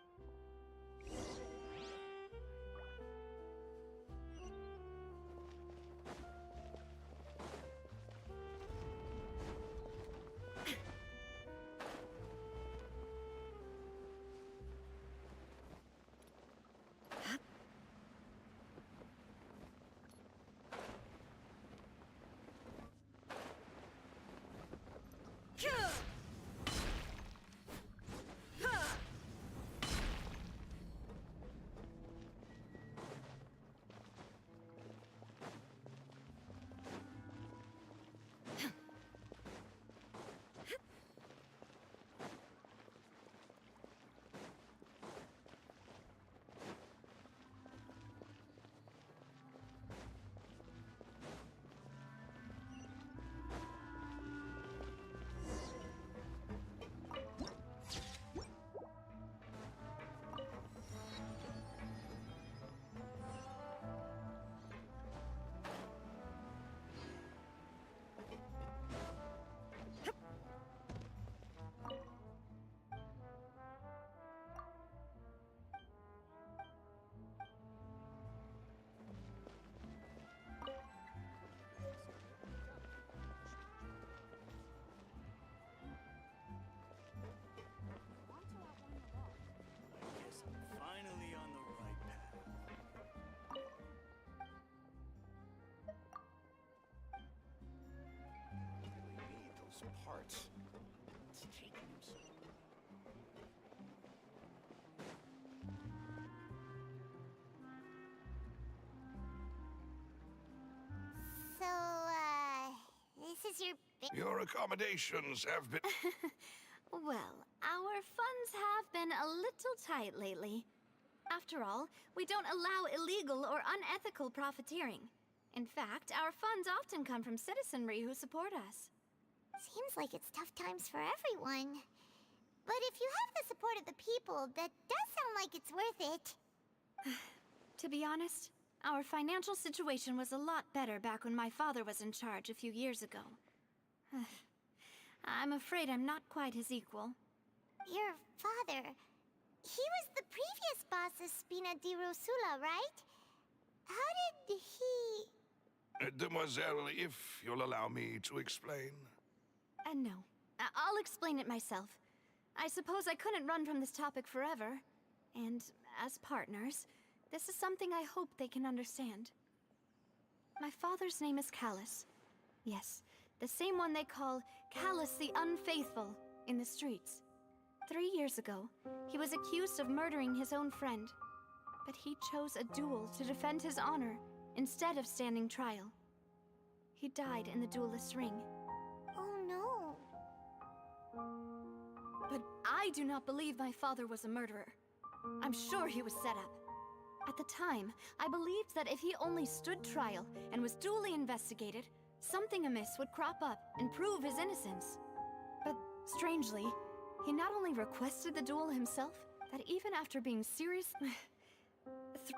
Finally on the right path. We need those parts. It's taking him so So, this is your Your accommodations have been... Well, our funds have been a little tight lately. After all, we don't allow illegal or unethical profiteering. In fact, our funds often come from citizenry who support us. Seems like it's tough times for everyone. But if you have the support of the people, that does sound like it's worth it. To be honest, our financial situation was a lot better back when my father was in charge a few years ago. I'm afraid I'm not quite his equal. Your father... He was the previous boss of Spina di Rosula, right? How did he... Demoiselle, if you'll allow me to explain. No. I'll explain it myself. I suppose I couldn't run from this topic forever. And as partners, this is something I hope they can understand. My father's name is Callus. Yes, the same one they call Callus the Unfaithful in the streets. 3 years ago, he was accused of murdering his own friend. But he chose a duel to defend his honor instead of standing trial. He died in the duelist's ring. Oh no. But I do not believe my father was a murderer. I'm sure he was set up. At the time, I believed that if he only stood trial and was duly investigated, something amiss would crop up and prove his innocence. But strangely, he not only requested the duel himself, that even after being seriously...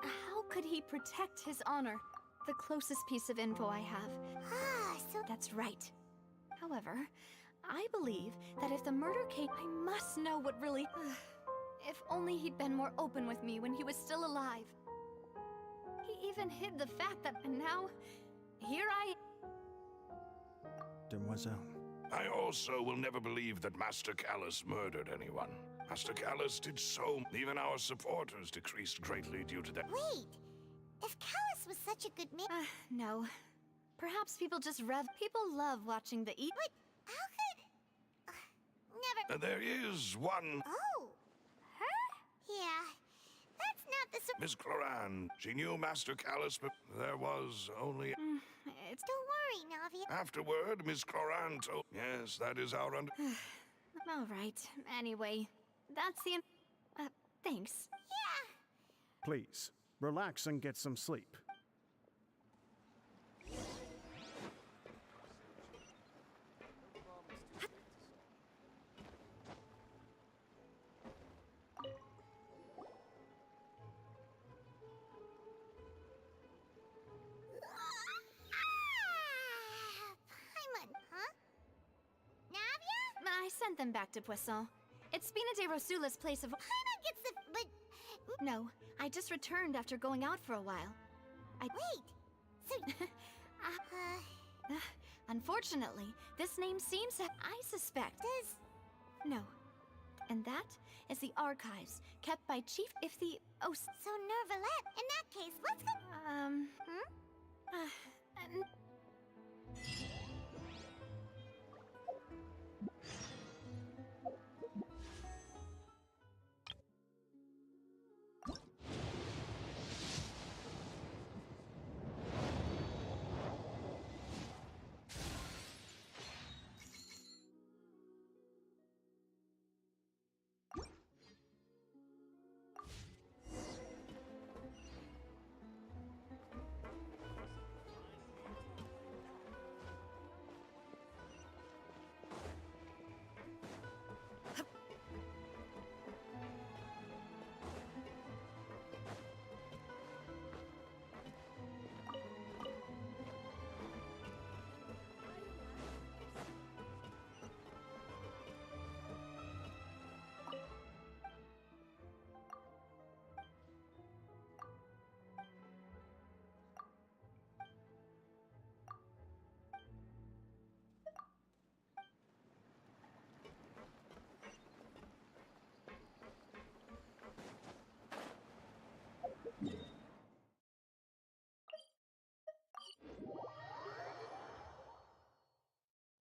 How could he protect his honor? The closest piece of info I have. So... That's right. However, I believe that if the murder case... I must know what really... If only he'd been more open with me when he was still alive. He even hid the fact that... And now... Here I... Demoiselle. I also will never believe that Master Callus murdered anyone. Master Callus did so. Even our supporters decreased greatly due to that. Wait! If Callus was such a good man... no. Perhaps people just People love watching the eat... But how could... never... There is one... Oh! Her? Yeah. That's not the... Miss Cloran. She knew Master Callus, but there was only... It's... Don't worry, Navia. Afterward, Miss Cloran told... Yes, that is our under... All right. Anyway, that's the... thanks. Yeah. Please, relax and get some sleep. them back to Poisson. It's Spina de Rosula's place of— Paimon gets the— but... No, I just returned after going out for a while. Wait, so... Unfortunately, this name seems to— I suspect— No. And that is the archives, kept by Chief— If the— Oh, so Nervalette, in that case, let's go—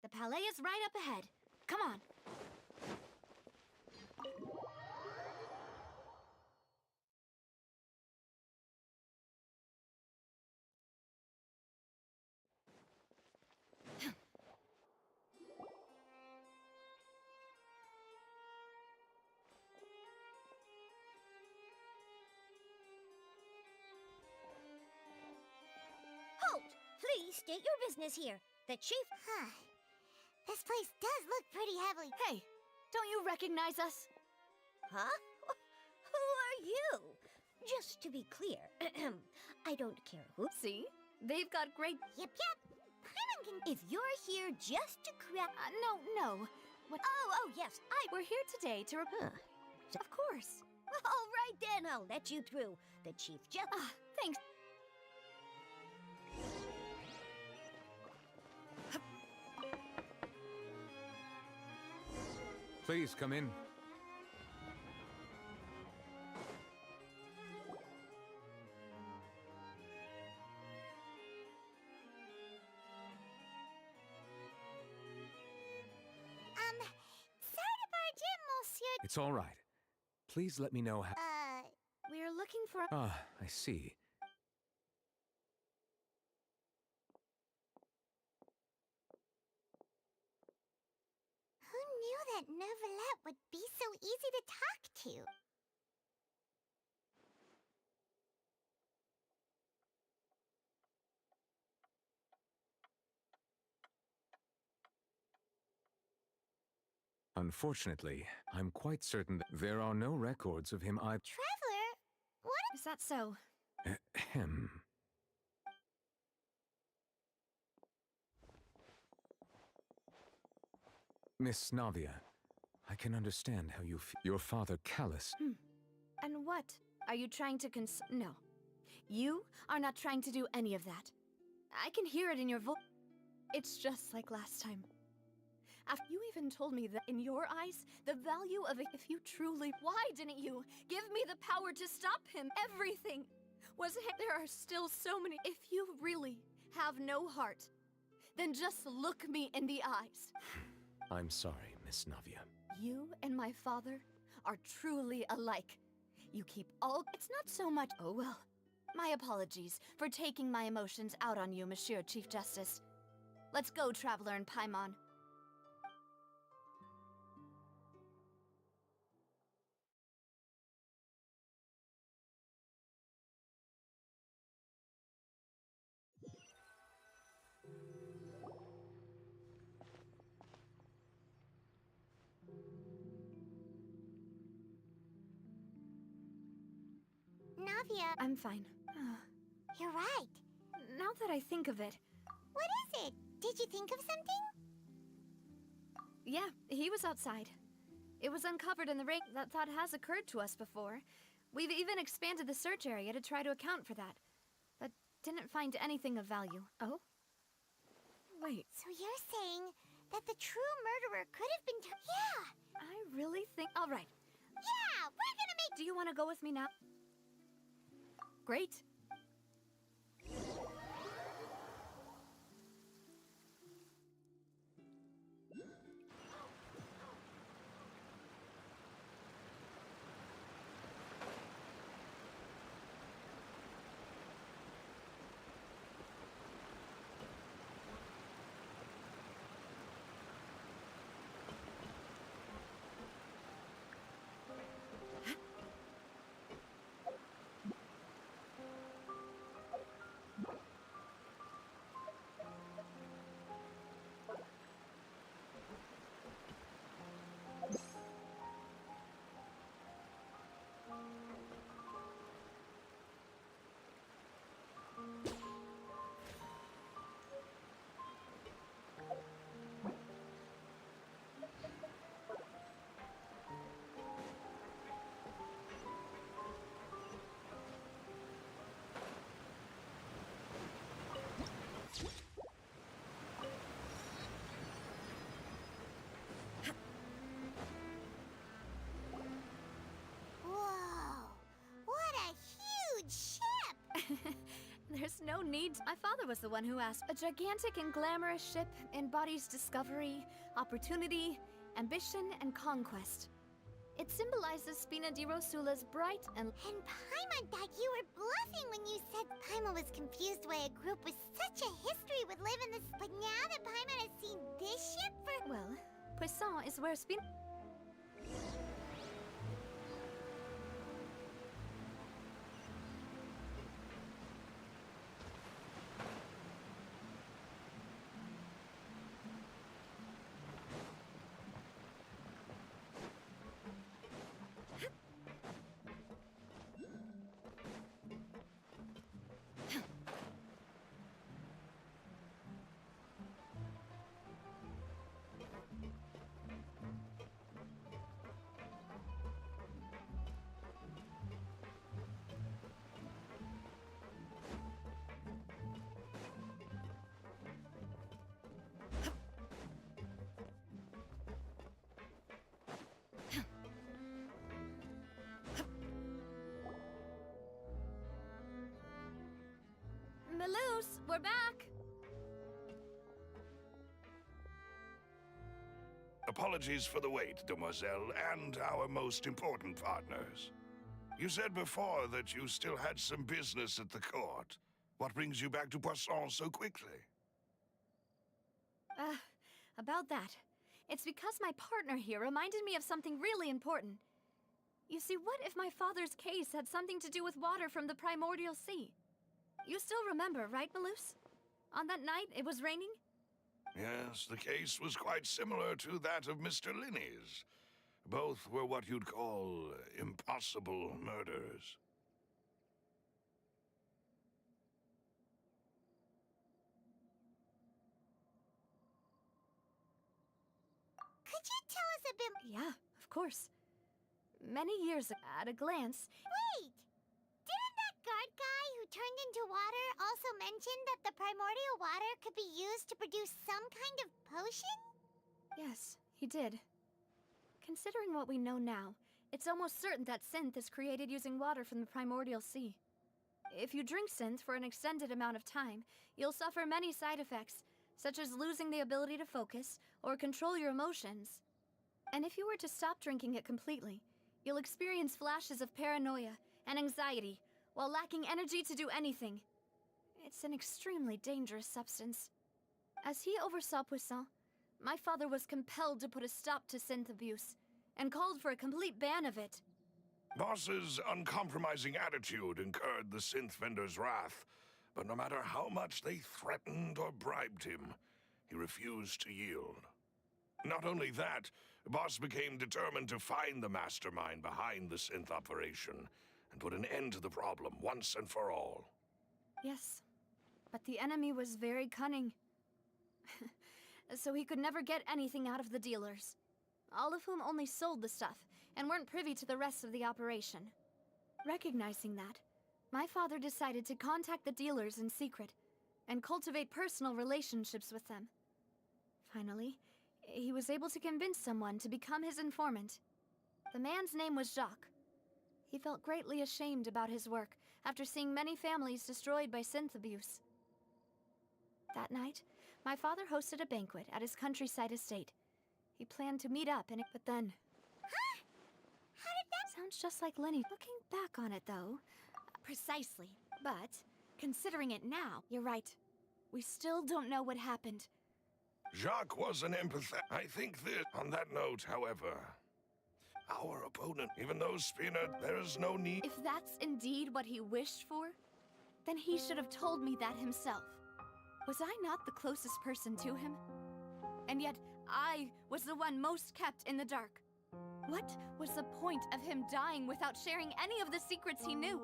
The palais is right up ahead. Come on. Halt! Please state your business here. The chief... This place does look pretty heavily... Hey, don't you recognize us? Huh? Who are you? Just to be clear, I don't care who... See? They've got great... Yep. Paimon can... If you're here just to crack... no. What? Oh, yes, We're here today to... Of course. All right, then, I'll let you through. The chief just... Thanks. Please come in. Sorry to barge in, monsieur. It's all right. Please let me know how. We're looking for... Ah, I see. Who knew that Nervalette would be so easy to talk to? Unfortunately, I'm quite certain that there are no records of him. Traveler? What? Is that so? Him. Miss Navia, I can understand how you feel. Your father, Callus. And what? Are you trying to No. You are not trying to do any of that. I can hear it in your voice. It's just like last time. After you even told me that in your eyes, the value of it, if you truly... Why didn't you give me the power to stop him? Everything was... There are still so many... If you really have no heart, then just look me in the eyes. I'm sorry, Miss Navia. You and my father are truly alike. You keep all... It's not so much... Oh well. My apologies for taking my emotions out on you, Monsieur Chief Justice. Let's go, Traveler and Paimon. Navia... I'm fine. You're right. Now that I think of it... What is it? Did you think of something? Yeah, he was outside. It was uncovered in the rain. That thought has occurred to us before. We've even expanded the search area to try to account for that, but didn't find anything of value. Oh? Wait. So you're saying that the true murderer could have been Yeah! I really think... All right. Yeah! We're gonna make... Do you want to go with me now? Great. Whoa! What a huge ship! There's no need. My father was the one who asked. A gigantic and glamorous ship embodies discovery, opportunity, ambition, and conquest. It symbolizes Spina di Rosula's bright and... And Paimon thought you were bluffing when you said Paimon was confused why a group with such a history would live in this... But now that Paimon has seen this ship for... Well, Poisson is where Spina... Maloose, we're back! Apologies for the wait, demoiselle, and our most important partners. You said before that you still had some business at the court. What brings you back to Poisson so quickly? About that. It's because my partner here reminded me of something really important. You see, what if my father's case had something to do with water from the primordial sea? You still remember, right, Maloose? On that night, it was raining? Yes, the case was quite similar to that of Mr. Linney's. Both were what you'd call impossible murders. Could you tell us a bit... Yeah, of course. Many years at a glance... Wait! Didn't that guard guy who turned into water also mention that the primordial water could be used to produce some kind of potion? Yes, he did. Considering what we know now, it's almost certain that synth is created using water from the primordial sea. If you drink synth for an extended amount of time, you'll suffer many side effects, such as losing the ability to focus or control your emotions. And if you were to stop drinking it completely, you'll experience flashes of paranoia and anxiety while lacking energy to do anything. It's an extremely dangerous substance. As he oversaw Poisson, my father was compelled to put a stop to synth abuse and called for a complete ban of it. Boss's uncompromising attitude incurred the synth vendor's wrath, but no matter how much they threatened or bribed him, he refused to yield. Not only that, Boss became determined to find the mastermind behind the synth operation and put an end to the problem once and for all. Yes, but the enemy was very cunning. so he could never get anything out of the dealers. All of whom only sold the stuff, and weren't privy to the rest of the operation. Recognizing that, my father decided to contact the dealers in secret, and cultivate personal relationships with them. Finally, he was able to convince someone to become his informant. The man's name was Jacques. He felt greatly ashamed about his work after seeing many families destroyed by synth abuse. That night, my father hosted a banquet at his countryside estate. He planned to meet up but then... Huh? How did that... Sounds just like Lenny. Looking back on it, though... Precisely. But, considering it now, you're right. We still don't know what happened. Jacques was an empathetic. I think that, on that note, however, our opponent, even though Spina, there is no need... If that's indeed what he wished for, then he should have told me that himself. Was I not the closest person to him? And yet, I was the one most kept in the dark. What was the point of him dying without sharing any of the secrets he knew?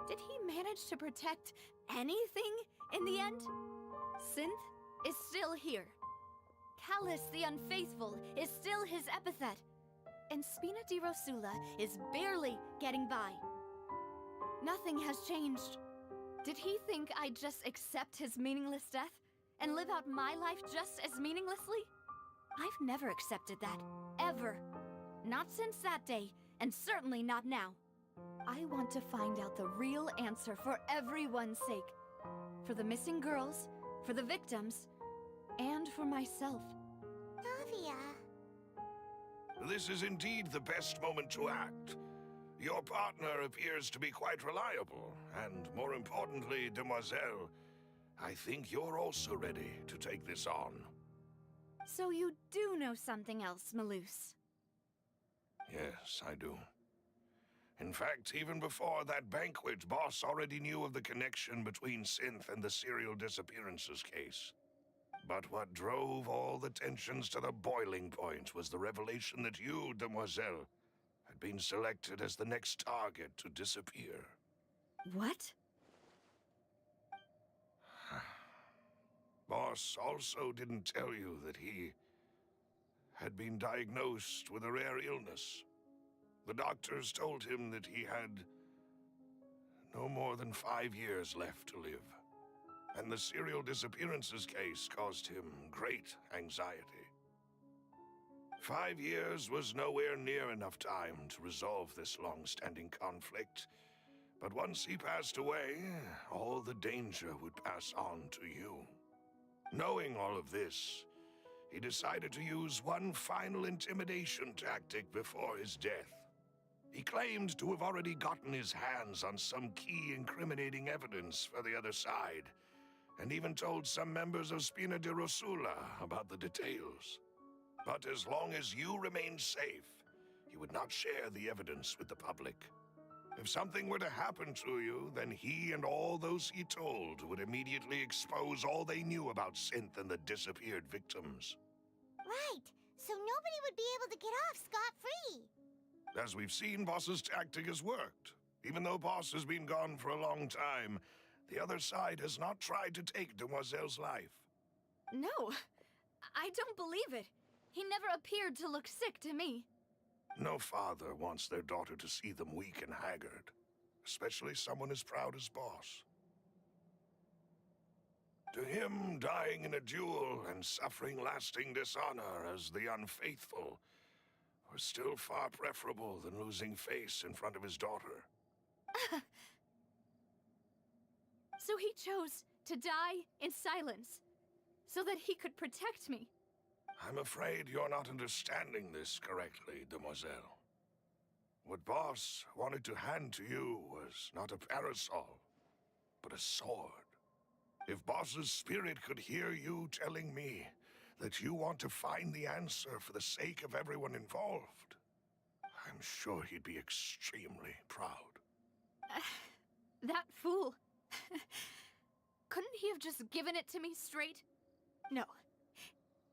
Did he manage to protect anything in the end? Synth is still here. Callus the Unfaithful is still his epithet. And Spina di Rosula is barely getting by. Nothing has changed. Did he think I'd just accept his meaningless death and live out my life just as meaninglessly? I've never accepted that, ever. Not since that day, and certainly not now. I want to find out the real answer for everyone's sake. For the missing girls, for the victims, and for myself. Navia. This is indeed the best moment to act. Your partner appears to be quite reliable, and more importantly, Demoiselle, I think you're also ready to take this on. So you do know something else, Malus? Yes, I do. In fact, even before that banquet, Boss already knew of the connection between Synth and the serial disappearances case. But what drove all the tensions to the boiling point was the revelation that you, Demoiselle, had been selected as the next target to disappear. What? Boss also didn't tell you that he had been diagnosed with a rare illness. The doctors told him that he had no more than 5 years left to live. And the serial disappearances case caused him great anxiety. 5 years was nowhere near enough time to resolve this long-standing conflict. But once he passed away, all the danger would pass on to you. Knowing all of this, he decided to use one final intimidation tactic before his death. He claimed to have already gotten his hands on some key incriminating evidence for the other side, and even told some members of Spina di Rosula about the details. But as long as you remained safe, he would not share the evidence with the public. If something were to happen to you, then he and all those he told would immediately expose all they knew about Synth and the disappeared victims. Right, so nobody would be able to get off scot-free. As we've seen, Boss's tactic has worked. Even though Boss has been gone for a long time, the other side has not tried to take Demoiselle's life. No, I don't believe it. He never appeared to look sick to me. No father wants their daughter to see them weak and haggard, especially someone as proud as Boss. To him, dying in a duel and suffering lasting dishonor as the unfaithful was still far preferable than losing face in front of his daughter. So he chose to die in silence, so that he could protect me. I'm afraid you're not understanding this correctly, Demoiselle. What Boss wanted to hand to you was not a parasol, but a sword. If Boss's spirit could hear you telling me that you want to find the answer for the sake of everyone involved, I'm sure he'd be extremely proud. That fool. Couldn't he have just given it to me straight? No.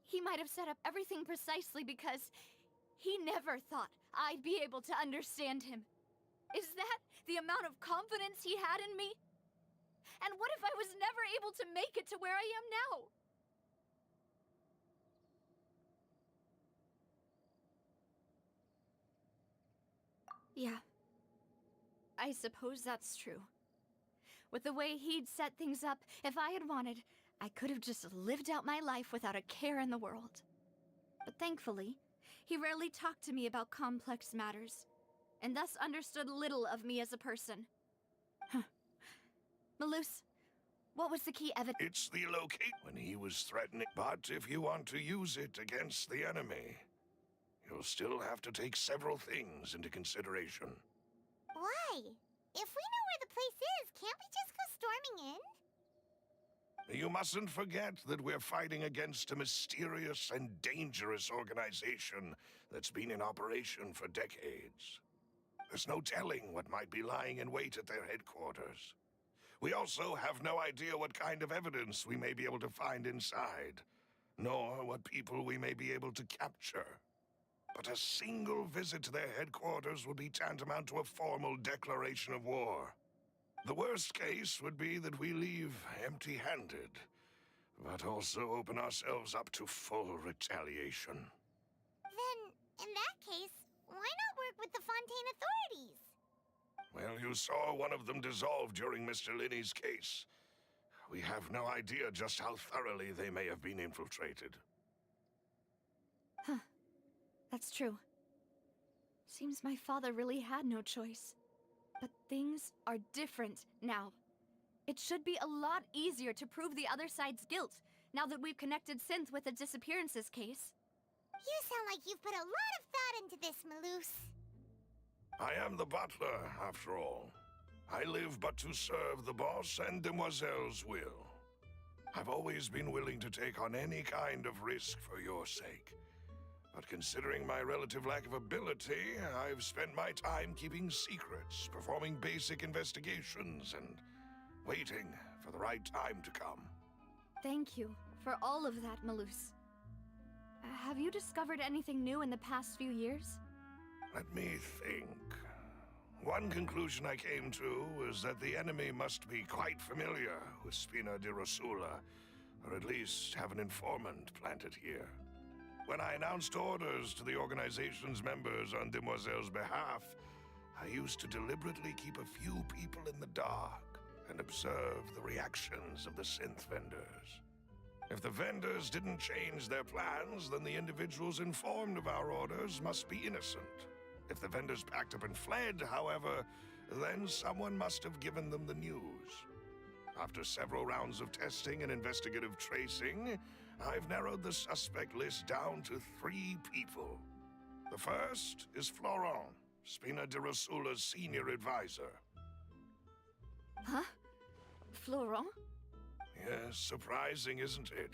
He might have set up everything precisely because he never thought I'd be able to understand him. Is that the amount of confidence he had in me? And what if I was never able to make it to where I am now? Yeah. I suppose that's true. With the way he'd set things up, if I had wanted, I could have just lived out my life without a care in the world. But thankfully, he rarely talked to me about complex matters, and thus understood little of me as a person. Huh. Malus, what was the key evidence? It's the locate when he was threatening. But if you want to use it against the enemy, you'll still have to take several things into consideration. Why? If we know where the place is, can't we just go storming in? You mustn't forget that we're fighting against a mysterious and dangerous organization that's been in operation for decades. There's no telling what might be lying in wait at their headquarters. We also have no idea what kind of evidence we may be able to find inside, nor what people we may be able to capture. But a single visit to their headquarters would be tantamount to a formal declaration of war. The worst case would be that we leave empty-handed, but also open ourselves up to full retaliation. Then, in that case, why not work with the Fontaine authorities? Well, you saw one of them dissolve during Mr. Linney's case. We have no idea just how thoroughly they may have been infiltrated. Huh. That's true. Seems my father really had no choice. But things are different now. It should be a lot easier to prove the other side's guilt, now that we've connected Synth with the disappearances case. You sound like you've put a lot of thought into this, Malus. I am the butler, after all. I live but to serve the boss and Demoiselle's will. I've always been willing to take on any kind of risk for your sake. But considering my relative lack of ability, I've spent my time keeping secrets, performing basic investigations, and waiting for the right time to come. Thank you for all of that, Malus. Have you discovered anything new in the past few years? Let me think. One conclusion I came to was that the enemy must be quite familiar with Spina di Rosula, or at least have an informant planted here. When I announced orders to the organization's members on Demoiselle's behalf, I used to deliberately keep a few people in the dark and observe the reactions of the synth vendors. If the vendors didn't change their plans, then the individuals informed of our orders must be innocent. If the vendors packed up and fled, however, then someone must have given them the news. After several rounds of testing and investigative tracing, I've narrowed the suspect list down to 3 people. The first is Florent, Spina di Rosula's senior advisor. Huh? Florent? Yes, surprising, isn't it?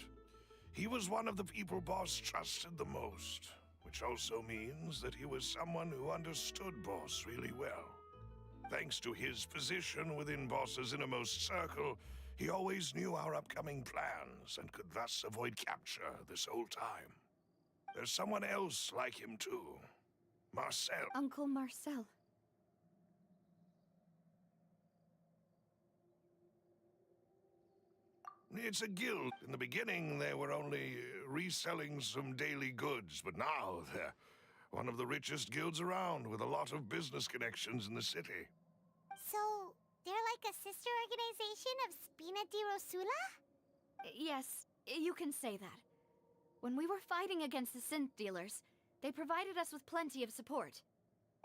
He was one of the people Boss trusted the most, which also means that he was someone who understood Boss really well. Thanks to his position within Boss's innermost circle, he always knew our upcoming plans and could thus avoid capture this whole time. There's someone else like him too. Marcel. Uncle Marcel. It's a guild. In the beginning, they were only reselling some daily goods, but now they're one of the richest guilds around with a lot of business connections in the city. So, they're like a sister organization of Spina di Rosula? Yes, you can say that. When we were fighting against the synth dealers, they provided us with plenty of support.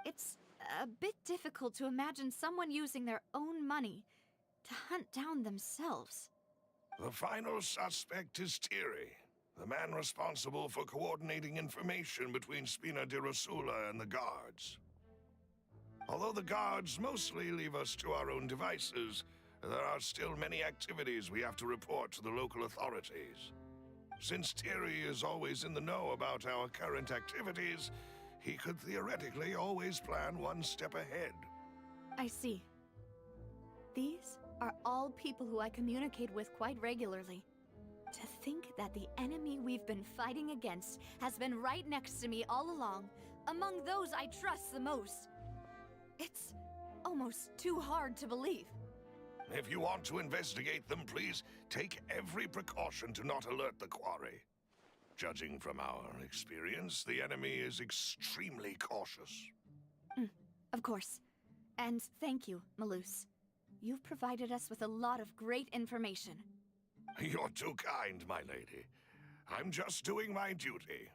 It's a bit difficult to imagine someone using their own money to hunt down themselves. The final suspect is Thierry, the man responsible for coordinating information between Spina di Rosula and the guards. Although the guards mostly leave us to our own devices, there are still many activities we have to report to the local authorities. Since Thierry is always in the know about our current activities, he could theoretically always plan one step ahead. I see. These are all people who I communicate with quite regularly. To think that the enemy we've been fighting against has been right next to me all along, among those I trust the most. It's almost too hard to believe. If you want to investigate them, please take every precaution to not alert the quarry. Judging from our experience, the enemy is extremely cautious. Of course. And thank you, Malus. You've provided us with a lot of great information. You're too kind, my lady. I'm just doing my duty.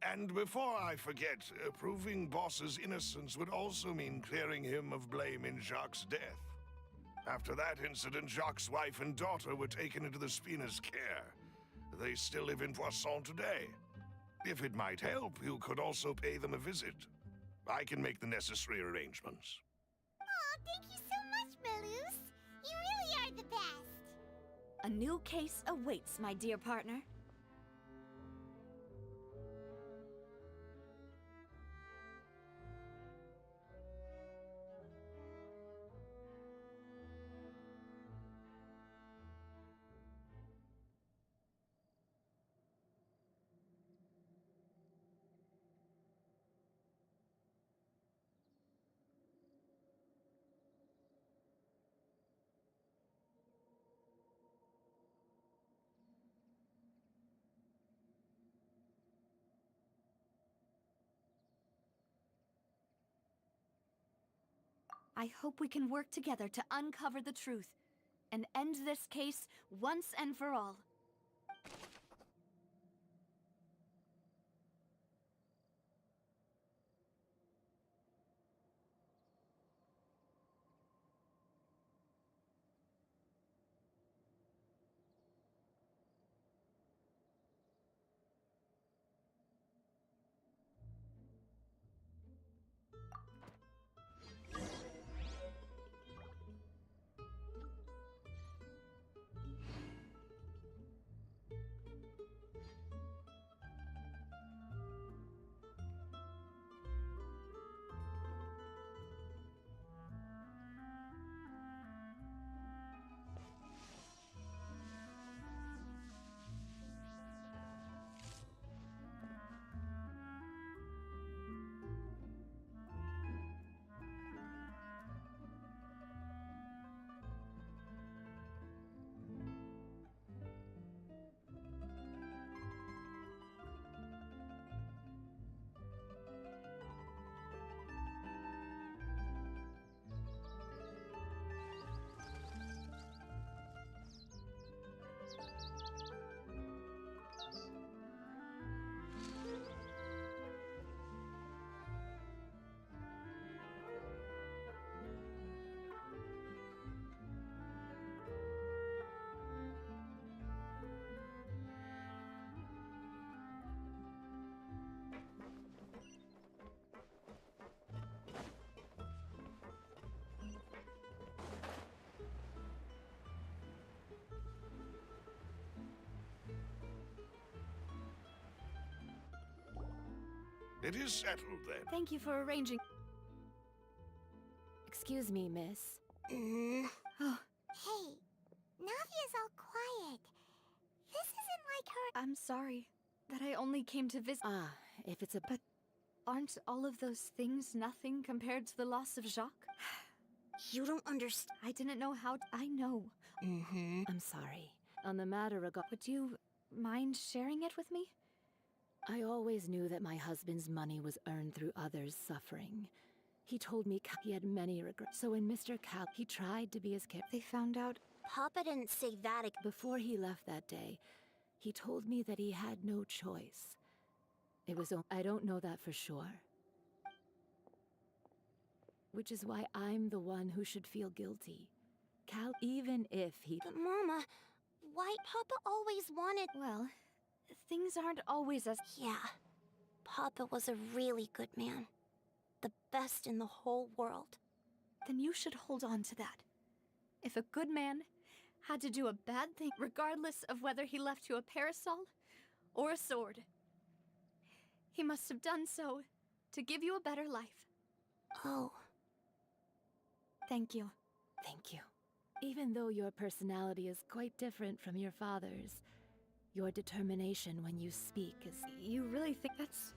And before I forget, proving Boss's innocence would also mean clearing him of blame in Jacques' death. After that incident, Jacques' wife and daughter were taken into the Spina's care. They still live in Poisson today. If it might help, you could also pay them a visit. I can make the necessary arrangements. Oh, thank you so much, Malus. You really are the best. A new case awaits, my dear partner. I hope we can work together to uncover the truth and end this case once and for all. It is settled, then. Thank you for arranging. Excuse me, miss. Oh, Hey, Navia's all quiet. This isn't like her. I'm sorry that I only came to visit. Ah, if it's a... But aren't all of those things nothing compared to the loss of Jacques? You don't understand. I didn't know how. I know. I'm sorry. On the matter regard... Would you mind sharing it with me? I always knew that my husband's money was earned through others' suffering. He told me he had many regrets. So when Mr. Cal, he tried to be as careful. They found out. Papa didn't say that. Before he left that day, he told me that he had no choice. It was... I don't know that for sure. Which is why I'm the one who should feel guilty. Cal, even if he... But Mama, why Papa always wanted... Well, things aren't always as... Yeah. Papa was a really good man. The best in the whole world. Then you should hold on to that. If a good man had to do a bad thing, regardless of whether he left you a parasol or a sword, he must have done so to give you a better life. Oh. Thank you. Thank you. Even though your personality is quite different from your father's, your determination when you speak is... You really think that's...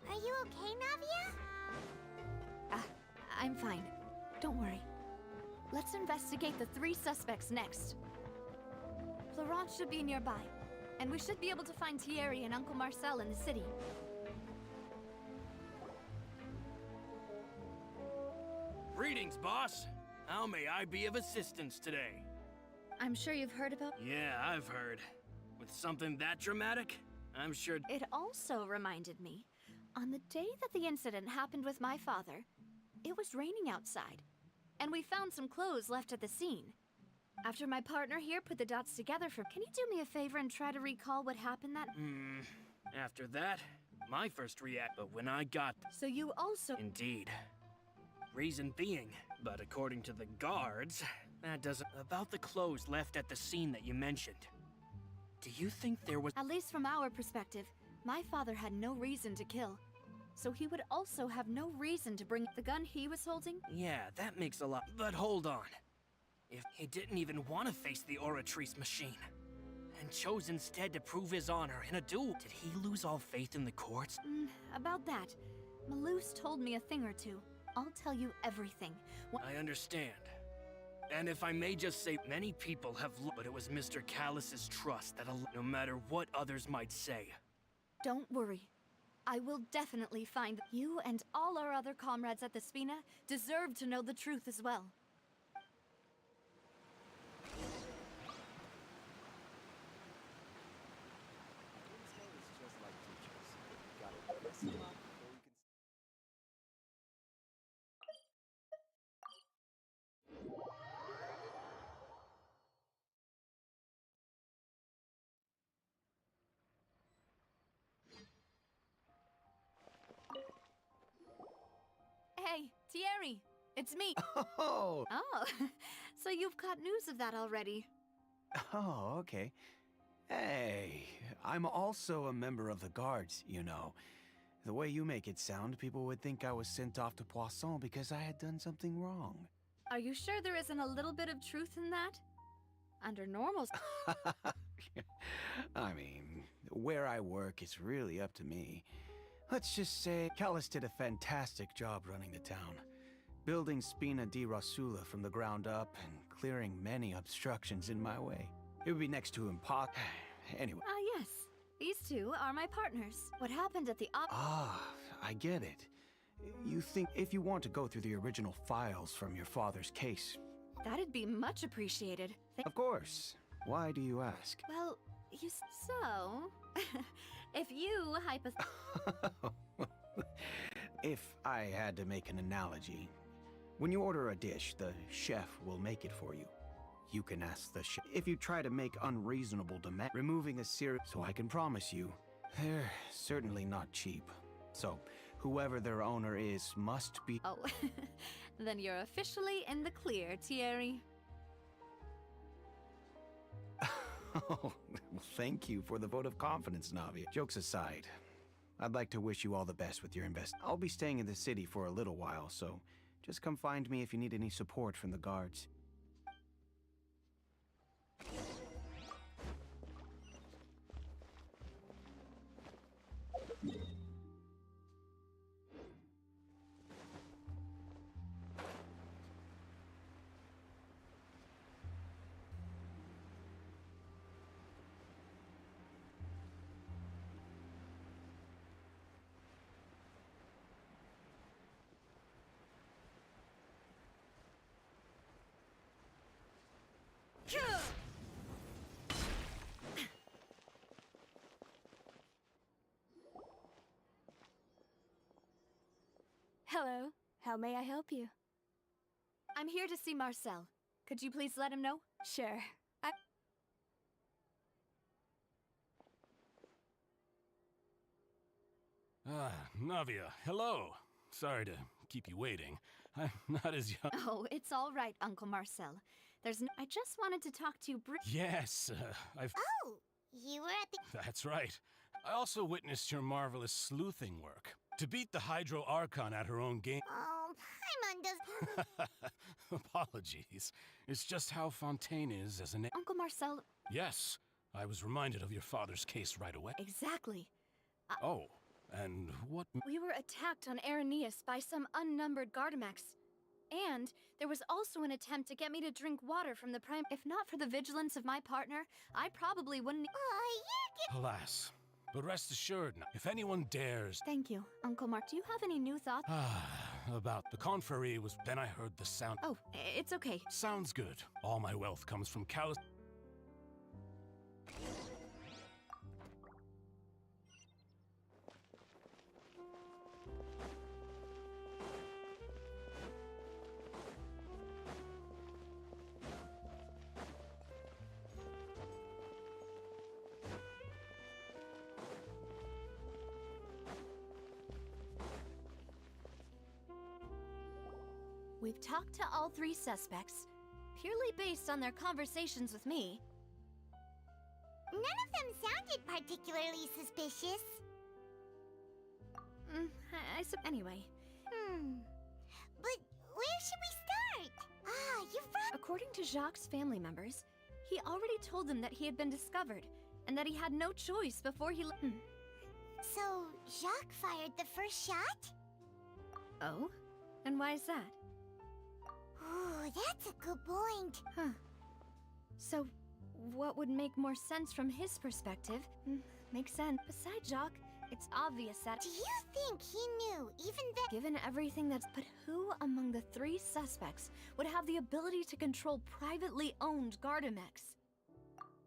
Are you okay, Navia? I'm fine. Don't worry. Let's investigate the 3 suspects next. Florent should be nearby. And we should be able to find Thierry and Uncle Marcel in the city. Greetings, boss. How may I be of assistance today? I'm sure you've heard about... Yeah, I've heard. With something that dramatic, I'm sure... It also reminded me, on the day that the incident happened with my father, it was raining outside, and we found some clothes left at the scene. After my partner here put the dots together for... Can you do me a favor and try to recall what happened that... After that, my first react... But when I got... So you also... Indeed. Reason being, but according to the guards, that doesn't... About the clothes left at the scene that you mentioned. Do you think there was... At least from our perspective, my father had no reason to kill. So he would also have no reason to bring the gun he was holding? Yeah, that makes a lot... But hold on. If he didn't even want to face the Oratrice machine, and chose instead to prove his honor in a duel, did he lose all faith in the courts? About that, Malus told me a thing or two. I'll tell you everything. I understand. And if I may just say, many people have but it was Mr. Callus's trust that no matter what others might say. Don't worry. I will definitely find you, and all our other comrades at the Spina deserve to know the truth as well. Hey, Thierry, it's me. Oh. Oh, so you've got news of that already. Oh, okay. Hey, I'm also a member of the guards, you know. The way you make it sound, people would think I was sent off to Poisson because I had done something wrong. Are you sure there isn't a little bit of truth in that? Under normal... I mean, where I work is really up to me. Let's just say Callus did a fantastic job running the town, building Spina di Rasula from the ground up and clearing many obstructions in my way. It would be next to impossible. Anyway. Yes. These two are my partners. What happened at the I get it. You think if you want to go through the original files from your father's case... That'd be much appreciated. Of course. Why do you ask? Well, so... if you If I had to make an analogy, when you order a dish, the chef will make it for you. You can ask the chef. If you try to make unreasonable demand, removing a cereal, so I can promise you, they're certainly not cheap. So, whoever their owner is must be... Oh, then you're officially in the clear, Thierry. Oh, well, thank you for the vote of confidence, Navi. Jokes aside, I'd like to wish you all the best with your investment. I'll be staying in the city for a little while, so just come find me if you need any support from the guards. Hello. How may I help you? I'm here to see Marcel. Could you please let him know? Sure. Navia, hello. Sorry to keep you waiting. I'm not as young. Oh, it's all right, Uncle Marcel. I just wanted to talk to you Yes, I've... Oh, you were at the... That's right. I also witnessed your marvelous sleuthing work. To beat the Hydro Archon at her own game... Oh, Paimon does... Apologies. It's just how Fontaine is as an... Uncle Marcel... Yes, I was reminded of your father's case right away. Exactly. Oh, and what... We were attacked on Araneus by some unnumbered Gardamex. And there was also an attempt to get me to drink water from the prime... If not for the vigilance of my partner, I probably wouldn't... Oh, you're Alas. But rest assured, if anyone dares... Thank you. Uncle Mark, do you have any new thoughts? about the confrérie was... Then I heard the sound... Oh, it's okay. Sounds good. All my wealth comes from callous... We've talked to all 3 suspects, purely based on their conversations with me. None of them sounded particularly suspicious. Anyway. But where should we start? You According to Jacques' family members, he already told them that he had been discovered, and that he had no choice before he So, Jacques fired the first shot? Oh? And why is that? Ooh, that's a good point. Huh. So, what would make more sense from his perspective? Makes sense. Besides Jacques, it's obvious that... Do you think he knew, even then? Given everything that's... But who among the 3 suspects would have the ability to control privately owned Gardamex?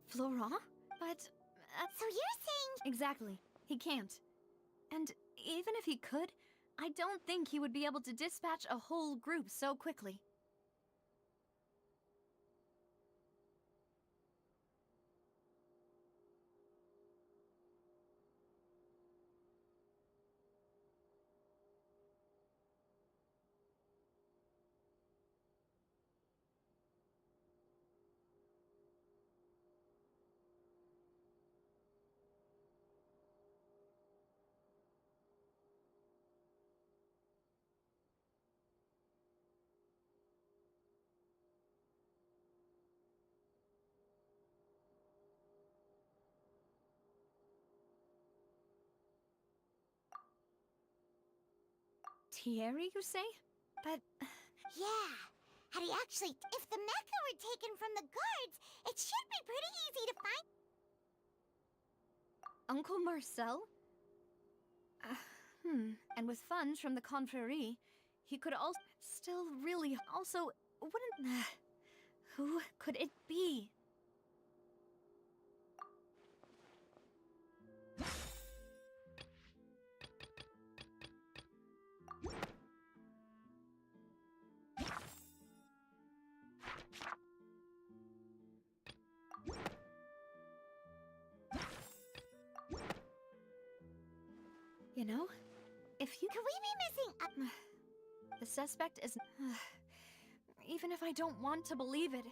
Florent? But... So you're saying... Exactly. He can't. And even if he could, I don't think he would be able to dispatch a whole group so quickly. Thierry, you say? But... Yeah. Had he actually... If the mecha were taken from the guards, it should be pretty easy to find... Uncle Marcel? And with funds from the confrérie, he could also... Still really... Also, wouldn't... Who could it be? You know, if you... Could we be missing The suspect is... Even if I don't want to believe it,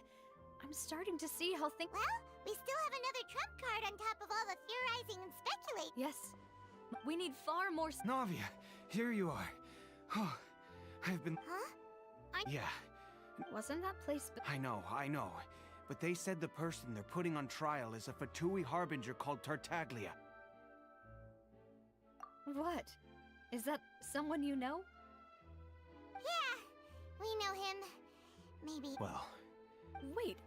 I'm starting to see how things... Well, we still have another trump card on top of all the theorizing and speculating. Yes. We need far more... Navia, here you are. Oh, I've been... Huh? Yeah. Wasn't that place... I know. But they said the person they're putting on trial is a Fatui harbinger called Tartaglia. What? Is that someone you know? Yeah, we know him. Maybe... Well... Wait,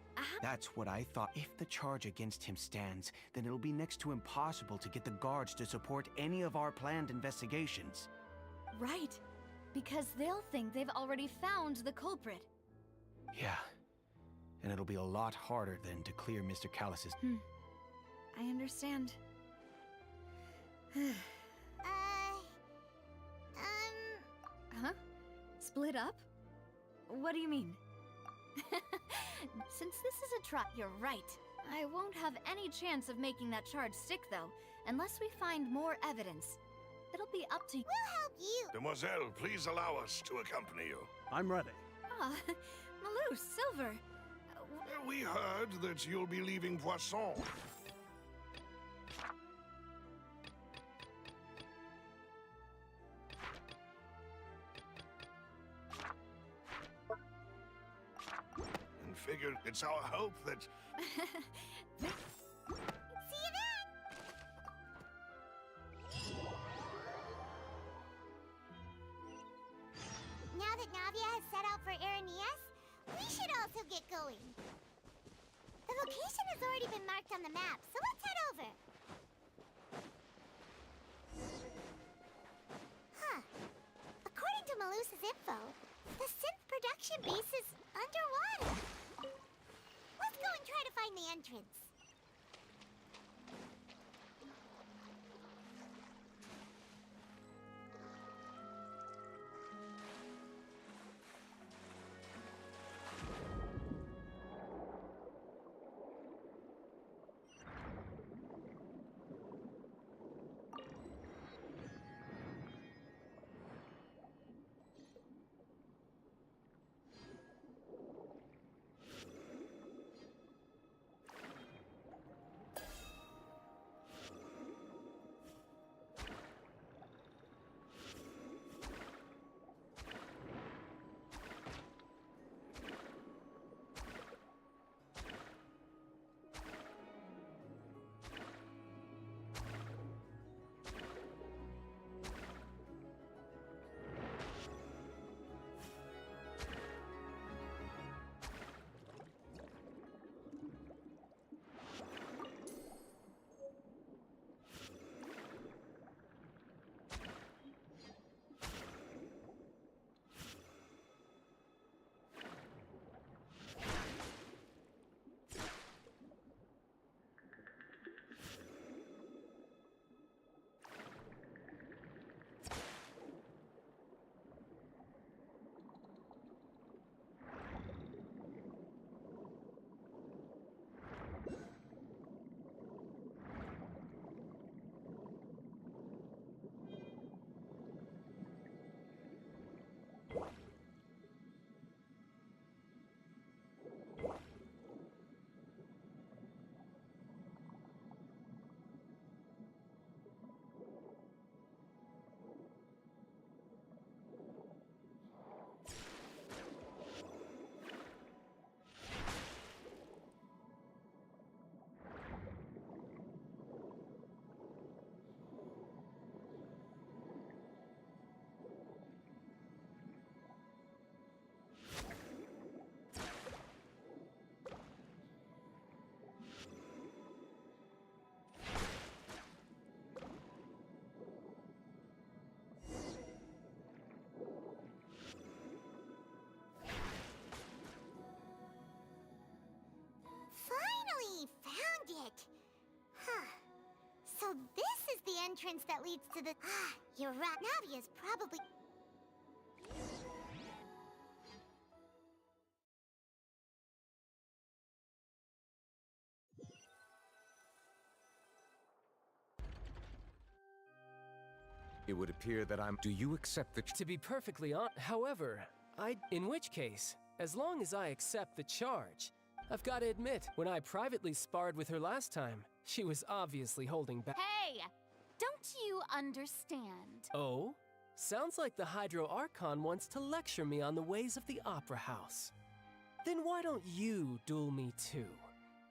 That's what I thought. If the charge against him stands, then it'll be next to impossible to get the guards to support any of our planned investigations. Right. Because they'll think they've already found the culprit. Yeah. And it'll be a lot harder then to clear Mr. Callus's... I understand. Huh? Split up? What do you mean? Since this is a trap, you're right. I won't have any chance of making that charge stick, though, unless we find more evidence. It'll be up to you. We'll help you. Demoiselle, please allow us to accompany you. I'm ready. Ah, Malou, Silver. We heard that you'll be leaving Poisson. And figured it's our hope that... See you then! Now that Navia has set out for Aranias, we should also get going. The location has already been marked on the map, so let's head over. Malus's info. The synth production base is underwater. Let's go and try to find the entrance. So this is the entrance that leads to the... Ah, you're right. Navia's probably... It would appear that I'm... Do you accept the... To be perfectly honest, however, in which case, as long as I accept the charge, I've got to admit, when I privately sparred with her last time, she was obviously holding back. Hey! Don't you understand? Oh? Sounds like the Hydro Archon wants to lecture me on the ways of the Opera House. Then why don't you duel me too?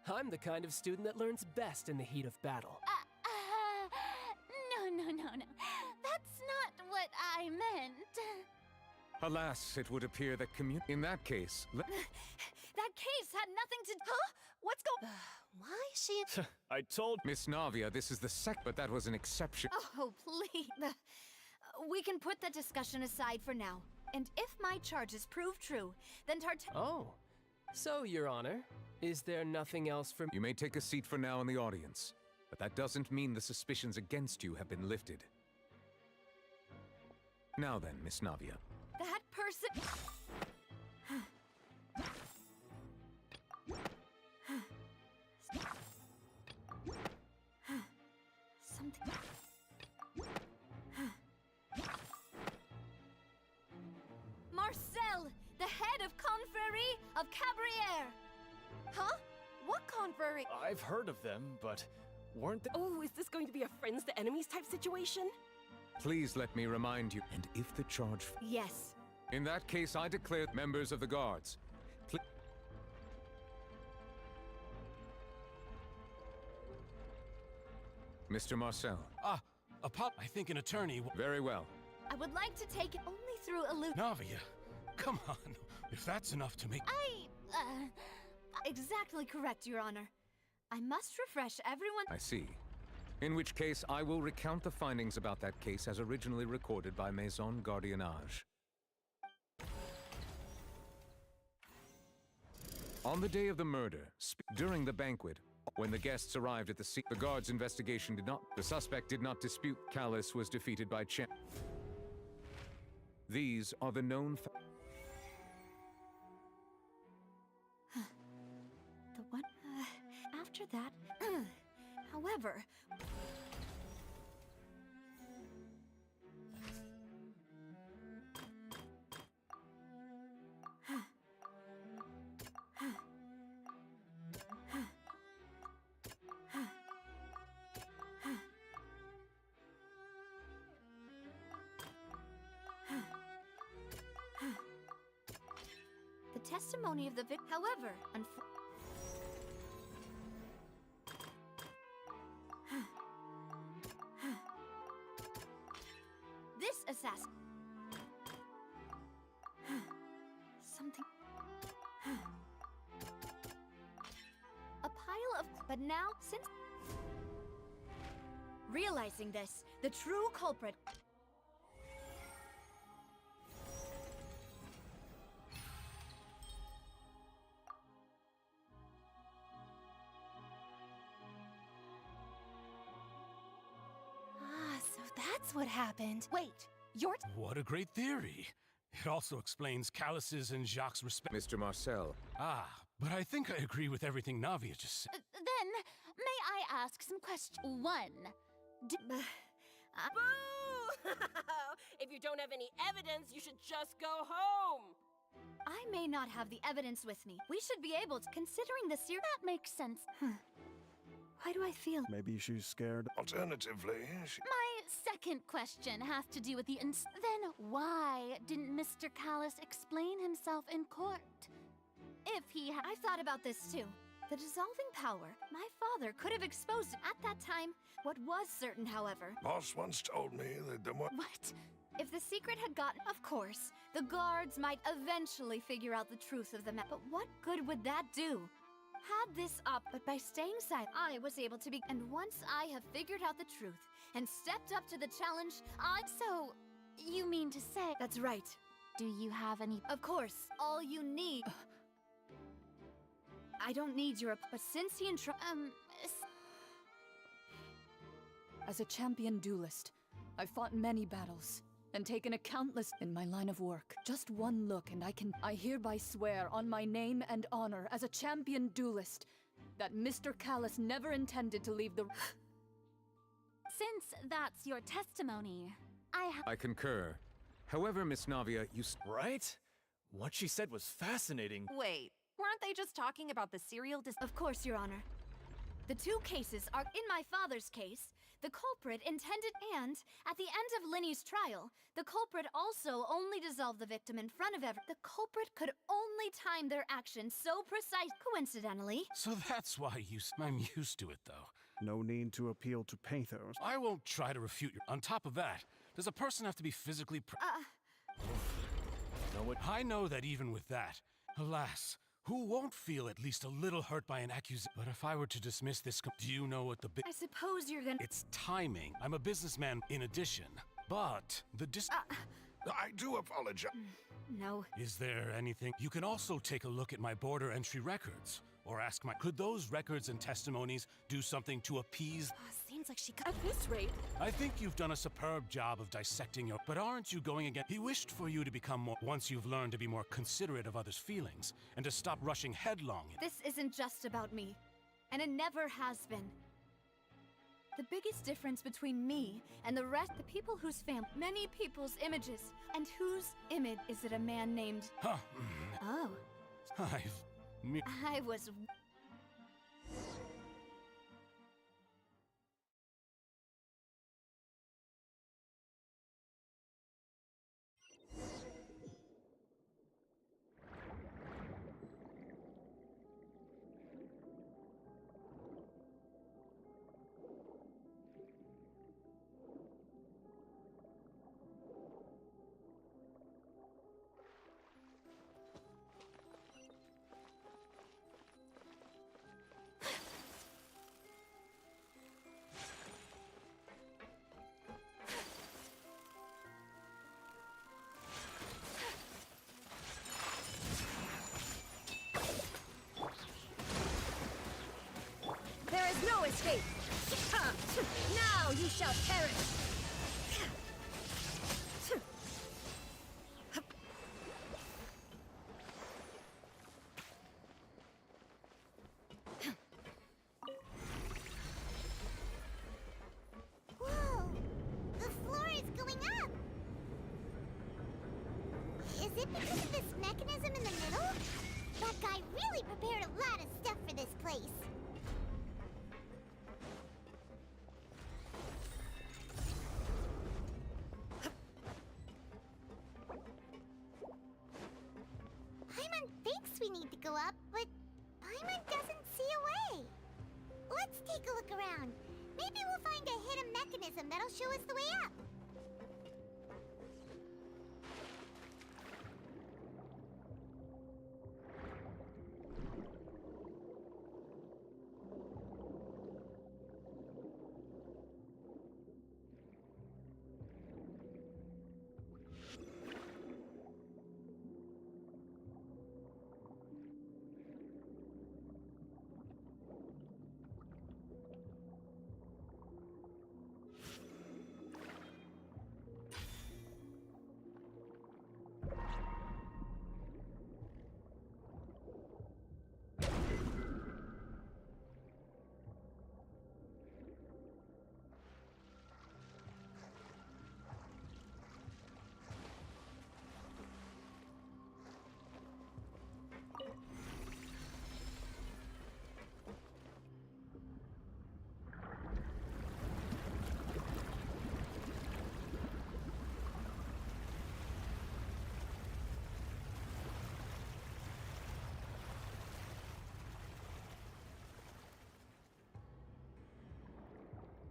I'm the kind of student that learns best in the heat of battle. No. That's not what I meant. Alas, it would appear that In that case, That case had nothing to... Huh? What's going... Why is she... I told Miss Navia this is the but that was an exception. Oh, please. We can put that discussion aside for now. And if my charges prove true, then Oh. So, Your Honor, is there nothing else for... You may take a seat for now in the audience, but that doesn't mean the suspicions against you have been lifted. Now then, Miss Navia. That person... Something... Marcel, the head of Confrérie of Cabriere! Huh? What Confrérie? I've heard of them, but weren't they... Oh, is this going to be a friends to enemies type situation? Please let me remind you, and if the charge... Yes. In that case, I declare members of the guards. Mr. Marcel. I think an attorney... Very well. I would like to take it only through a loop... Navia, come on. If that's enough to make... Exactly correct, Your Honor. I must refresh everyone... I see. In which case, I will recount the findings about that case as originally recorded by Maison Gardiennage. On the day of the murder, during the banquet, when the guests arrived at the scene, the guard's investigation did not. The suspect did not dispute. Callus was defeated by Champ. These are the known facts. The one after that. However, the testimony of the victim. However, this assassin. Something. A pile of. But now, since. Realizing this, the true culprit. So that's what happened. Wait, you're. What a great theory. It also explains Callus's and Jacques' respect. Mr. Marcel. Ah, but I think I agree with everything Navia just said. Then, may I ask some questions? One. Boo! If you don't have any evidence, you should just go home! I may not have the evidence with me. We should be able to, considering the series. That makes sense. Why do I feel? Maybe she's scared. Alternatively, My second question has to do with the Then why didn't Mr. Callus explain himself in court? If he had. I've thought about this too. The dissolving power, my father could have exposed it at that time. What was certain, however. Boss once told me that the more. What? If the secret had gotten. Of course, the guards might eventually figure out the truth of the map. But what good would that do? Had this up, but by staying silent, I was able to be. And once I have figured out the truth and stepped up to the challenge, So, you mean to say. That's right. Do you have any. Of course, all you need. I don't need your. But since he As a champion duelist, I've fought many battles and taken a countless in my line of work. Just one look and I hereby swear on my name and honor as a champion duelist that Mr. Callus never intended to leave the. Since that's your testimony, I concur. However, Miss Navia, you. Right? What she said was fascinating. Wait, weren't they just talking about the serial Of course, Your Honor. The two cases are, in my father's case, the culprit intended and, at the end of Linny's trial, the culprit also only dissolved the victim in front of The culprit could only time their actions so precise, coincidentally. So that's why I'm used to it, though. No need to appeal to pathos. I won't try to refute your. On top of that, does a person have to be physically I know that even with that, alas, who won't feel at least a little hurt by an accusation? But if I were to dismiss this, do you know what the I suppose you're gonna. It's timing. I'm a businessman in addition. But the I do apologize. No. Is there anything? You can also take a look at my border entry records. Or ask could those records and testimonies do something to appease? Seems like she. At this rate. I think you've done a superb job of dissecting your. But aren't you going again? He wished for you to become more. Once you've learned to be more considerate of others' feelings and to stop rushing headlong. This isn't just about me, and it never has been. The biggest difference between me and the rest, the people whose many people's images, and whose image is it a man named. Huh. Oh. I was. escape! Now you shall perish! Whoa! The floor is going up! Is it because of this mechanism in the middle? That guy really prepared a lot of stuff for this place. Paimon thinks we need to go up, but Paimon doesn't see a way. Let's take a look around. Maybe we'll find a hidden mechanism that'll show us the way up.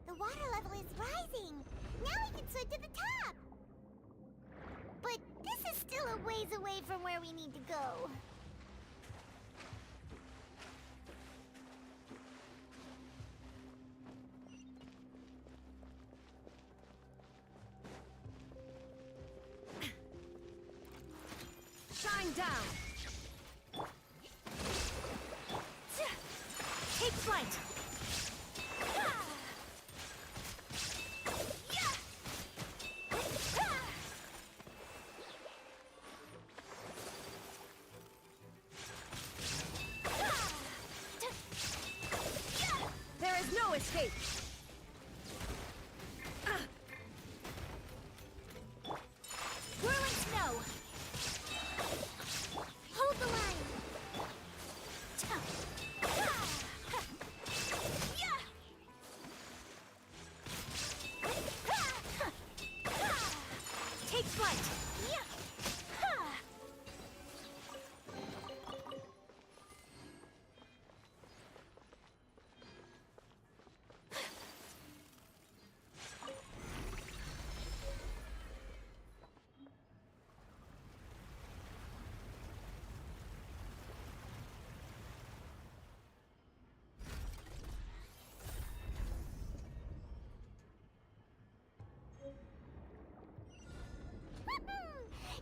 The water level is rising! Now we can swim to the top! But this is still a ways away from where we need to go. Shine down! Take flight! There is no escape! Whirling snow! Hold the line! Take flight!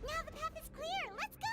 Now the path is clear! Let's go!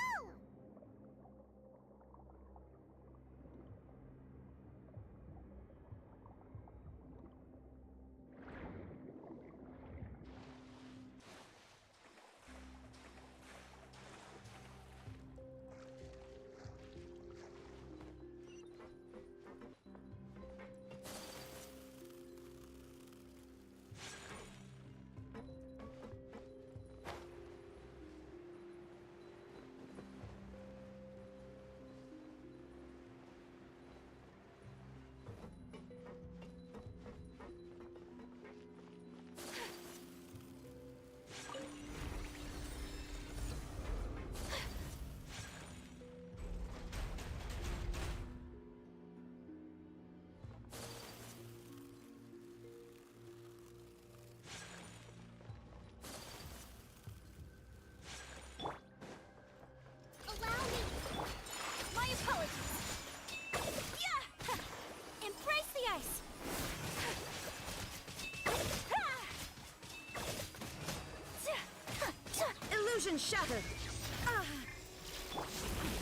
Illusion shattered!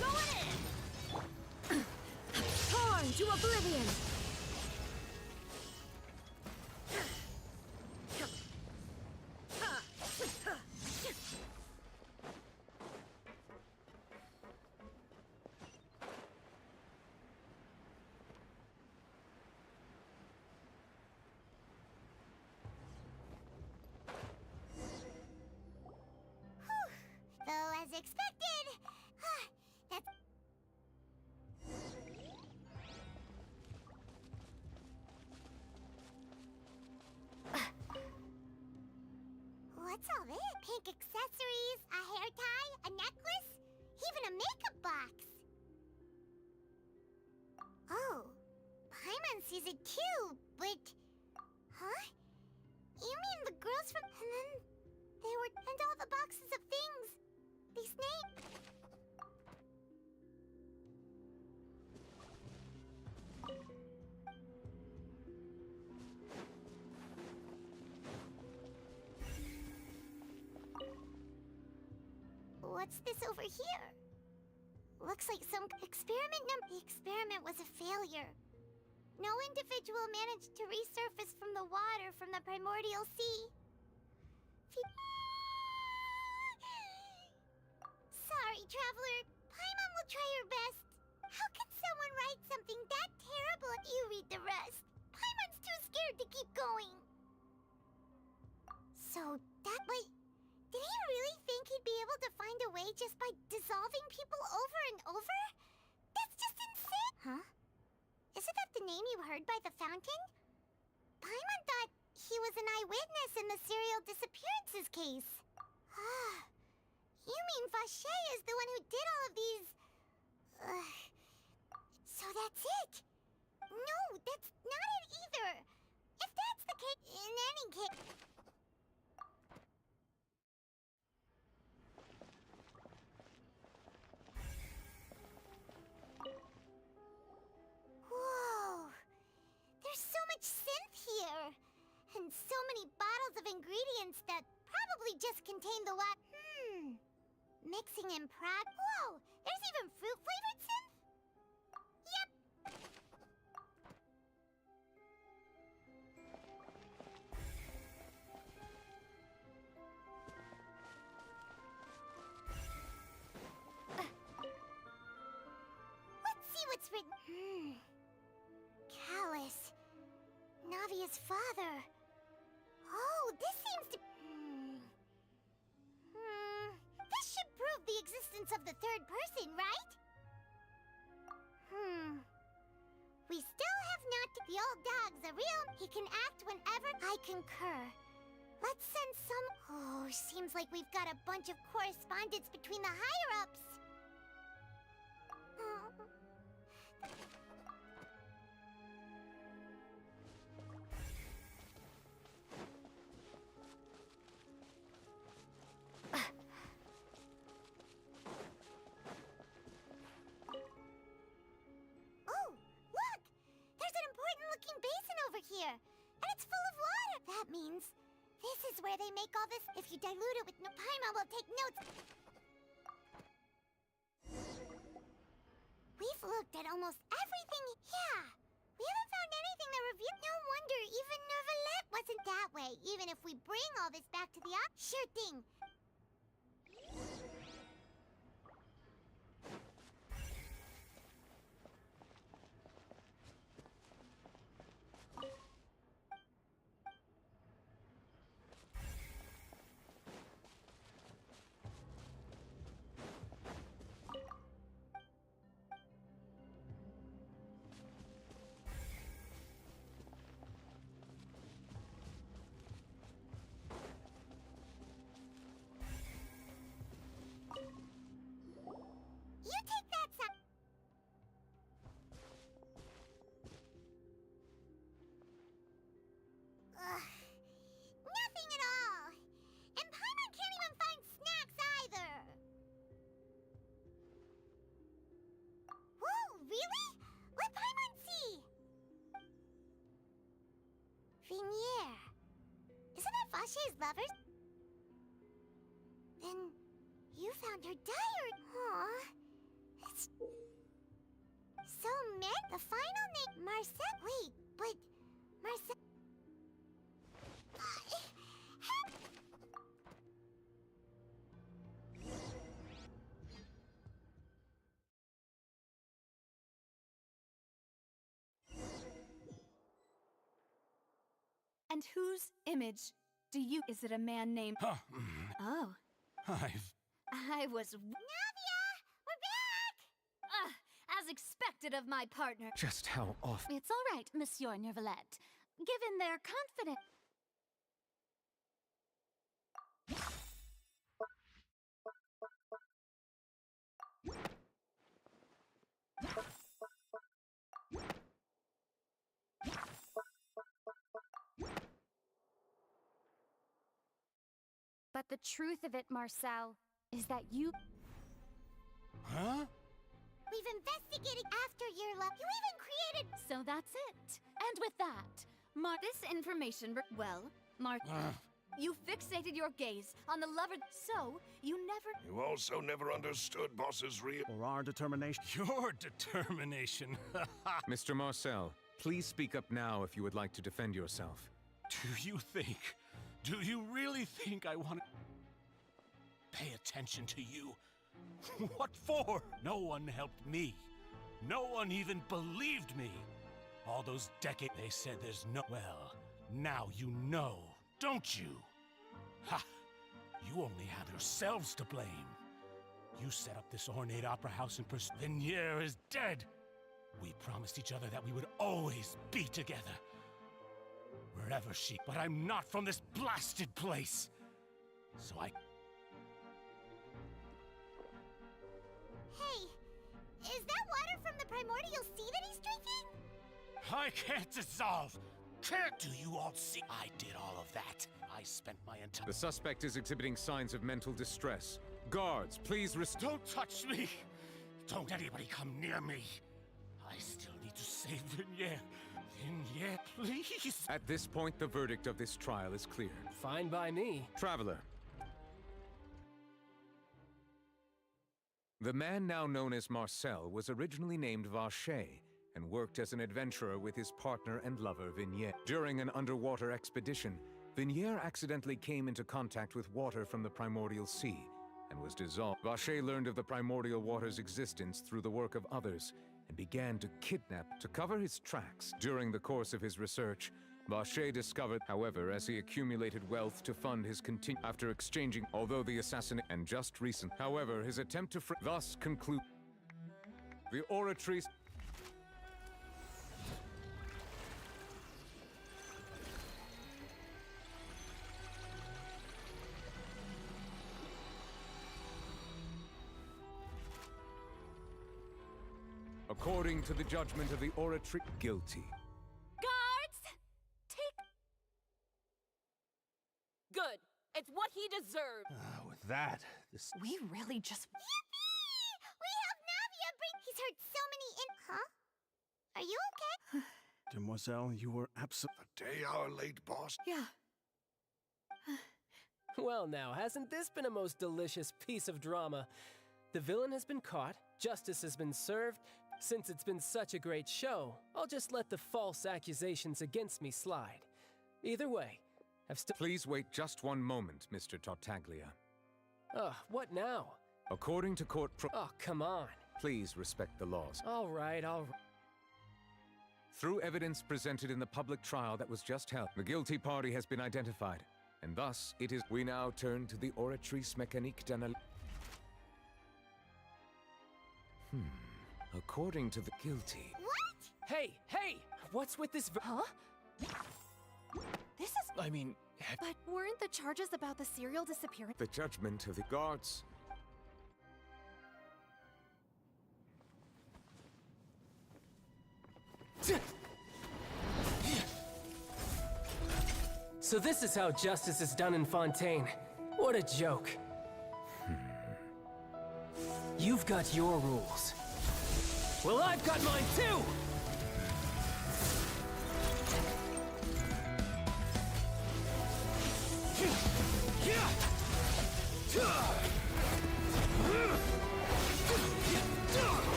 Going in! Torn to oblivion! expected. That's... What's all this? Pink accessories, a hair tie, a necklace, even a makeup box. Oh, Paimon sees it too, but... Huh? You mean the girls from... And then they were... And all the boxes of things. These names... What's this over here? Looks like some experiment The experiment was a failure. No individual managed to resurface from the water from the primordial sea. Sorry, traveler. Paimon will try her best. How can someone write something that terrible? You read the rest. Paimon's too scared to keep going. So that way... Did he really think he'd be able to find a way just by dissolving people over and over? That's just insane! Huh? Isn't that the name you heard by the fountain? Paimon thought he was an eyewitness in the serial disappearances case. You mean Vache is the one who did all of these... So that's it? No, that's not it either! If that's the case... In any case... Whoa! There's so much synth here! And so many bottles of ingredients that probably just contain the what? Mixing in prod. Whoa! There's even fruit-flavored synth? Yep! Let's see what's written. Callus. Navia's father. Oh, this seems to... This should prove the existence of the third person, right? We still have not... The old dog's a real... He can act whenever... I concur. Let's send some... Oh, seems like we've got a bunch of correspondence between the higher-ups. Here, and it's full of water. That means this is where they make all this. If you dilute it with no... Paimon will take notes. We've looked at almost everything. Yeah, we haven't found anything that reveals. No wonder even Nervalette wasn't that way. Even if we bring all this back to the sure thing. You take that side. Nothing at all. And Paimon can't even find snacks either. Whoa, really? Let Paimon see. Vinier. Isn't that Vache's lover? Then you found her diary. Aw. It's... So meant the final name... Marcel... Wait, but... Marcel... And whose image do you... Is it a man named... Huh. Oh. I was... Navia! We're back! As expected of my partner. Just how often? It's all right, Monsieur Nervalette. Given their confidence... But the truth of it, Marcel, is that you... Huh? We've investigated after your luck. You even created... So that's it. And with that, This information... Well, you fixated your gaze on the lover, so you never... You also never understood Boss's real... Or our determination. Your determination. Mr. Marcel, please speak up now if you would like to defend yourself. Do you really think I want to pay attention to you? What for? No one helped me. No one even believed me. All those decades, they said there's no... Well, now you know, don't you? Ha! You only have yourselves to blame. You set up this ornate opera house and Vignier is dead. We promised each other that we would always be together. Wherever she... But I'm not from this blasted place. So I... Hey, is that water from the primordial sea that he's drinking? I can't dissolve. Can't do you all see? I did all of that. I spent my entire... The suspect is exhibiting signs of mental distress. Guards, please Don't touch me! Don't anybody come near me. I still need to save Vignier. Vignier, please! At this point, the verdict of this trial is clear. Fine by me. Traveler. The man now known as Marcel was originally named Vacher and worked as an adventurer with his partner and lover, Vignier. During an underwater expedition, Vignier accidentally came into contact with water from the primordial sea and was dissolved. Vacher learned of the primordial water's existence through the work of others and began to kidnap to cover his tracks. During the course of his research, Vacher discovered, however, as he accumulated wealth to fund his after exchanging, although the assassination and just recent, however, his attempt to thus conclude the oratrice. According to the judgment of the oratrice, guilty. Guards! Take... Good. It's what he deserved. With that, this... We really just... Yippee! We have Navia bring... He's heard so many in... Huh? Are you okay? Demoiselle, you were absent. A day our late boss. Yeah. Well now, hasn't this been a most delicious piece of drama? The villain has been caught, justice has been served. Since it's been such a great show, I'll just let the false accusations against me slide. Either way, I've still... Please wait just one moment, Mr. Tartaglia. What now? According to court Oh, come on. Please respect the laws. All right. Through evidence presented in the public trial that was just held, the guilty party has been identified, and thus it is... We now turn to the oratrice mécanique d'analyse. According to the guilty... What? Hey! What's with this Huh? This is... I mean... But weren't the charges about the serial disappearance... The judgment of the guards... So this is how justice is done in Fontaine. What a joke. You've got your rules. Well, I've got mine too!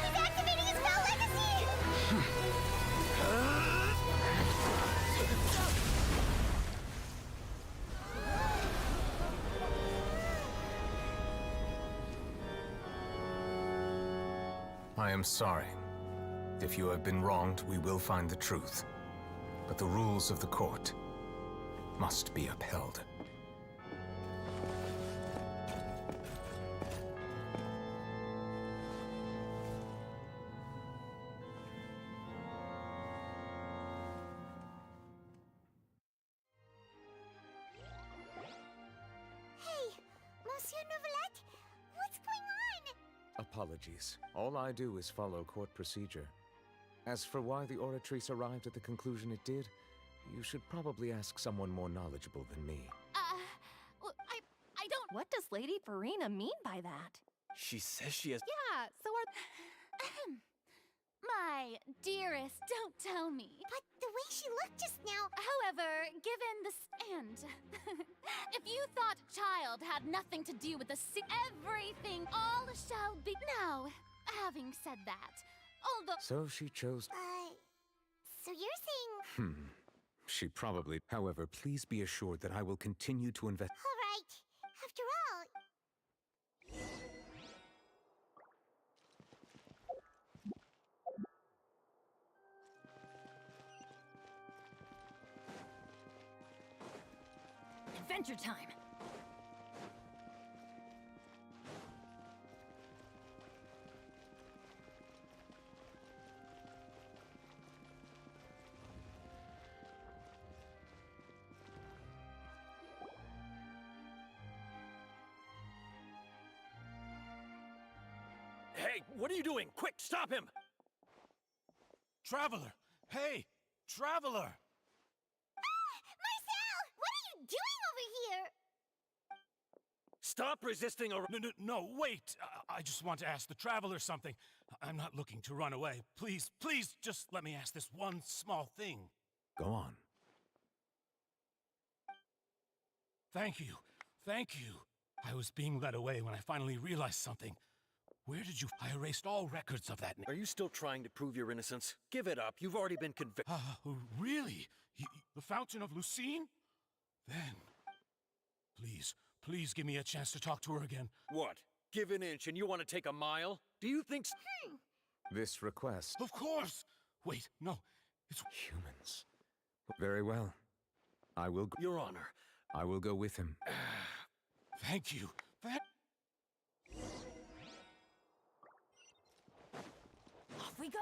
He's activating his spell legacy! I am sorry. If you have been wronged, we will find the truth. But the rules of the court must be upheld. Hey, Monsieur Nouvelette, what's going on? Apologies. All I do is follow court procedure. As for why the Oratrice arrived at the conclusion it did, you should probably ask someone more knowledgeable than me. Well, I don't. What does Lady Farina mean by that? She says she has. Yeah, so are. My dearest, don't tell me. But the way she looked just now. However, given the stand, if you thought child had nothing to do with the everything all shall be. Now, having said that, although. So she chose. So you're saying. She probably. However, please be assured that I will continue to invest. All right. After all. Adventure time! Hey, what are you doing? Quick, stop him! Traveler! Hey! Traveler! Marcel! What are you doing over here? Stop resisting or— No, wait! I just want to ask the Traveler something. I'm not looking to run away. Please, please, just let me ask this one small thing. Go on. Thank you. Thank you. I was being led away when I finally realized something. Where did you— I erased all records of that— Are you still trying to prove your innocence? Give it up. You've already been convicted. Really? The Fountain of Lucine? Then, please, please give me a chance to talk to her again. What? Give an inch and you want to take a mile? Do you think— This request. Of course! Wait, no, it's— Humans. Very well. I will— Your Honor. I will go with him. Thank you. Off we go!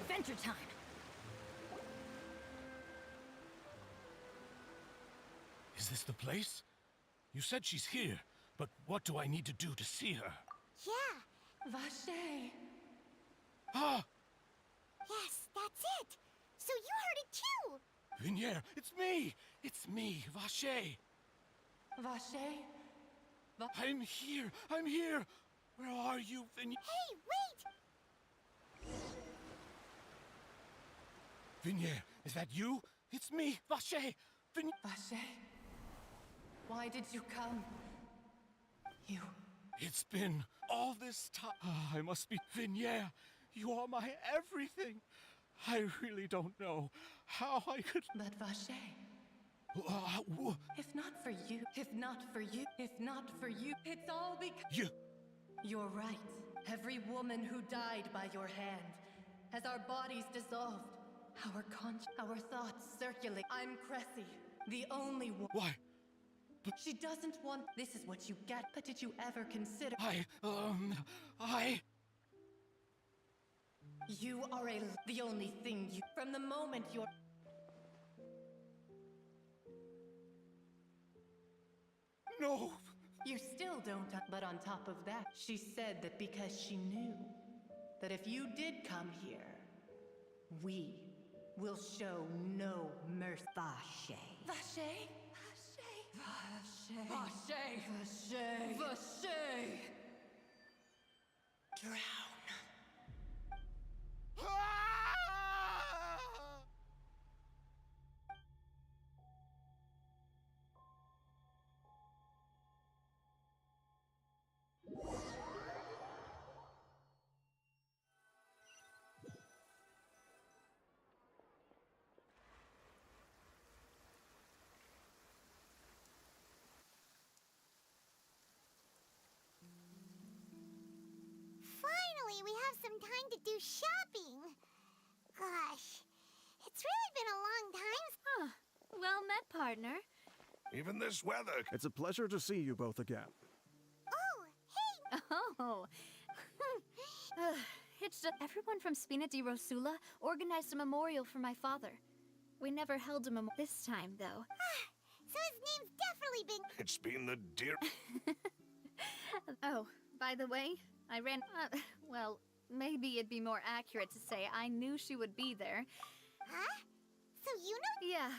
Adventure time! Is this the place? You said she's here, but what do I need to do to see her? Yeah. Vache! Ah! Yes, that's it. So you heard it too. Vinier, it's me! It's me, Vache! Vache? I'm here! I'm here! Where are you, Vinier? Hey, wait! Vinier, is that you? It's me, Vache! Vache? Why did you come? You... It's been all this time. I must be Vinier. You are my everything. I really don't know how I could... But Vache... If not for you, if not for you, if not for you, it's all because... You're right. Every woman who died by your hand, as our bodies dissolved, our thoughts circulate. I'm Cressy, the only one. Why? She doesn't want... This is what you get, but did you ever consider... You are the only thing you... From the moment you're... No! You still don't... But on top of that, she said that because she knew that if you did come here, we will show no mercy. Vache. Vache? Vache. Vache. Vache. Vache. Drown. finally we have some time to do shopping. Gosh, it's really been a long time. Huh. Well met, partner. Even this weather. It's a pleasure to see you both again. Oh, hey! Oh. It's just everyone from Spina di Rosula organized a memorial for my father. We never held a memorial this time, though. So his name's definitely been... It's been the dear... Oh, by the way, I ran... well, maybe it'd be more accurate to say I knew she would be there. Huh? So you know... Yeah,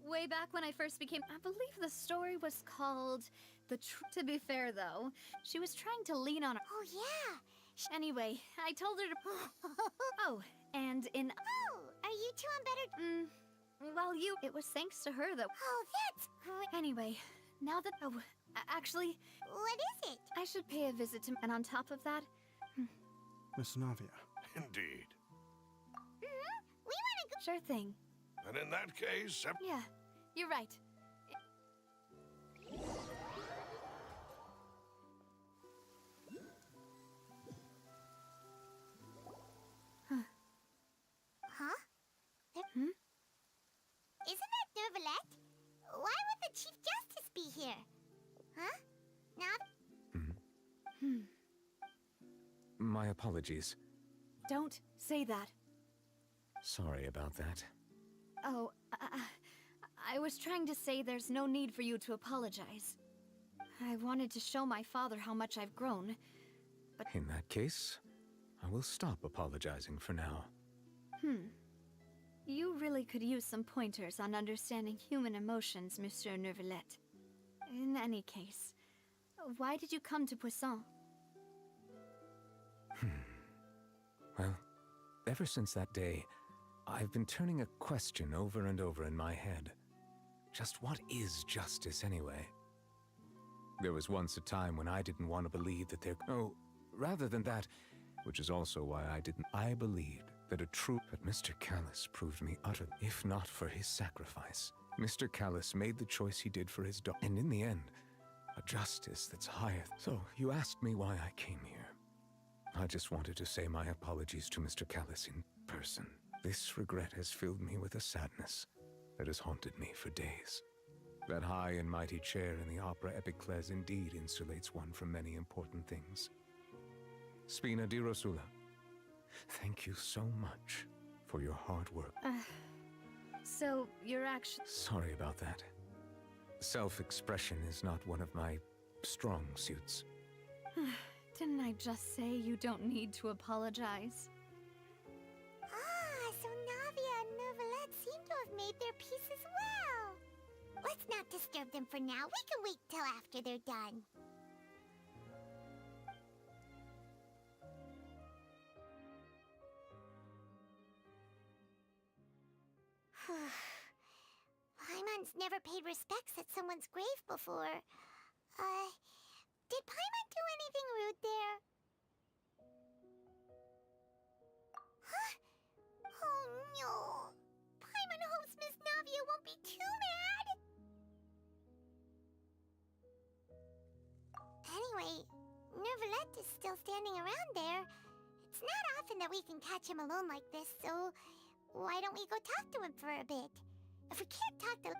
way back when I first became... I believe the story was called... To be fair, though, she was trying to lean on... Oh, yeah. Anyway, I told her to... Oh, and in... Oh, are you two on better... Well, It was thanks to her, though. Oh, that's great. Anyway, now that... Oh, actually... What is it? I should pay a visit to... And on top of that... Miss Navia. Indeed. We want to go... Sure thing. And in that case... Yeah, you're right. Huh? Isn't that Nervalette? Why would the Chief Justice be here? Huh? Now... My apologies. Don't say that. Sorry about that. Oh, I was trying to say there's no need for you to apologize. I wanted to show my father how much I've grown, but... In that case, I will stop apologizing for now. You really could use some pointers on understanding human emotions, Monsieur Nervalette. In any case, why did you come to Poisson? Well, ever since that day, I've been turning a question over and over in my head. Just what is justice anyway? There was once a time when I didn't want to believe that there... Oh, rather than that, which is also why I believed that a true... But Mr. Callis proved me utter... If not for his sacrifice, Mr. Callis made the choice he did for his daughter. And in the end, a justice that's higher... So, you asked me why I came here. I just wanted to say my apologies to Mr. Callis in person. This regret has filled me with a sadness that has haunted me for days. That high and mighty chair in the opera Epiclese indeed insulates one from many important things. Spina di Rosula, thank you so much for your hard work. So, you're actually... Sorry about that. Self-expression is not one of my strong suits. Didn't I just say you don't need to apologize? So Navia and Nervalette seem to have made their peace as well. Let's not disturb them for now. We can wait till after they're done. Paimon's never paid respects at someone's grave before. Did Paimon do anything rude there? Huh? Oh no! Paimon hopes Miss Navia won't be too mad! Anyway, Nervalette is still standing around there. It's not often that we can catch him alone like this, so why don't we go talk to him for a bit? If we can't talk to...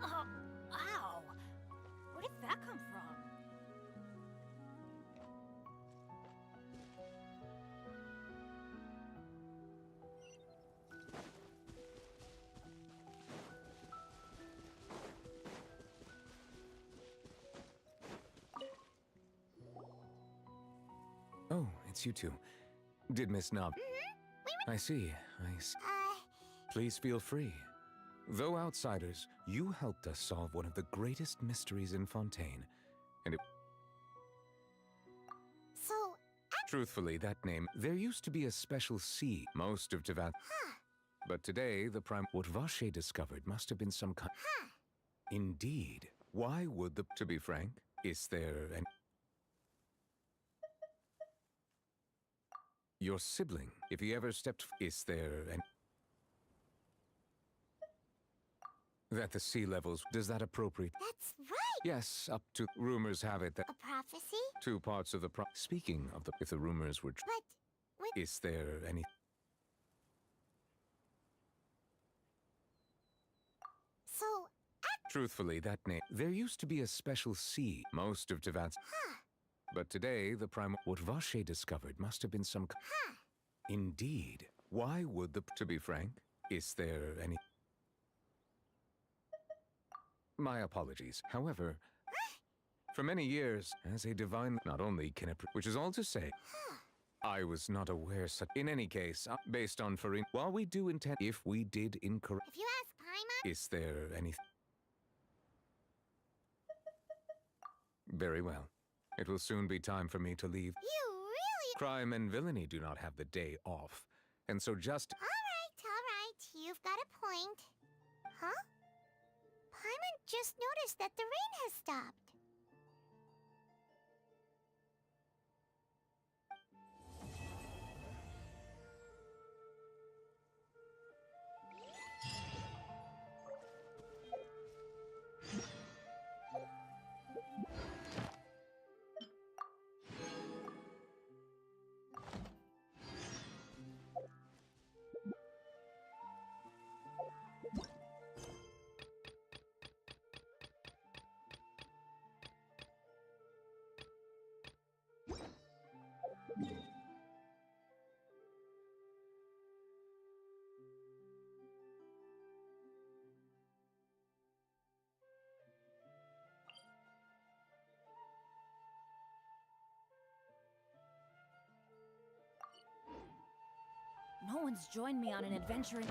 Ow! Where did that come from? Oh, it's you two. Did Miss Nob... I see. Please feel free. Though outsiders, you helped us solve one of the greatest mysteries in Fontaine, and it... So... Truthfully, that name... There used to be a special sea most of Tevat... Huh. But today, the prime... What Vache discovered must have been some kind... Huh. Indeed. Why would the... To be frank, is there an... Your sibling, if he ever stepped... Is there an... That the sea levels... Does that appropriate... That's right! Yes, up to... Rumors have it that... A prophecy? 2 parts of the Speaking of the... If the rumors were true... But... Is there any... So... Truthfully, that name... There used to be a special sea, most of Teyvat's... Huh. But today, the prime... What Vache discovered must have been some... Huh. Indeed. Why would the... To be frank, is there any... My apologies. However, for many years, as a divine... Not only can it... Which is all to say... I was not aware such... In any case, based on Farine... While we do intend... If we did incorrect... If you ask Paimon... Is there any... Very well. It will soon be time for me to leave. You really... Crime and villainy do not have the day off. And so just... All right. You've got a point. Huh? Paimon just noticed that the rain has stopped. No one's joined me on an adventure in...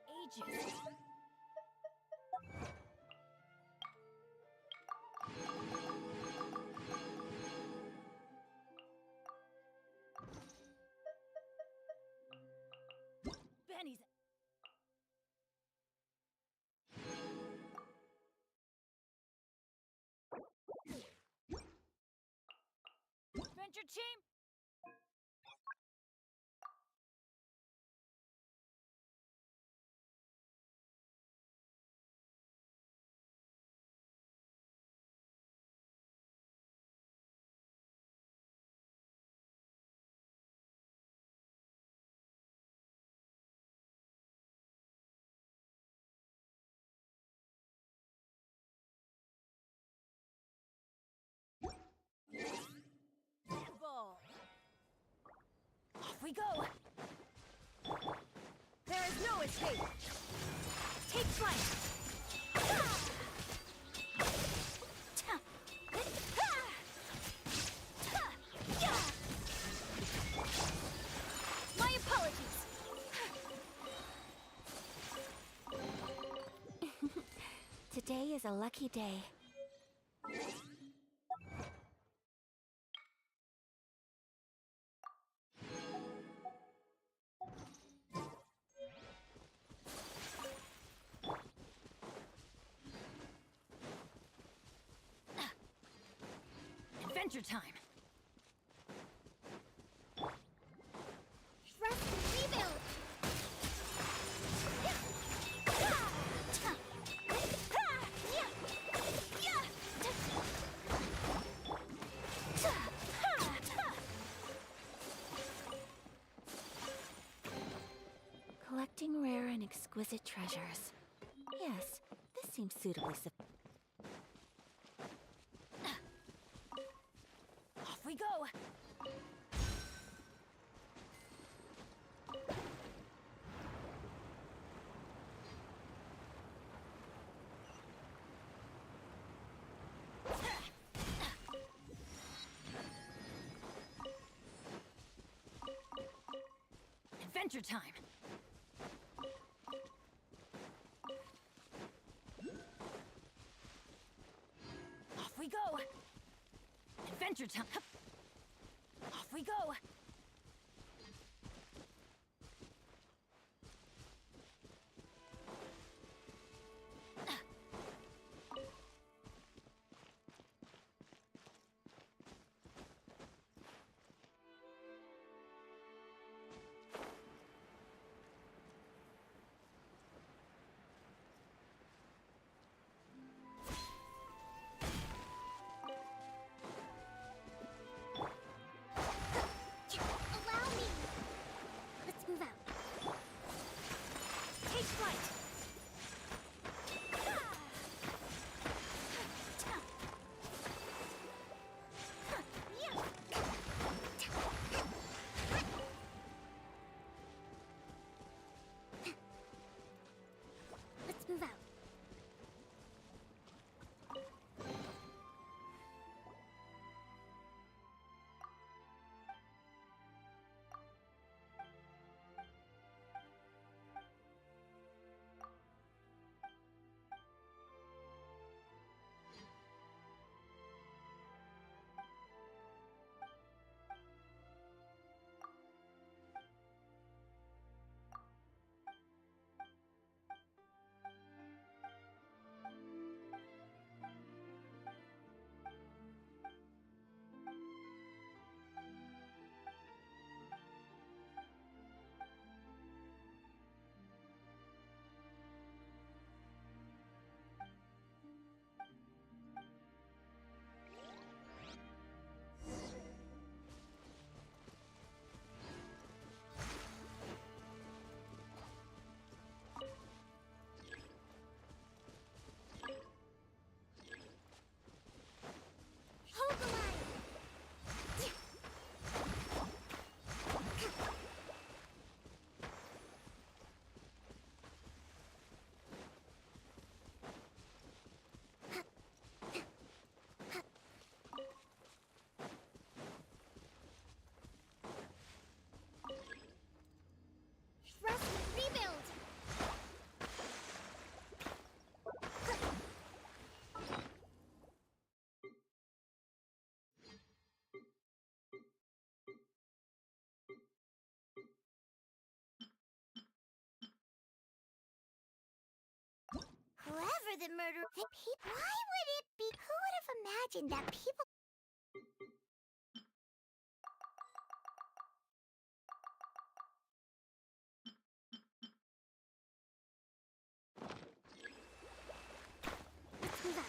ages. Benny's... Adventure team! Off we go! There is no escape! Take flight! My apologies! Today is a lucky day. Adventure time! Rest and rebuild! Collecting rare and exquisite treasures. Yes, this seems suitably Off we go! Adventure time! we go! Adventure time! Off we go! Move out. Whoever the murderer... Why would it be? Who would have imagined that people... Let's move out.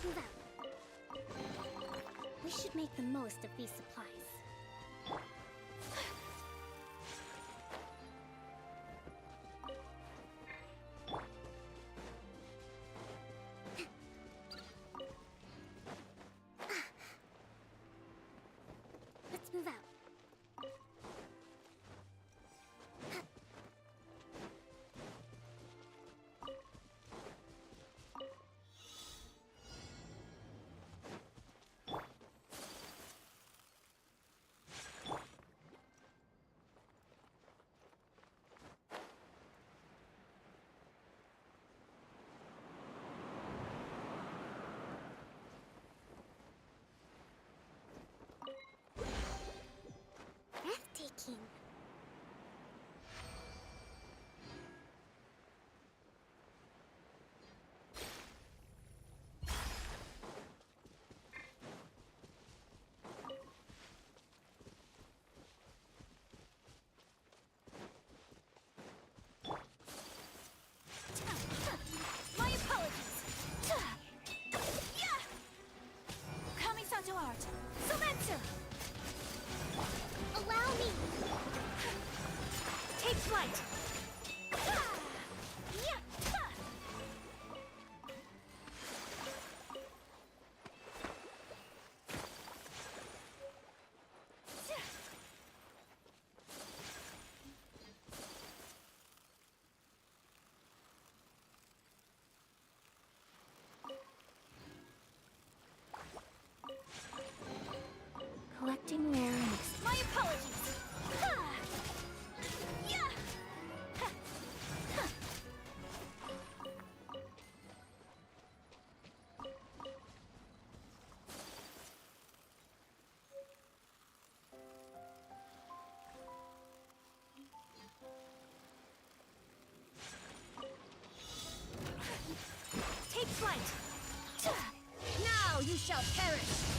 Move out. We should make the most of these supplies. Let's move out. art! Sometsu! Allow me! Take flight! Collecting rare and My apologies! Take flight! Now you shall perish!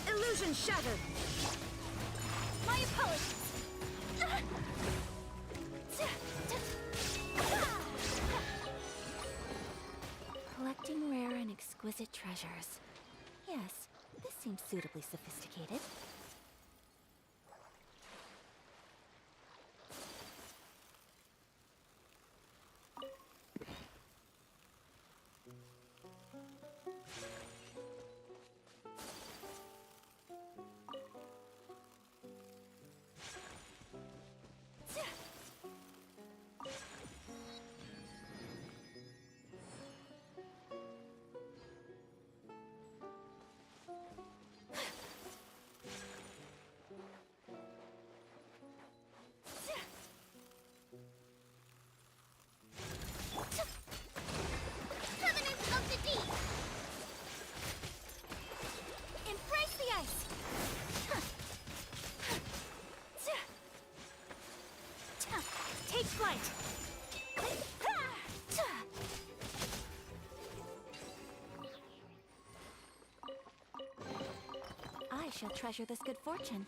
Illusion shattered! My apologies! collecting rare and exquisite treasures. Yes, this seems suitably sophisticated. Take flight! I shall treasure this good fortune.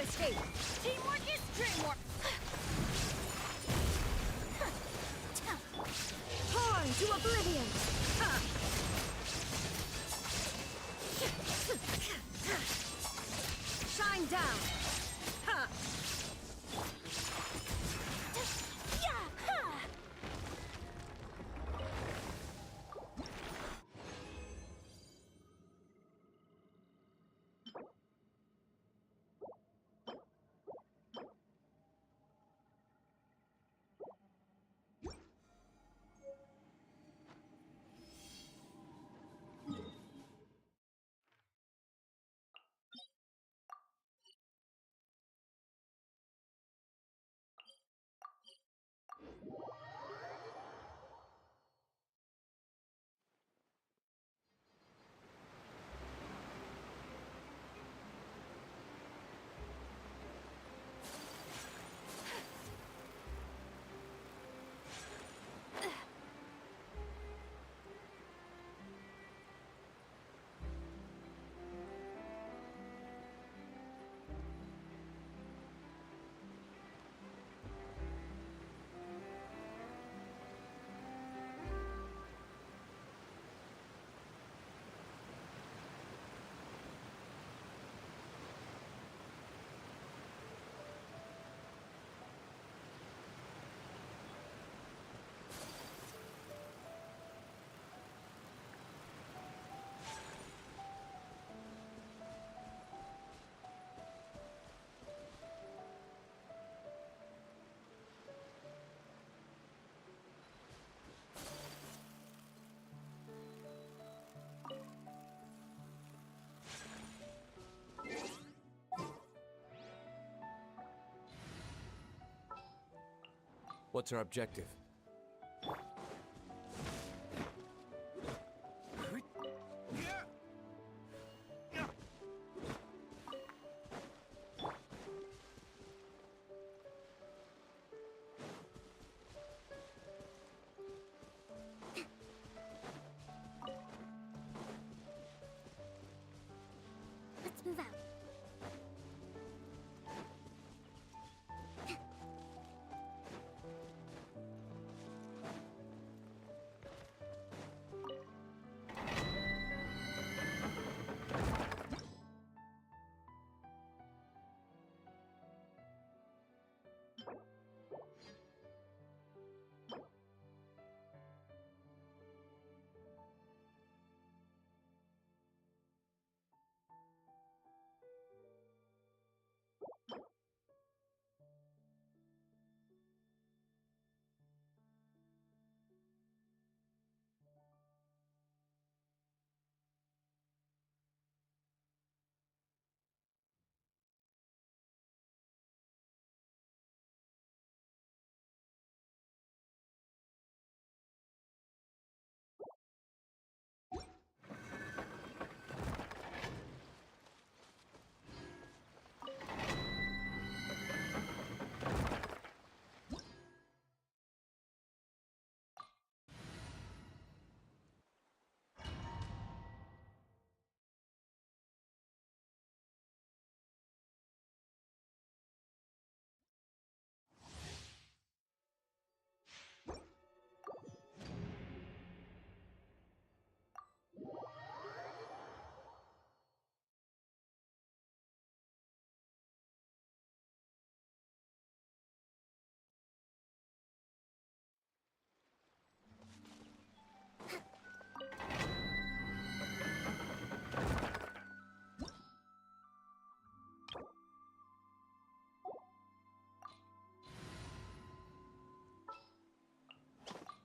escape! Teamwork is dreamwork! Torn to oblivion! Ha! Shine down! Ha! Yeah! Ha! What's our objective? Let's move out.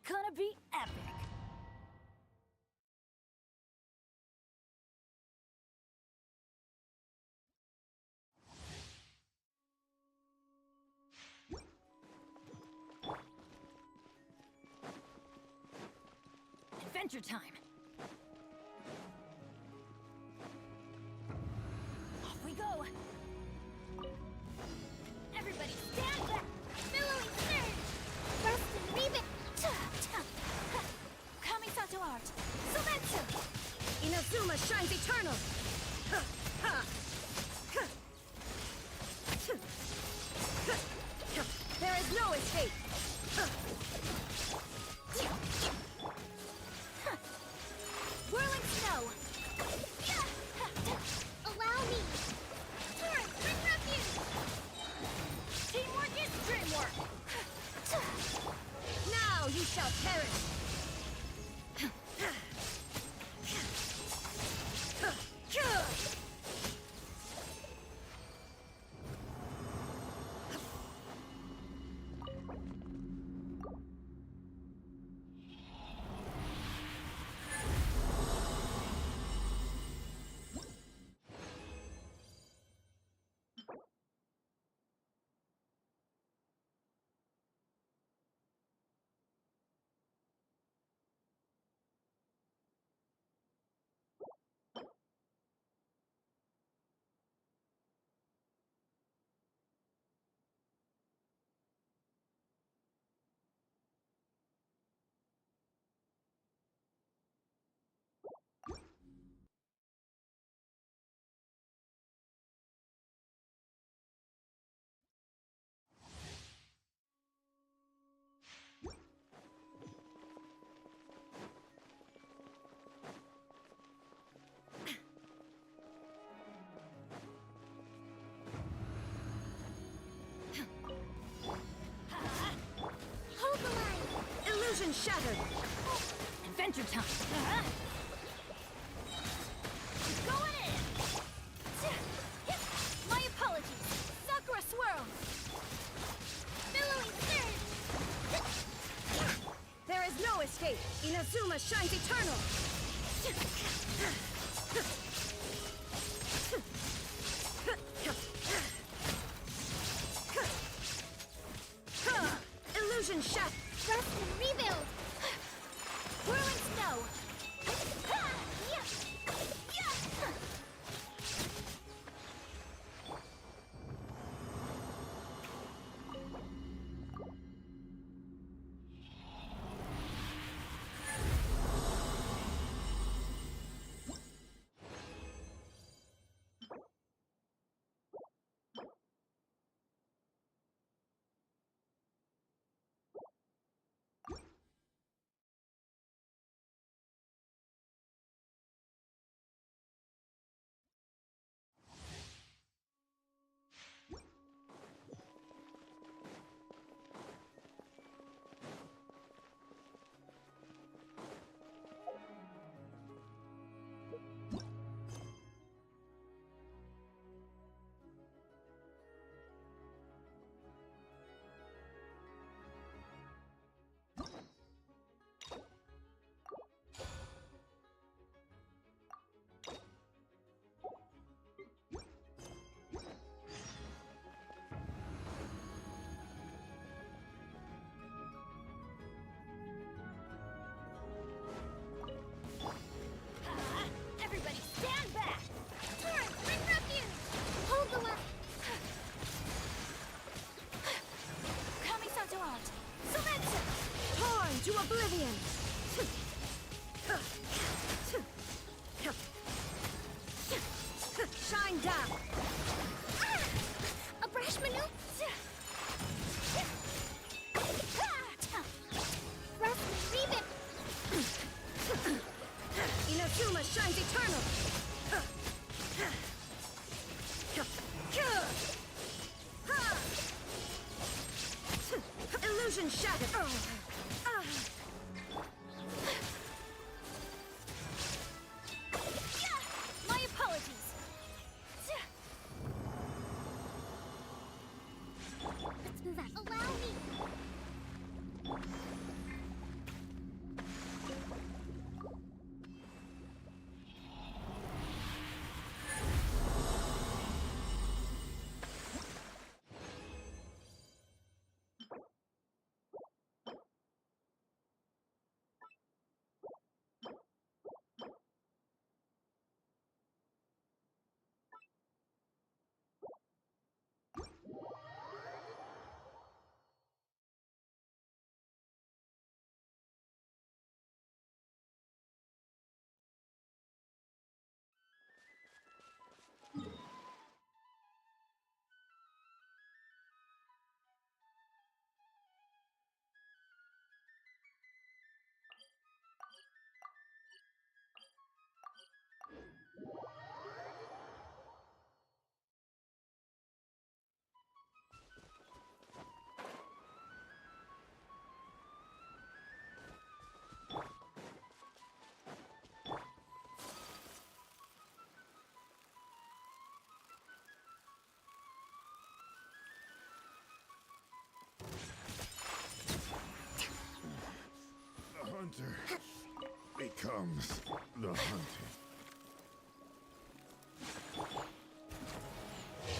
Gonna be epic! Adventure time! Off we go! Everybody stand back! Billowing surge! Burst and leave it! Kamisato art! Sumetsu! Inazuma shines eternal! Ha! Ha! Ha! is no escape! Whirling snow! Allow me! Torrent, bring refuge! Teamwork is dreamwork! Now you shall perish! Hold the line! Illusion shattered! Adventure time! Going in! My apologies! Sakura swirl! Billowing surge! There is no escape! Inazuma shines eternal! Illusion shattered! Rest and rebuild! Whirling snow! Everybody stand back! Torrent, bring refuge! Hold the line! Kamisato out! Sometsu! Torn to oblivion! Shine down! A brash maneuver! Rest and rebuild! Inazuma shines eternal! Illusion shattered! My apologies! Let's move out. Allow me! comes the hunting.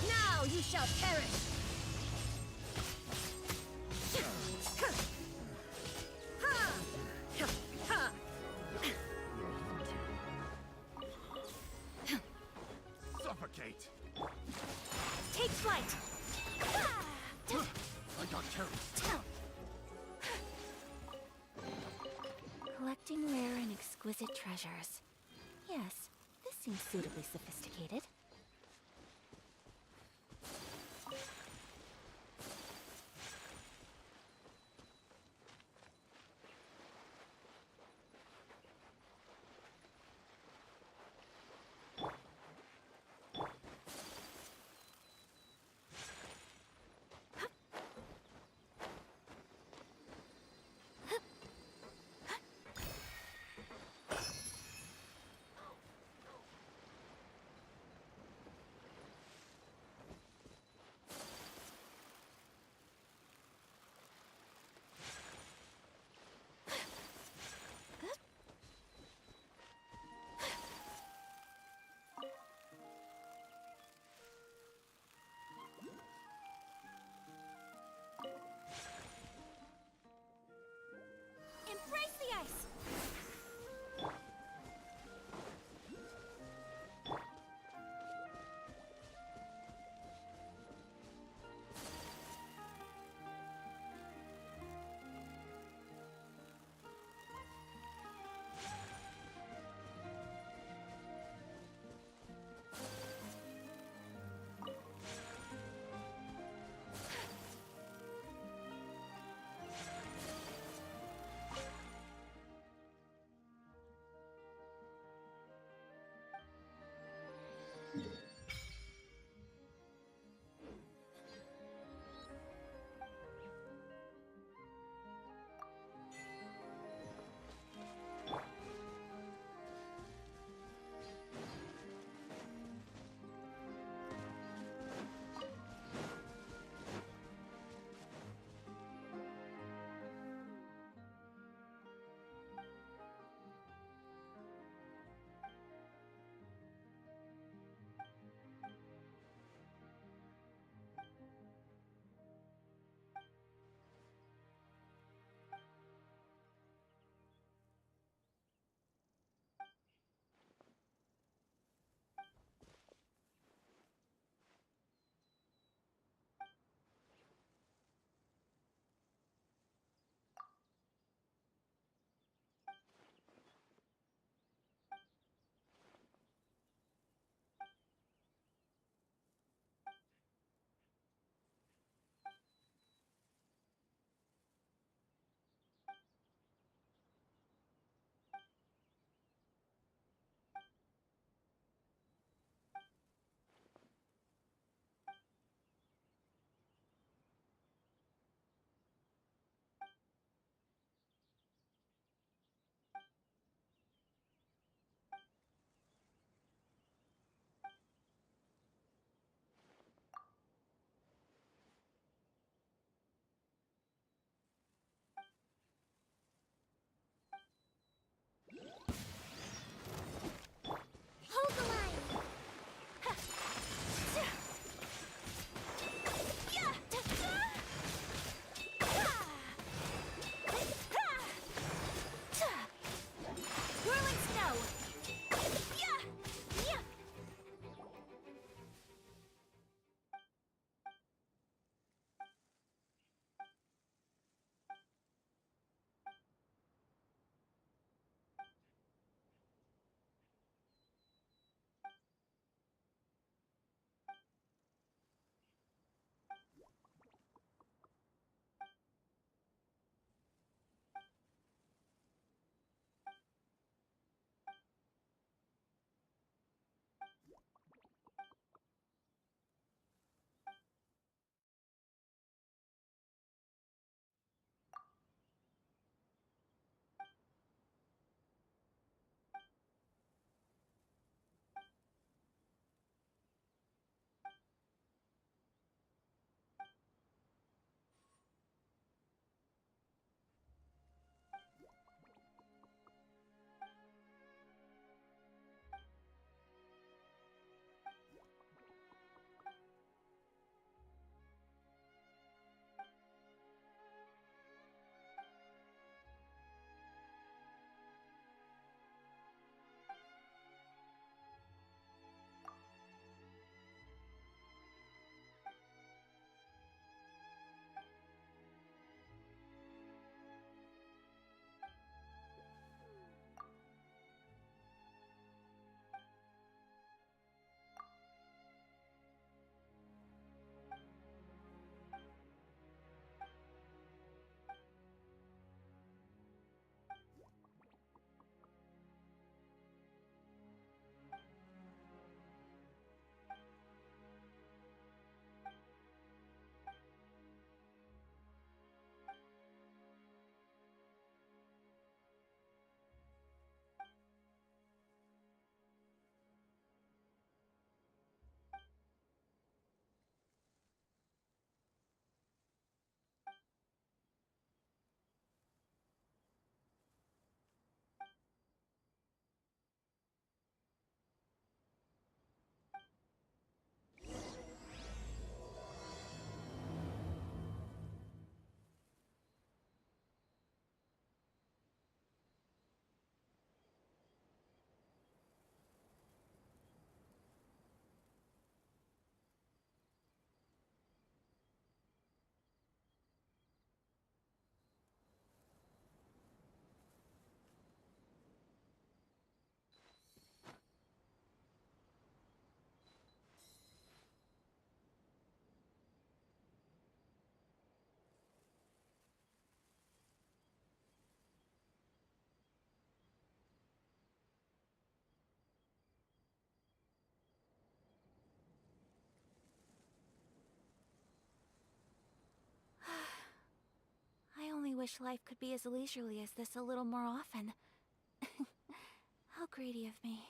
Now you shall perish! Suffocate! Take flight! I got carried. Collecting rare and exquisite treasures. Yes, this seems suitably sophisticated. wish life could be as leisurely as this a little more often. How greedy of me.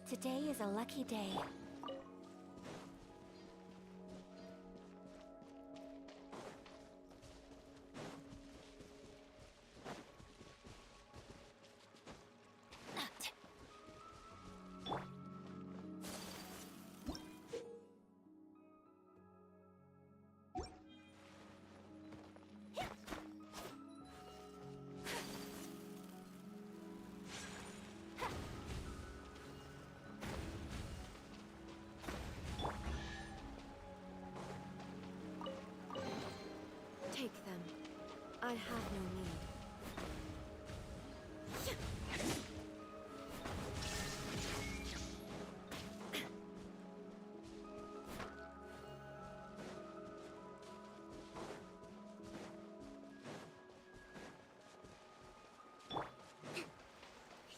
Today is a lucky day. Take them. I have no need.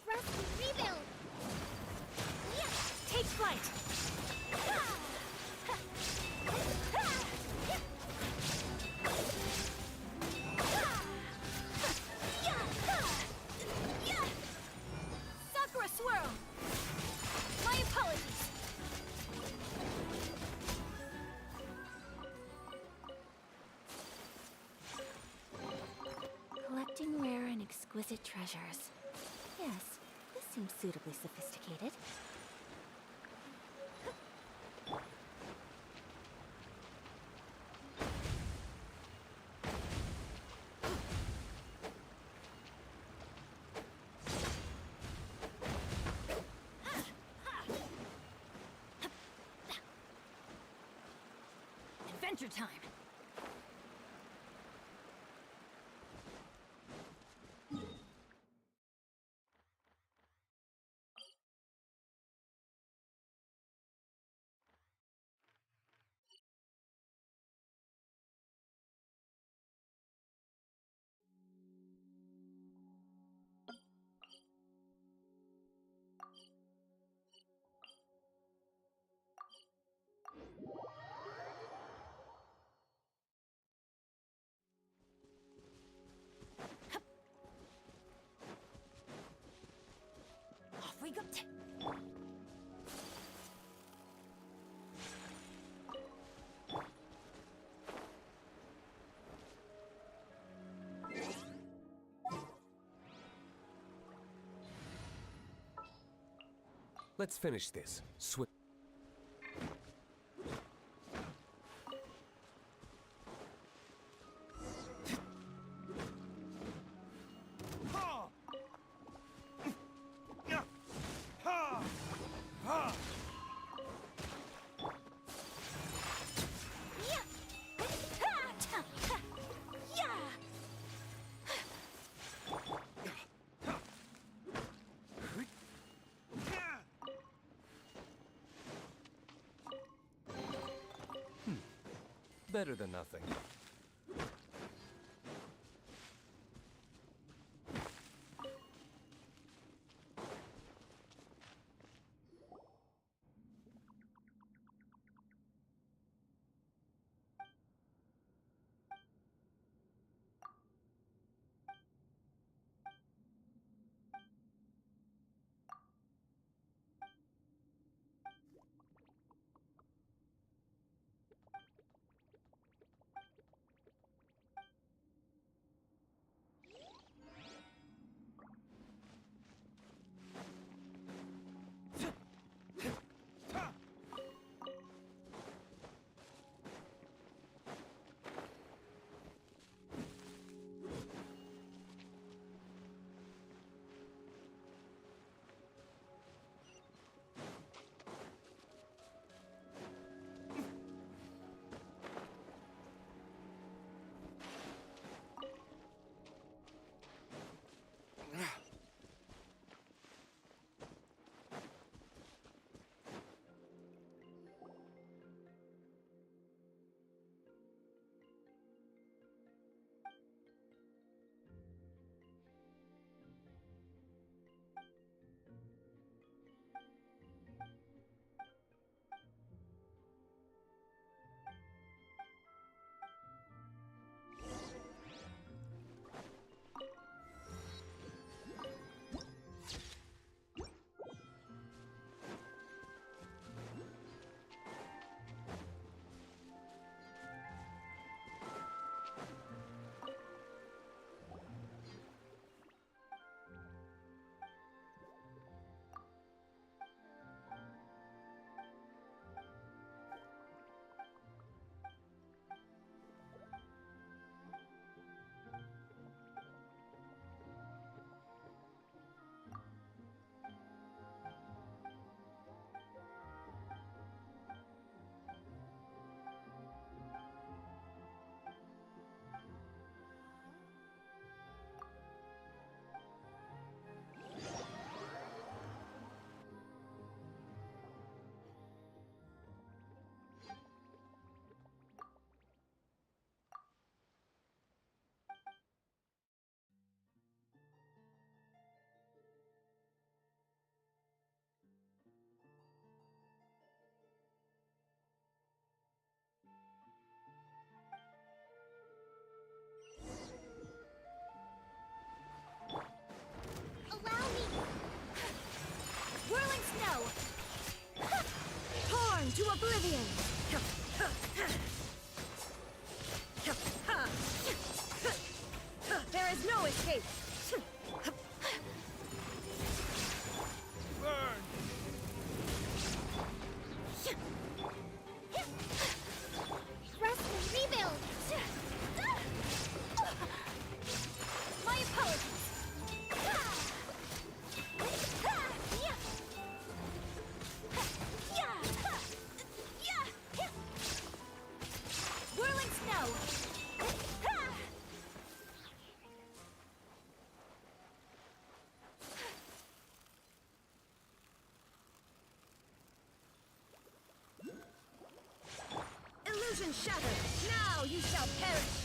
Trust rebuild! Take flight! Sakura swirl! My apologies! Collecting rare and exquisite treasures. Yes, this seems suitably sophisticated. Adventure time! Let's finish this. Better than nothing. To oblivion! There is no escape! Burn! Rest and rebuild! My apologies. Whirling snow! Illusion shattered! Now you shall perish!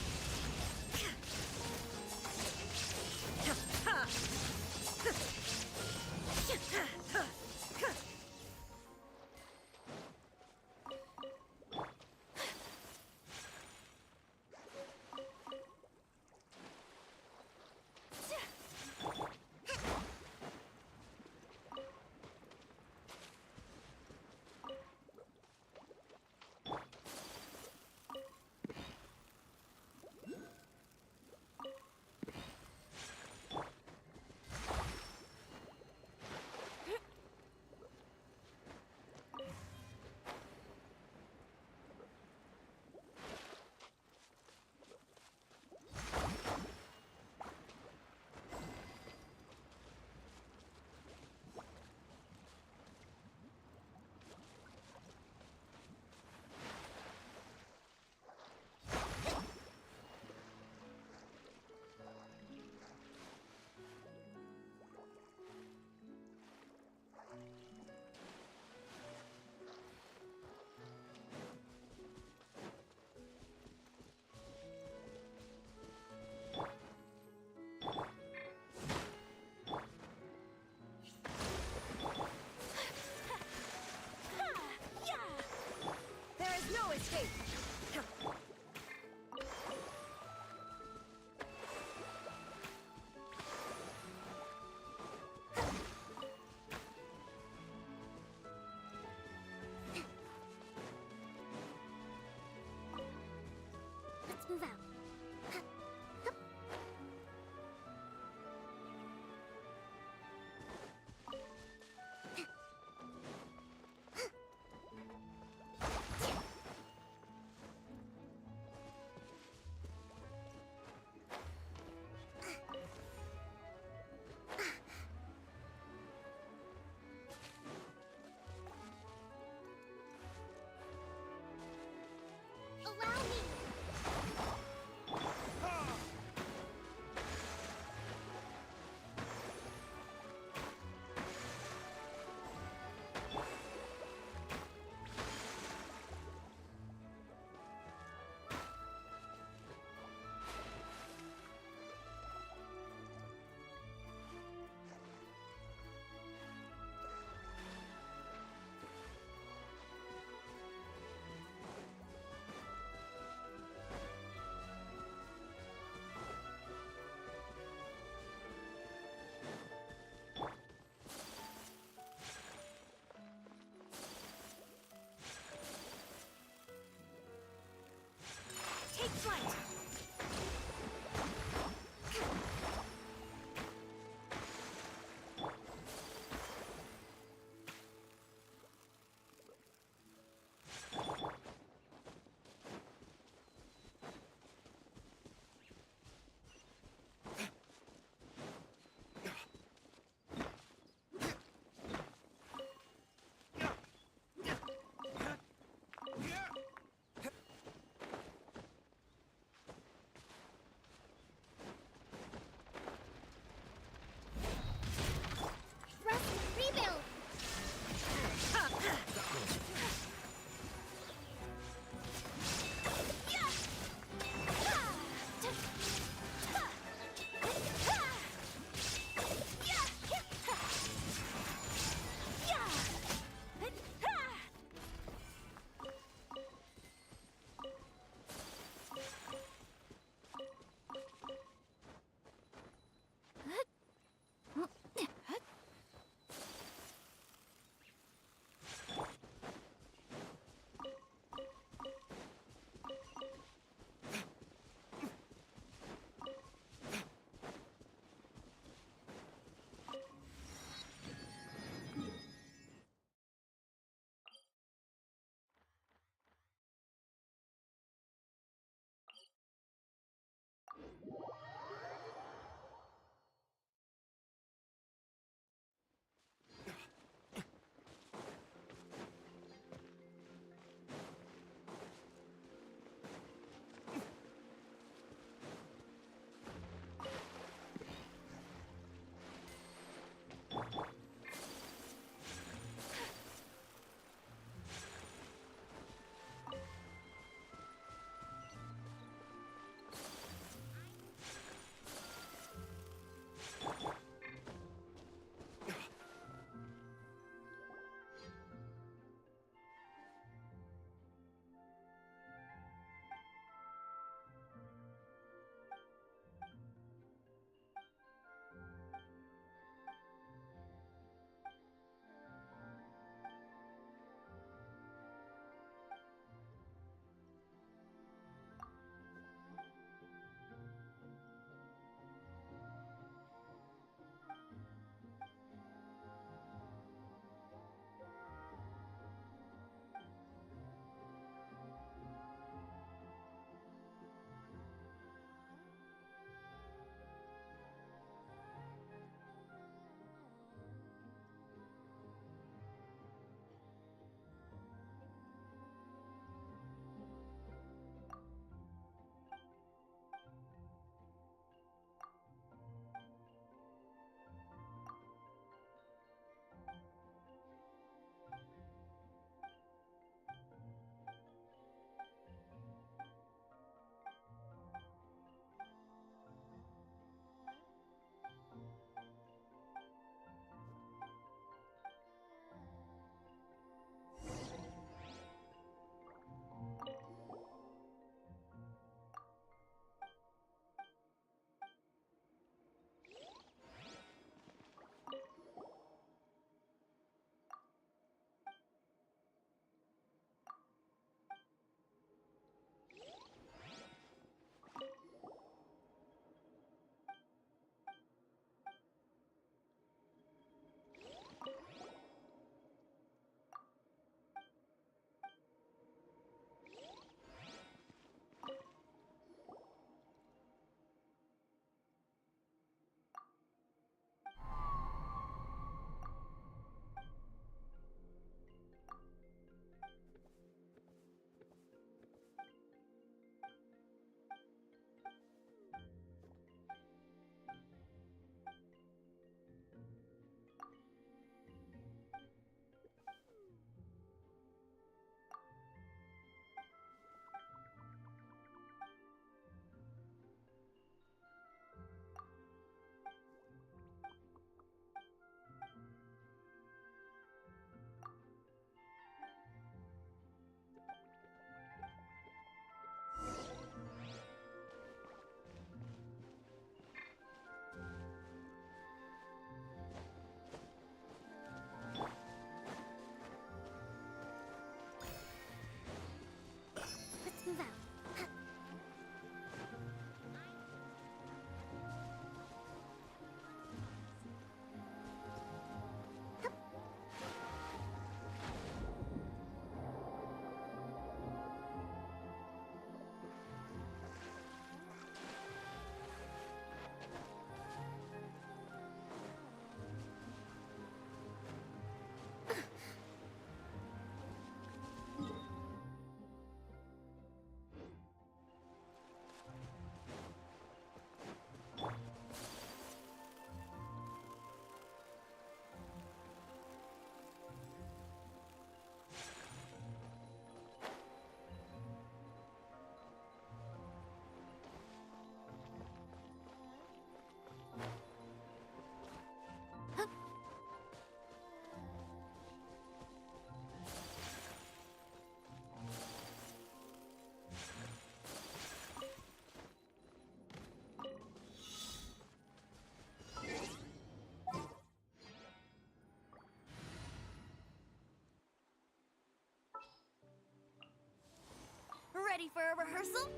for a rehearsal?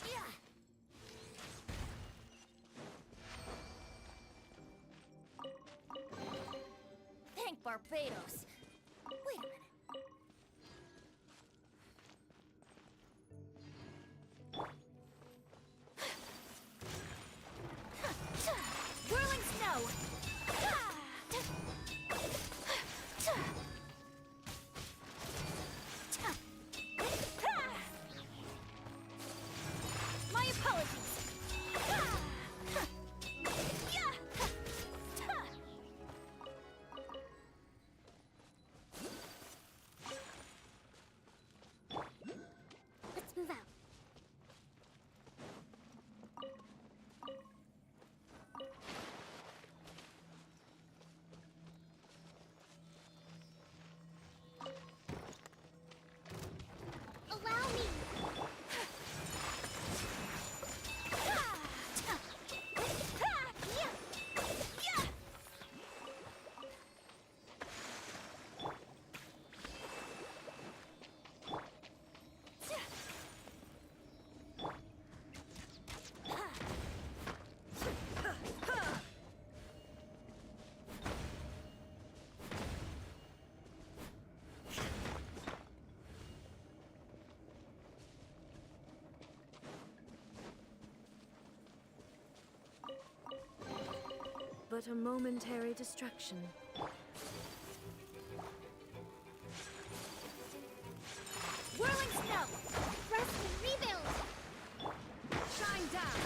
Yeah. Thank Barbados. Wait a minute. Whirling snow! My apologies! Let's move out. Allow me! But a momentary distraction. Whirling snow! Rest and rebuild! Shine down!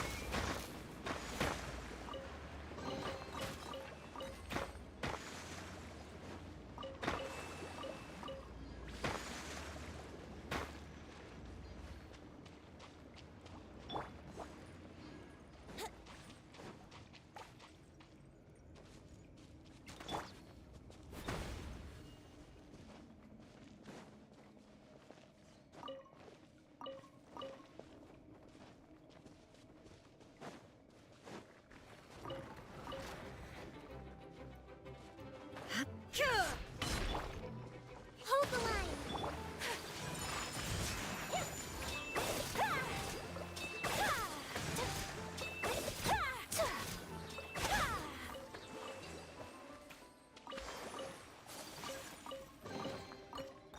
Hold the line!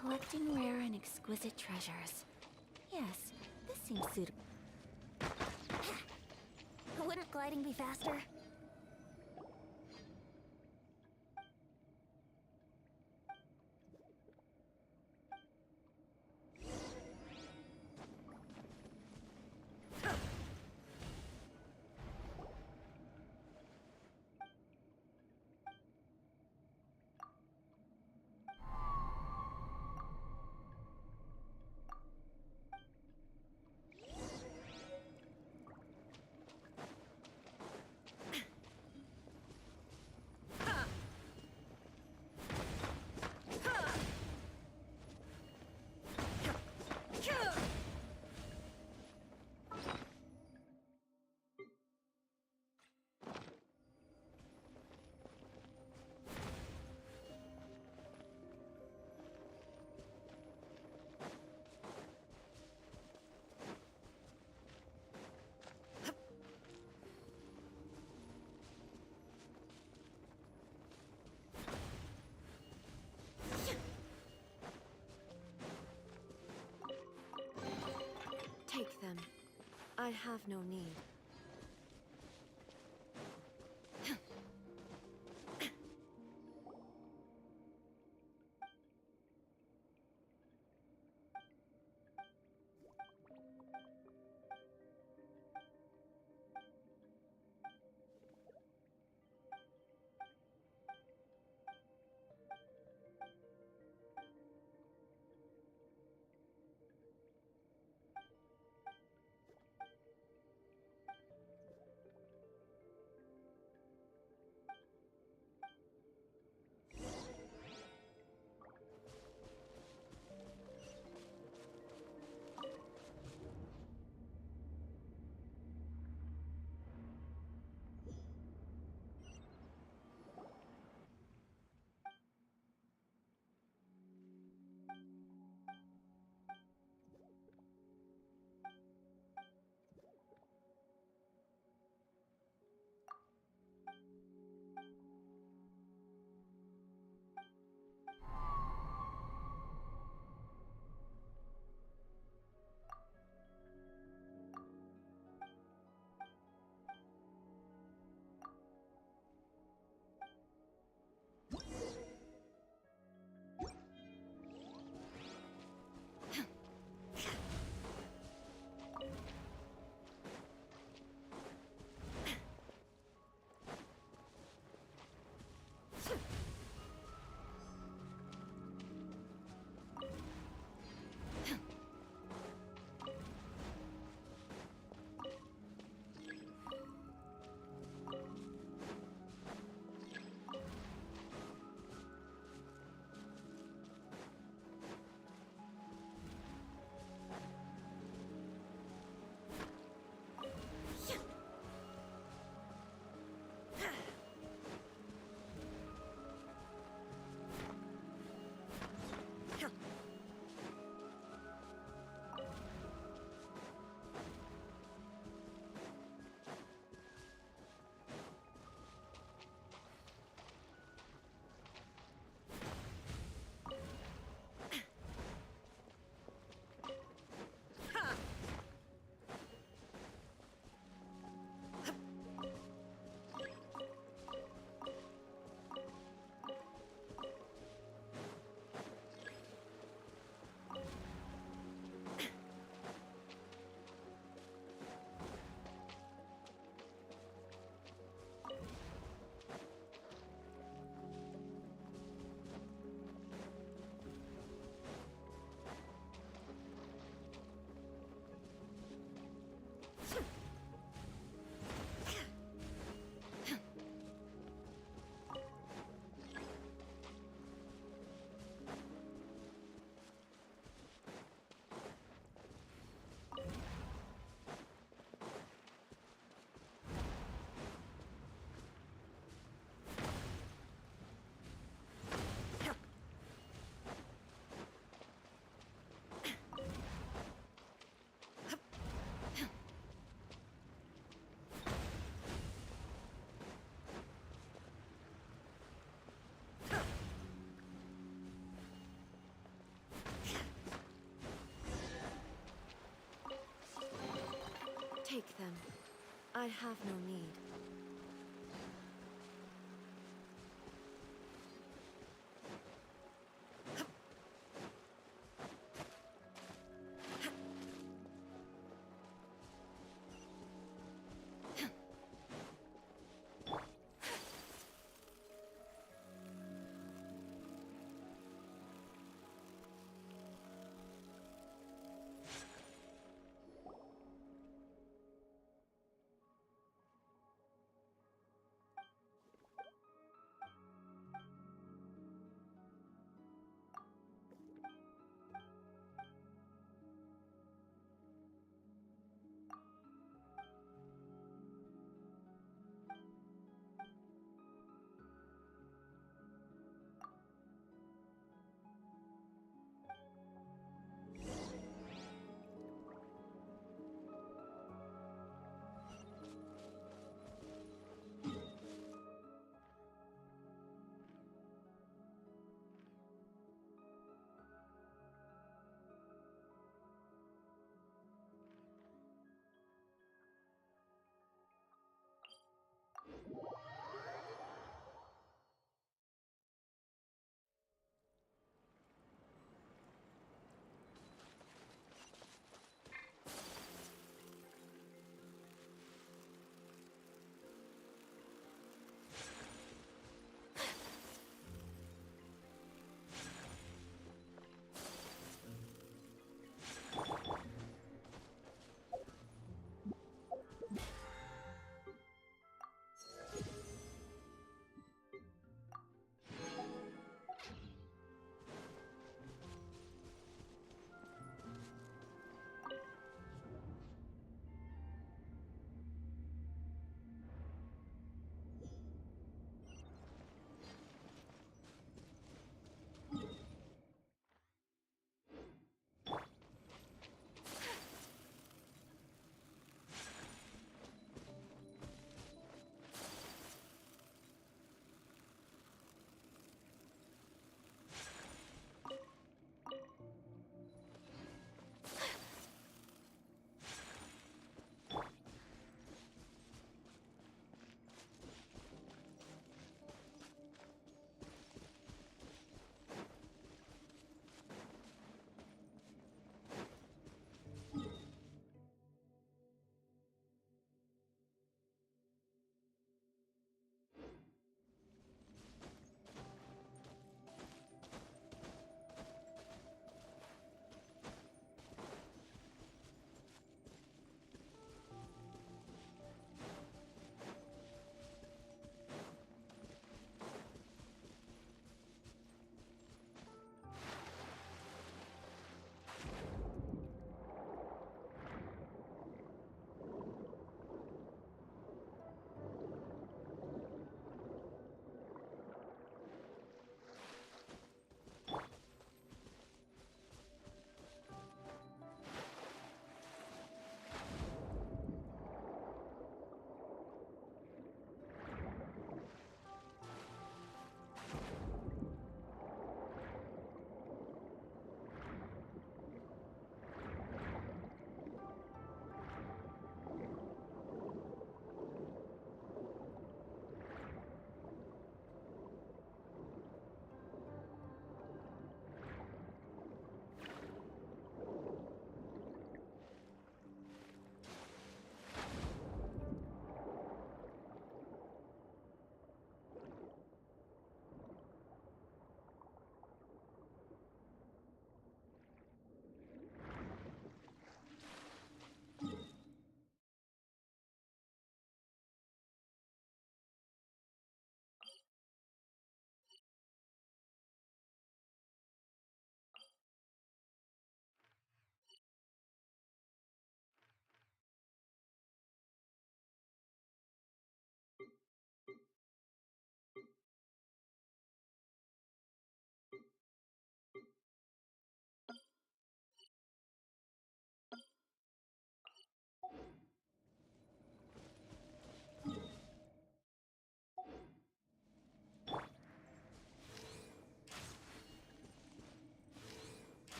Collecting rare and exquisite treasures. Yes, this seems suitable. Wouldn't gliding be faster? Take them. I have no need. Take them. I have no need.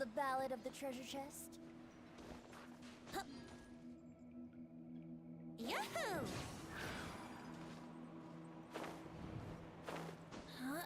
the Ballad of the Treasure Chest? Huh. Yahoo! Huh?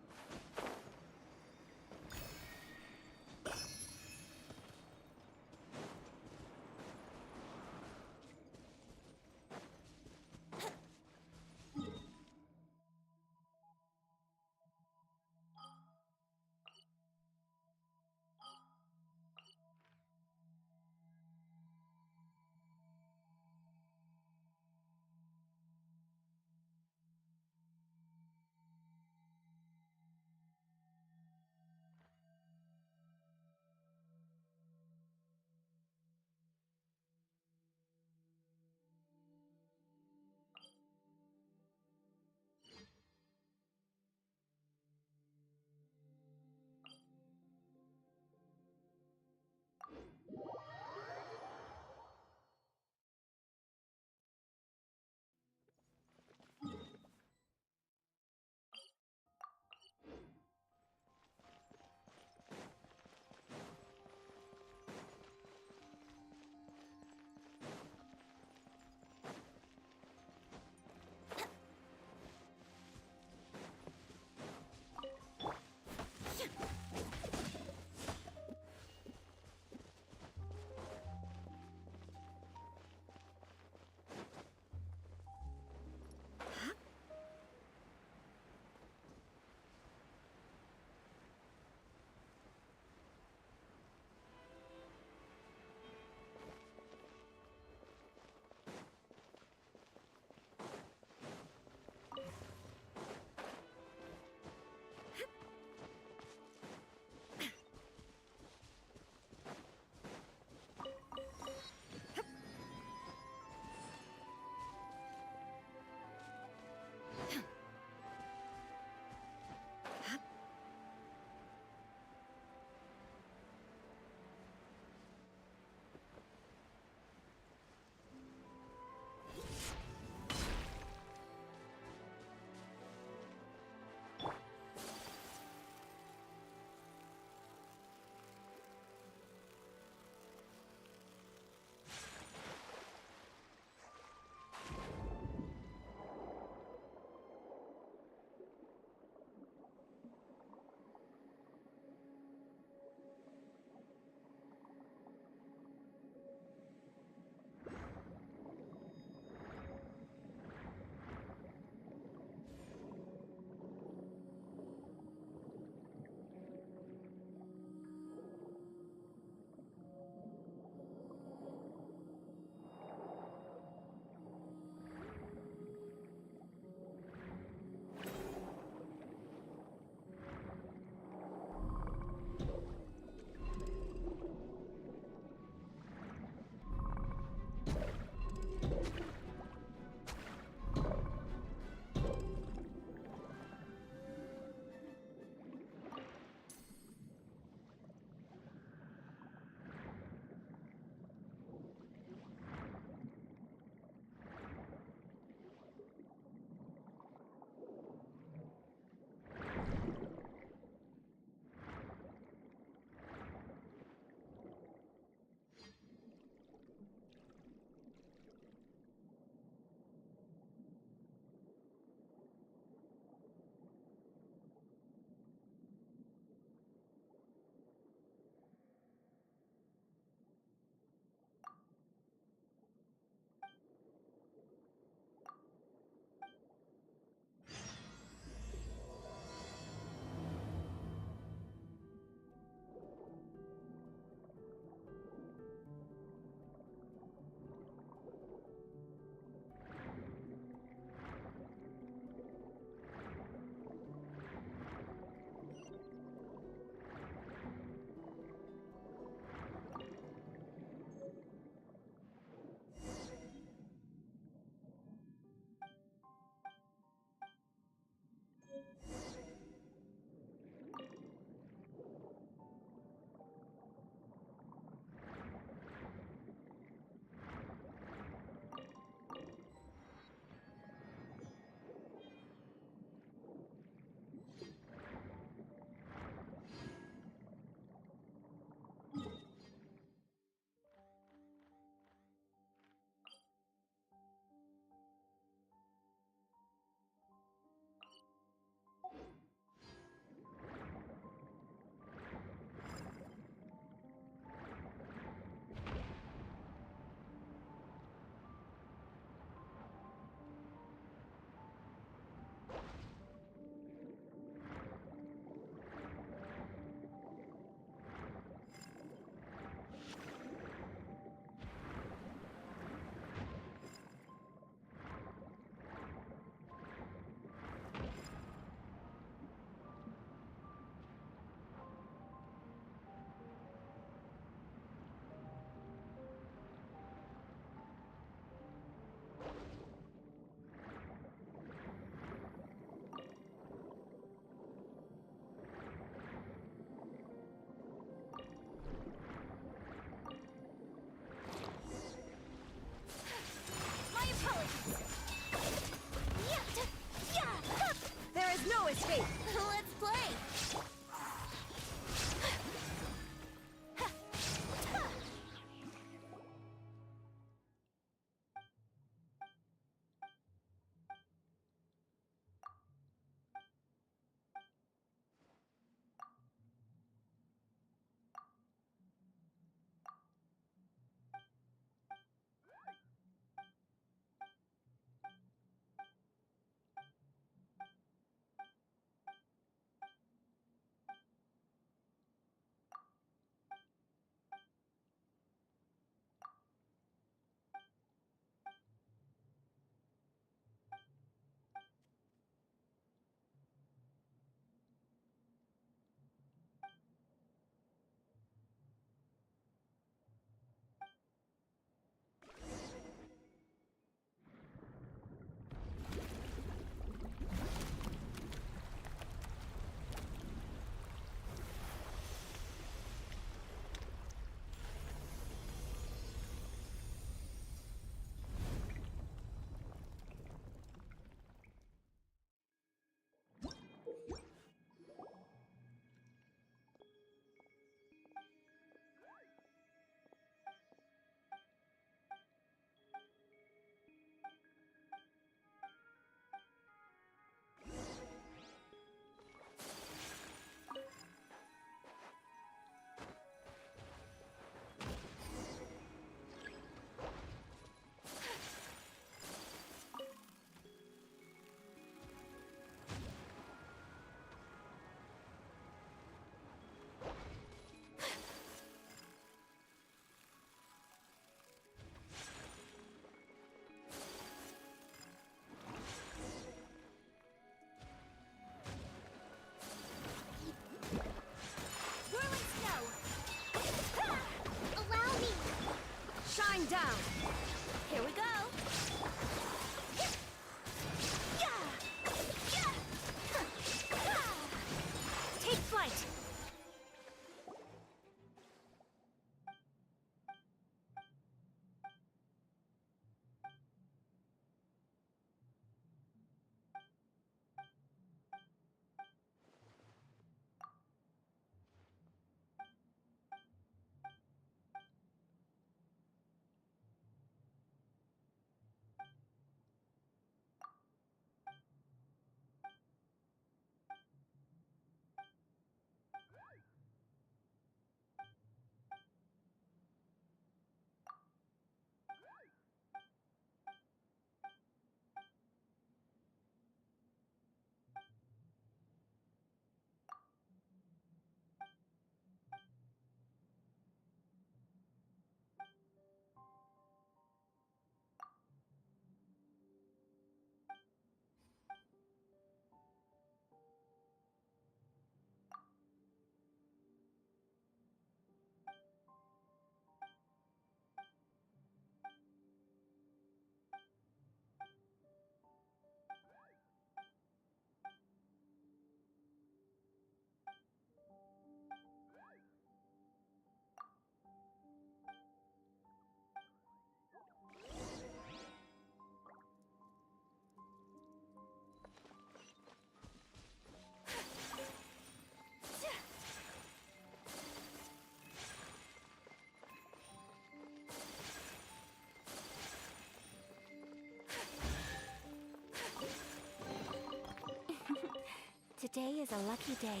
Today is a lucky day.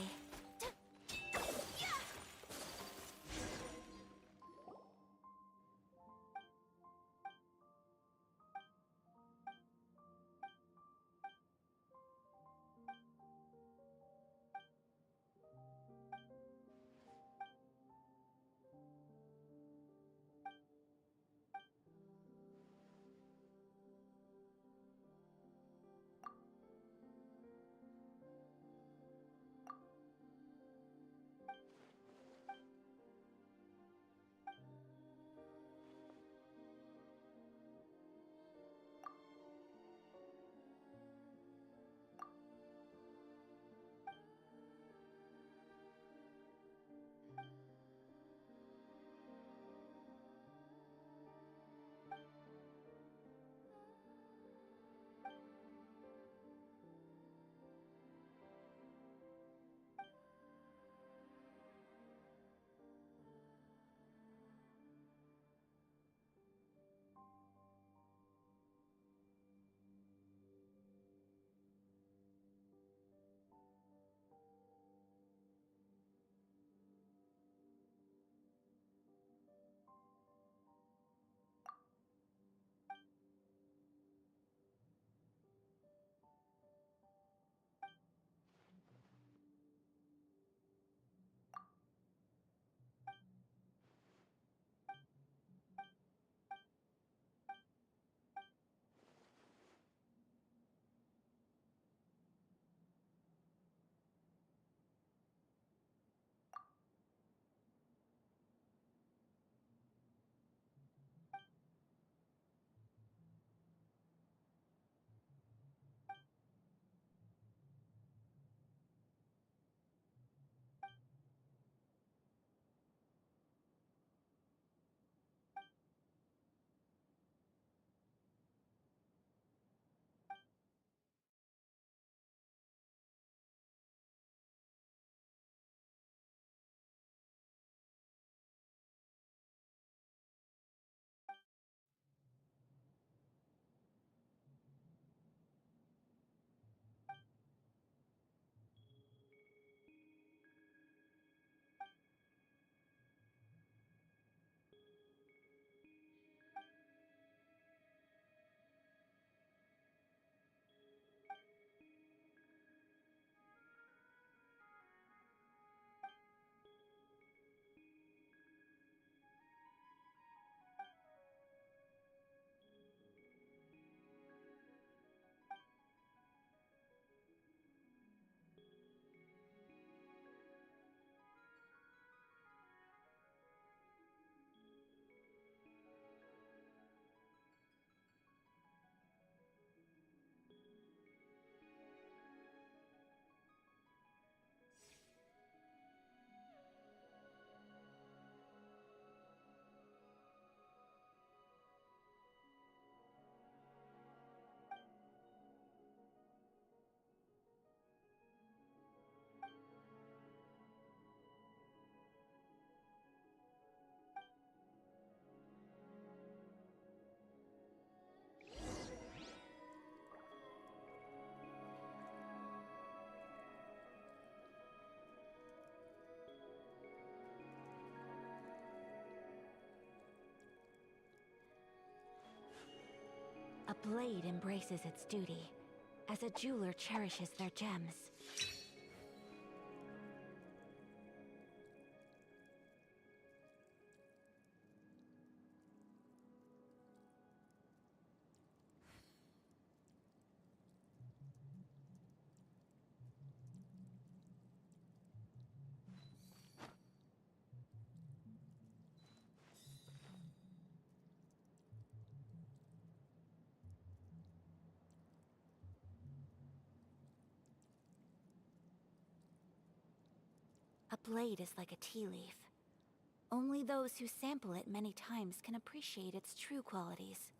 A blade embraces its duty, as a jeweler cherishes their gems. A blade is like a tea leaf. Only those who sample it many times can appreciate its true qualities.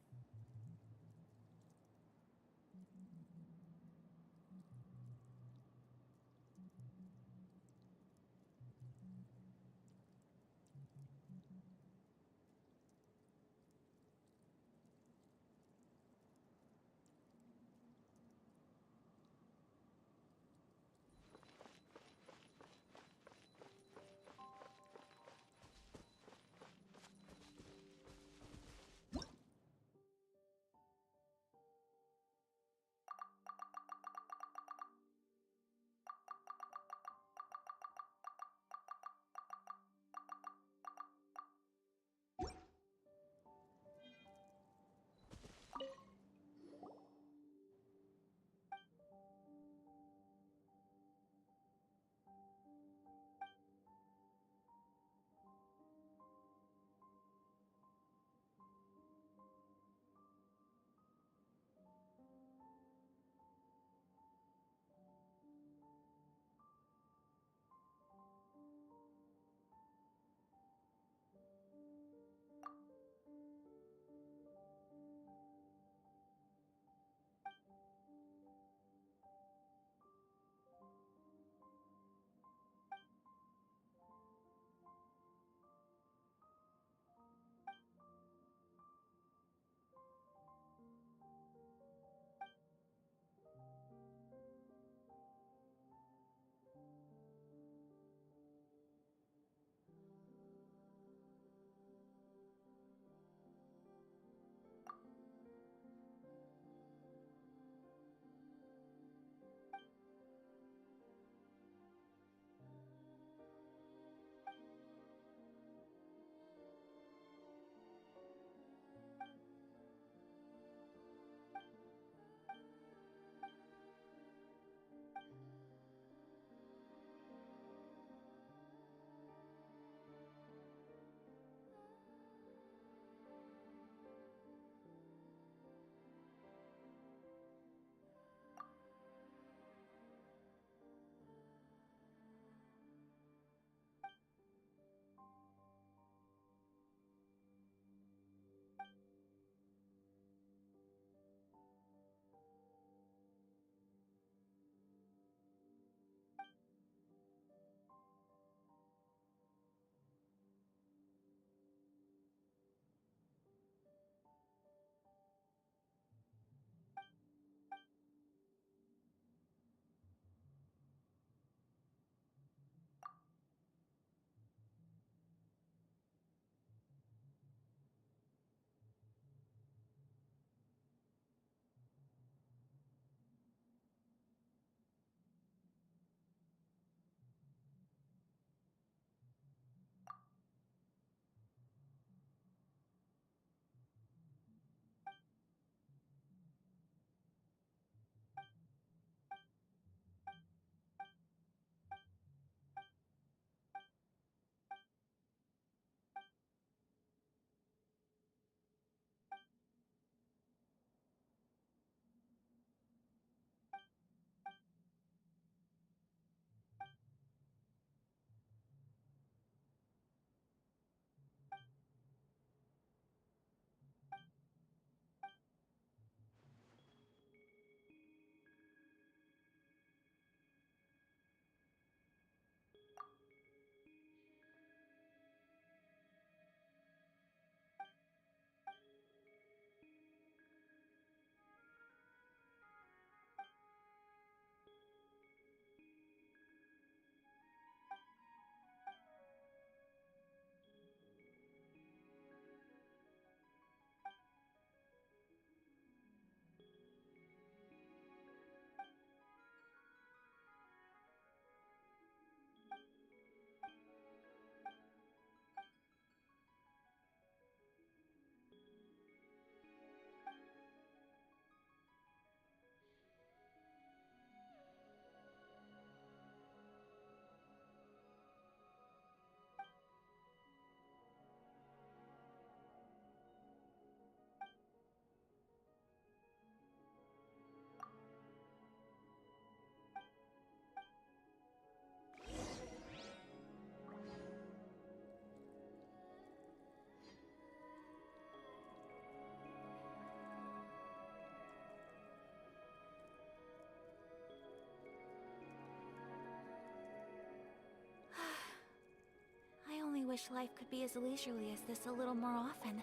wish life could be as leisurely as this a little more often.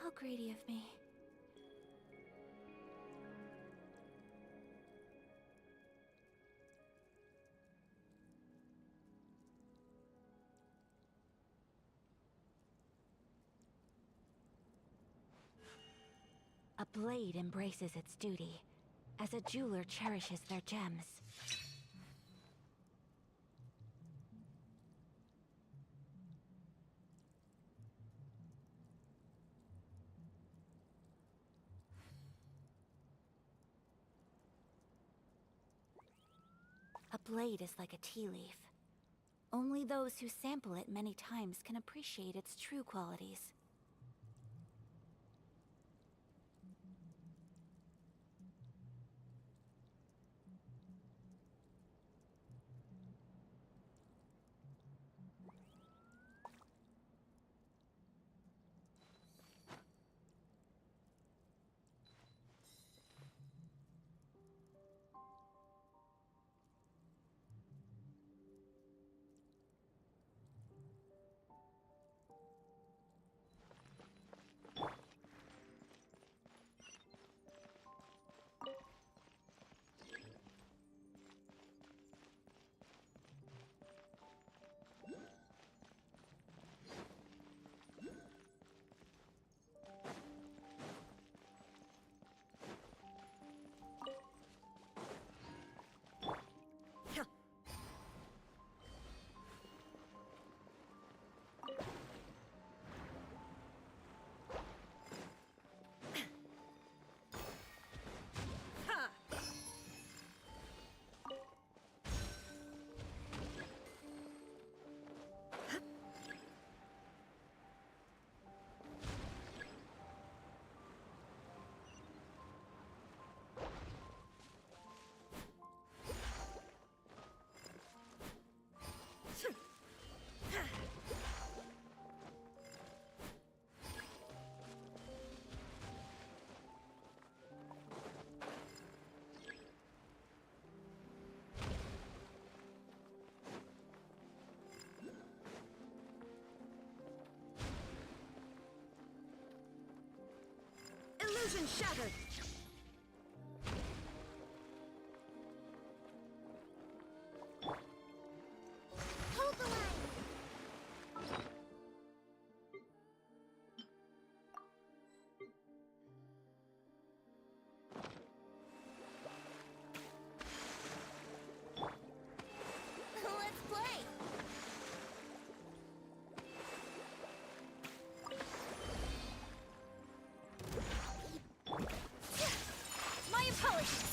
How greedy of me. A blade embraces its duty, as a jeweler cherishes their gems. A blade is like a tea leaf. Only those who sample it many times can appreciate its true qualities. Illusion shattered! Hold the line! Let's play! My apologies!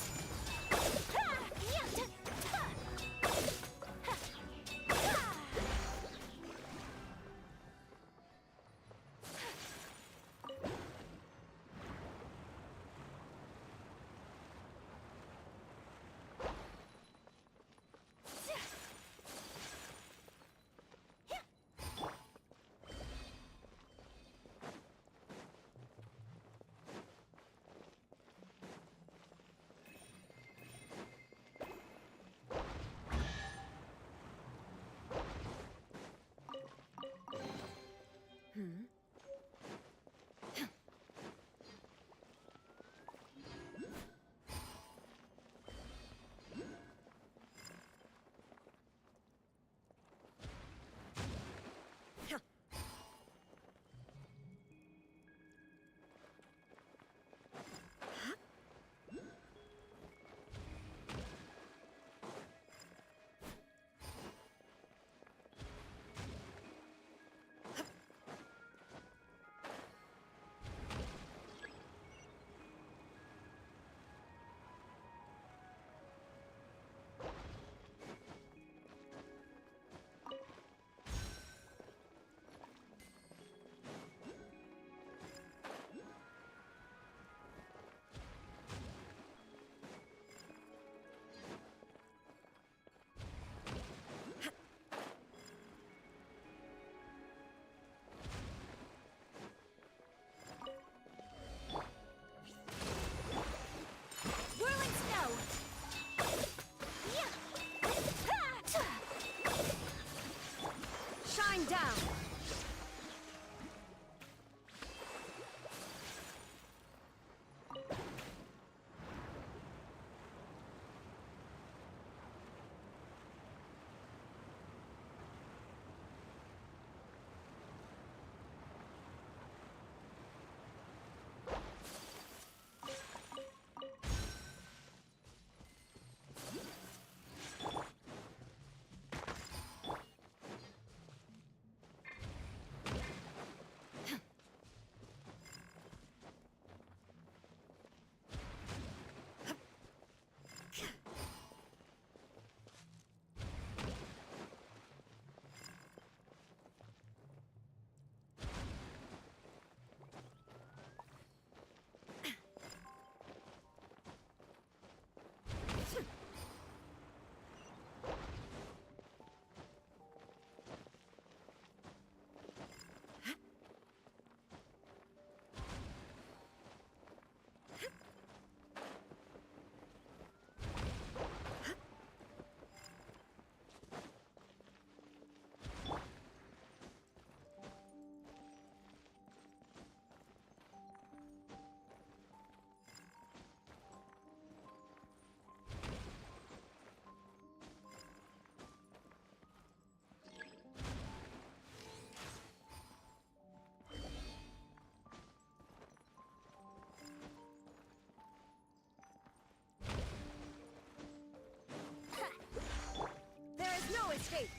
escape.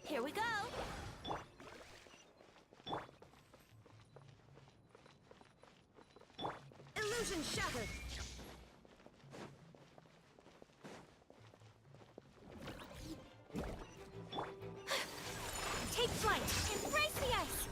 Here we go. Illusion shattered. Take flight. Embrace the ice.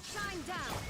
Shine down.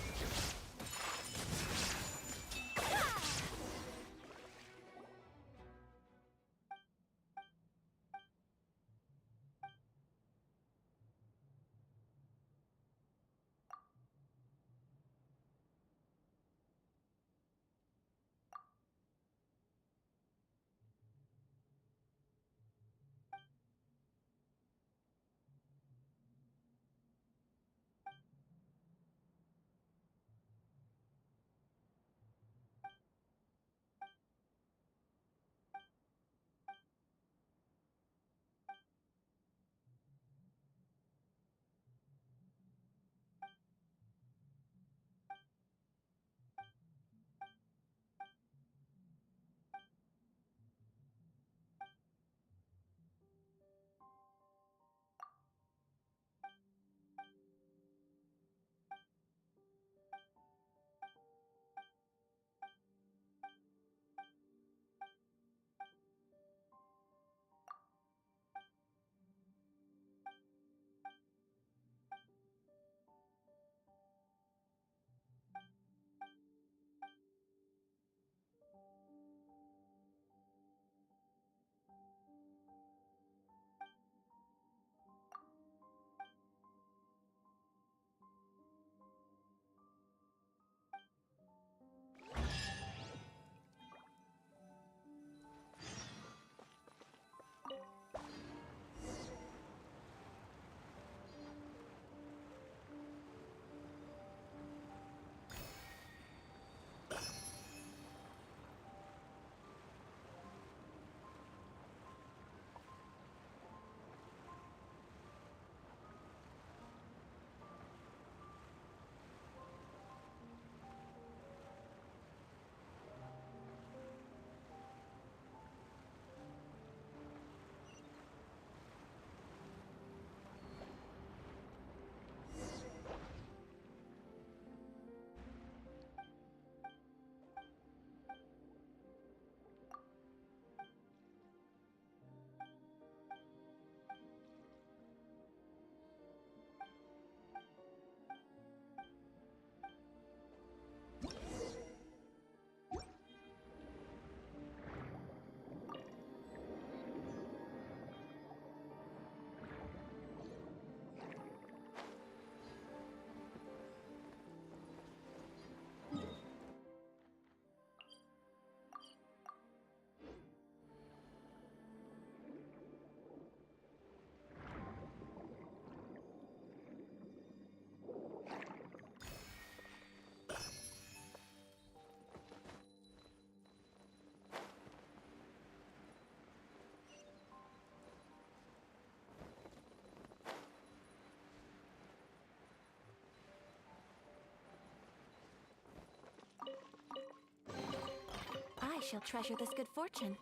shall treasure this good fortune.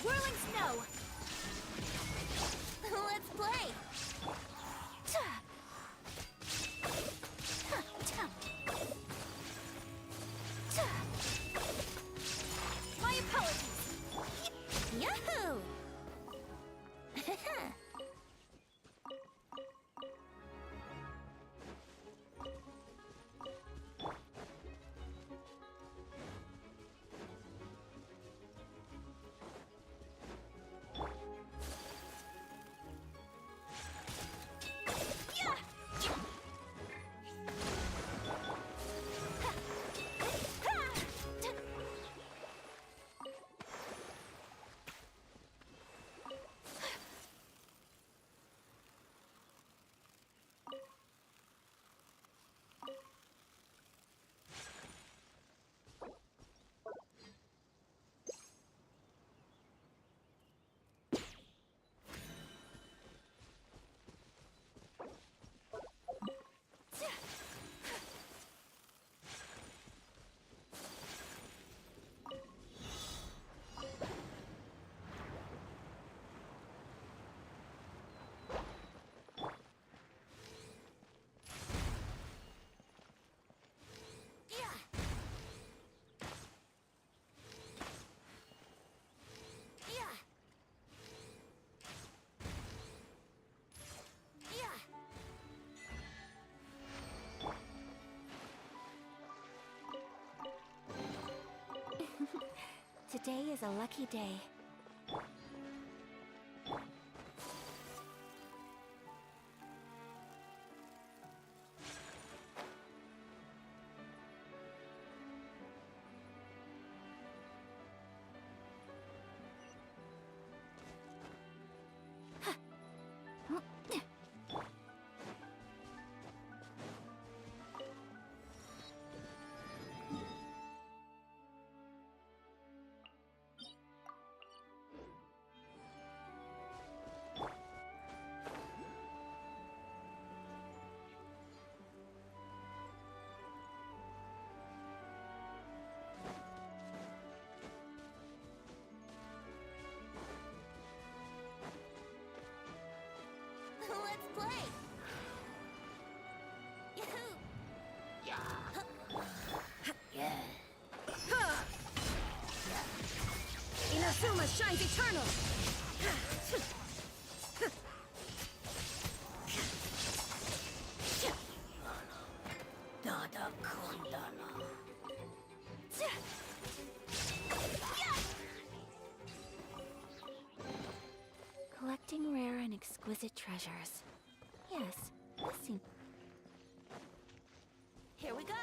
Whirling snow! Let's play! My apologies! Yahoo! Today is a lucky day. Let's play! Yahoo! Yeah. Inazuma shines eternal! Dada Kundala. Collecting rare and exquisite treasures. Yes, this seems... Here we go!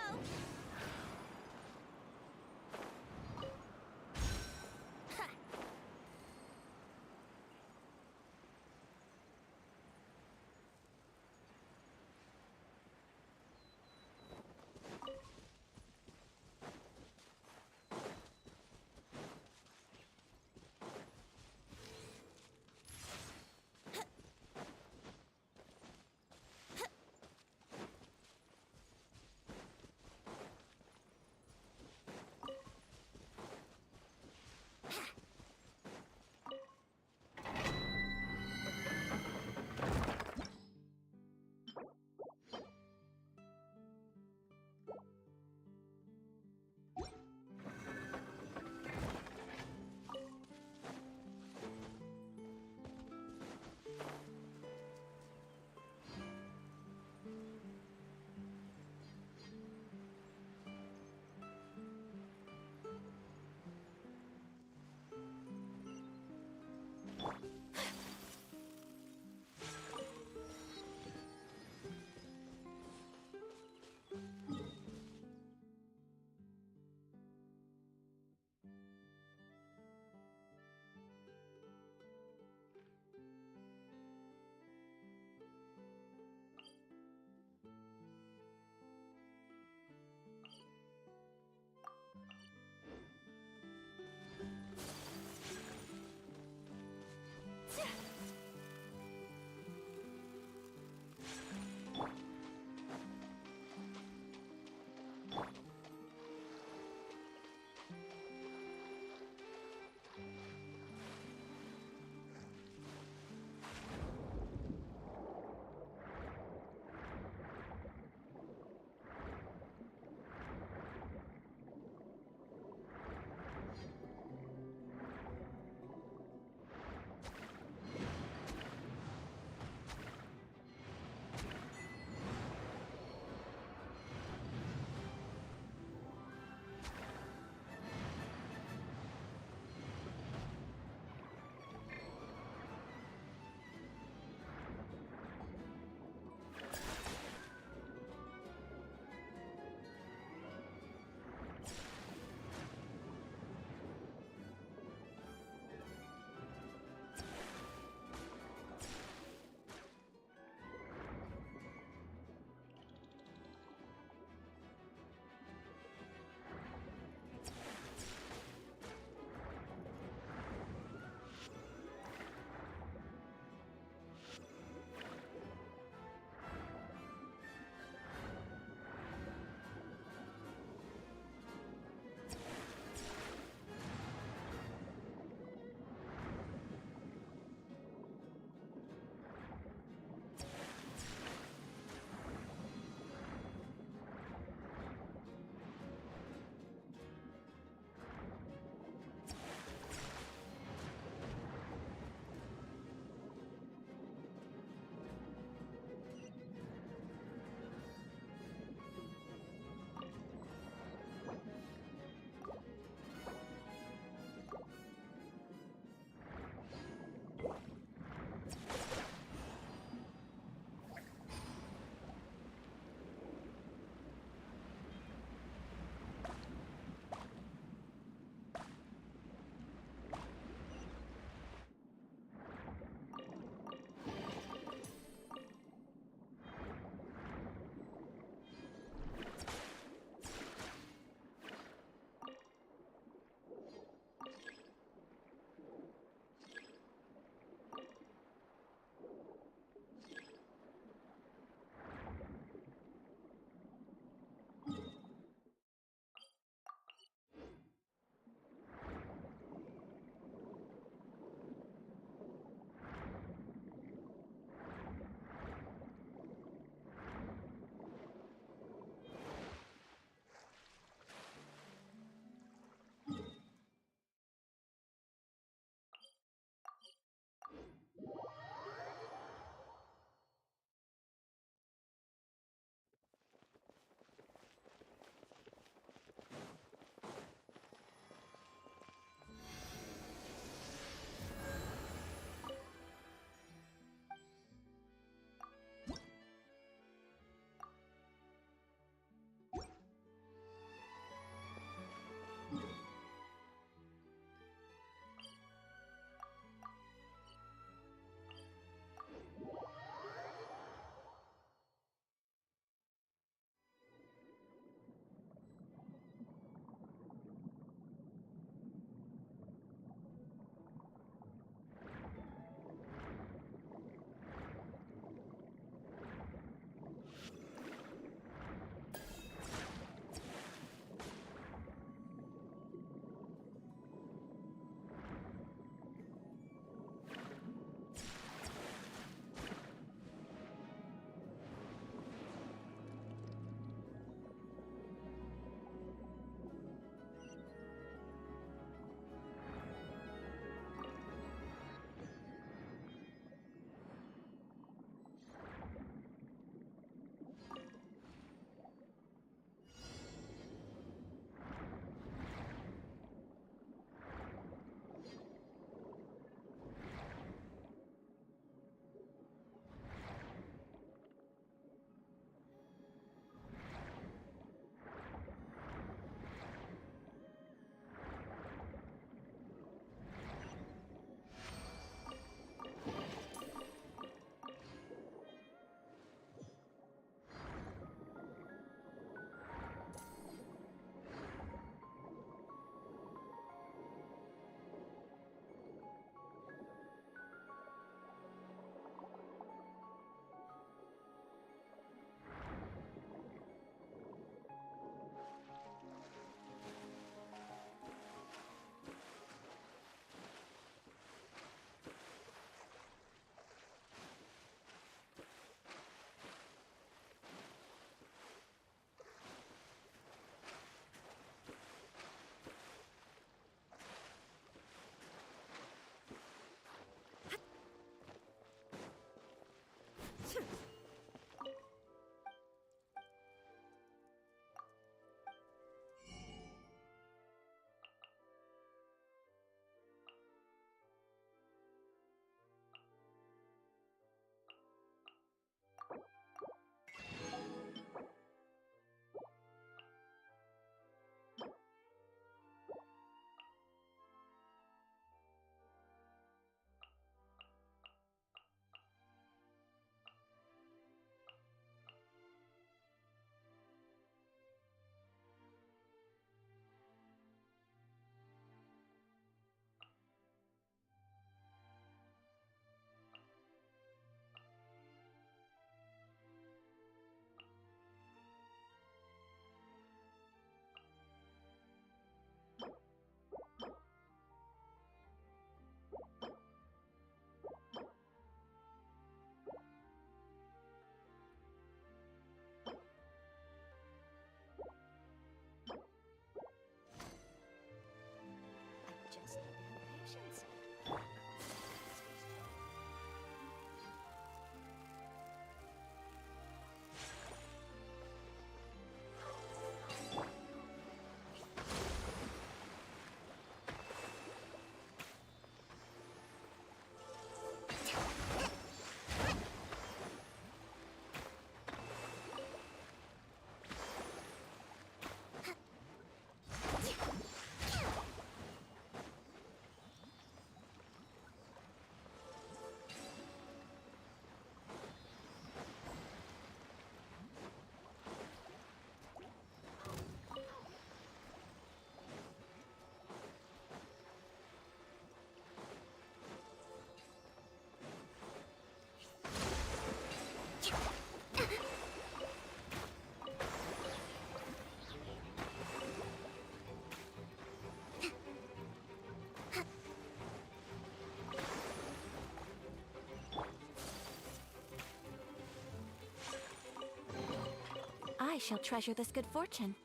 shall treasure this good fortune.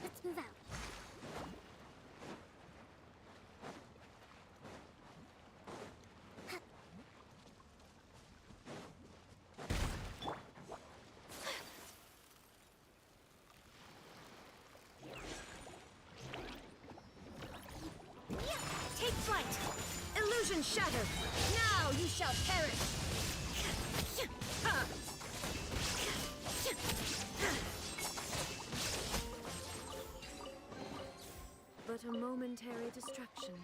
Let's move out. Take flight! Illusion shattered! Now you shall perish! But a momentary distraction.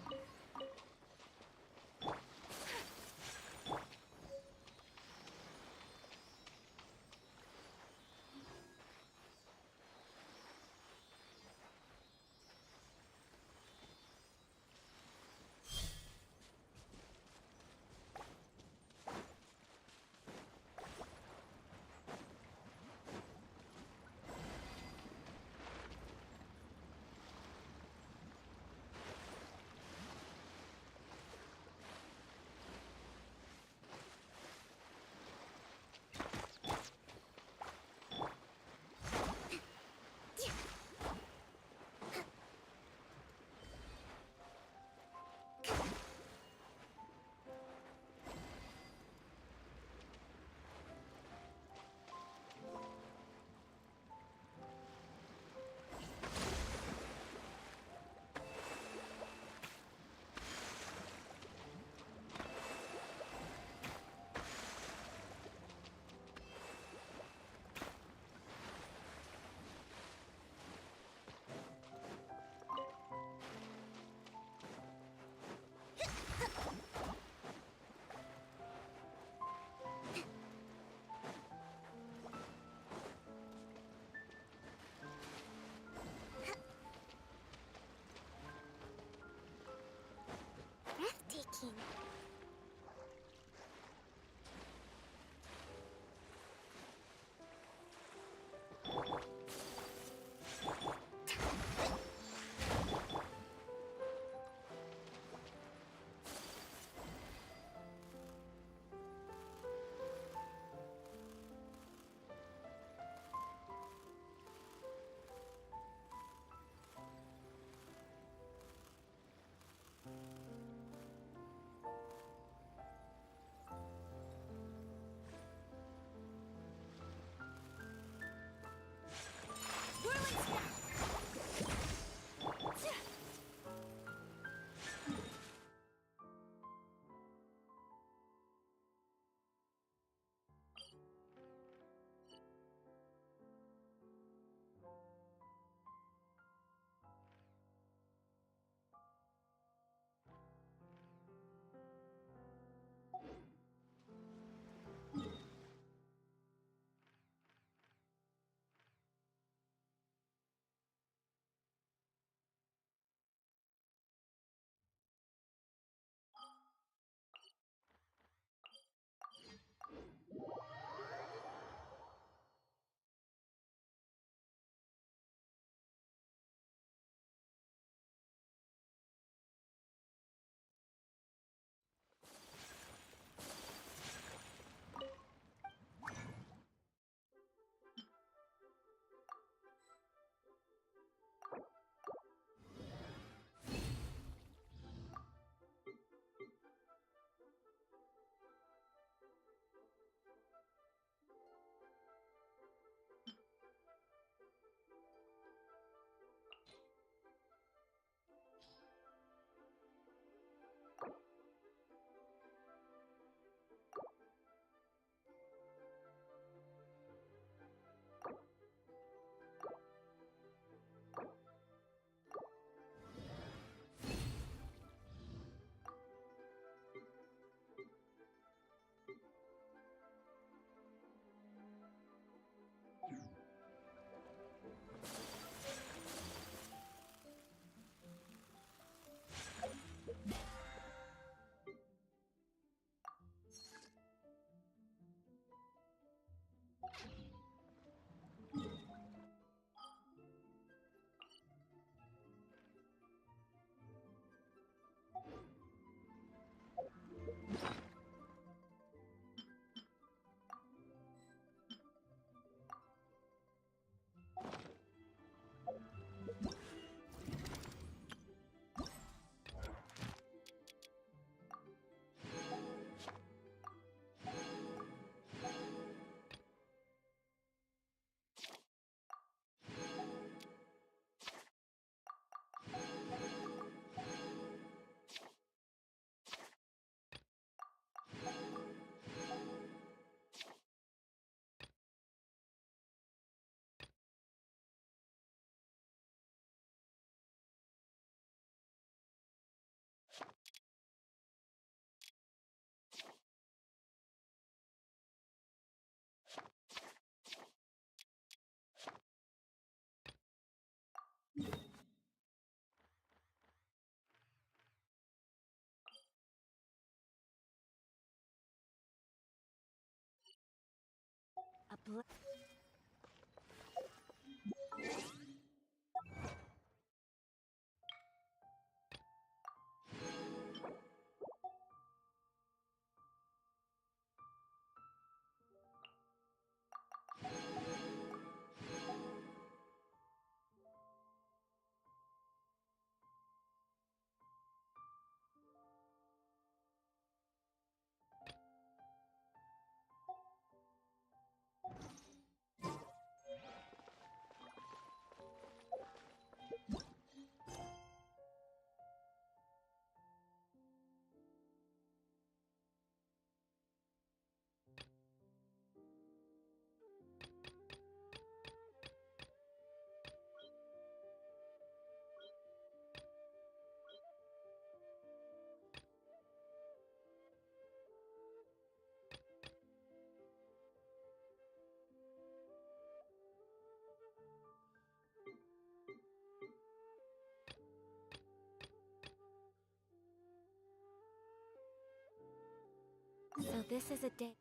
So this is a day.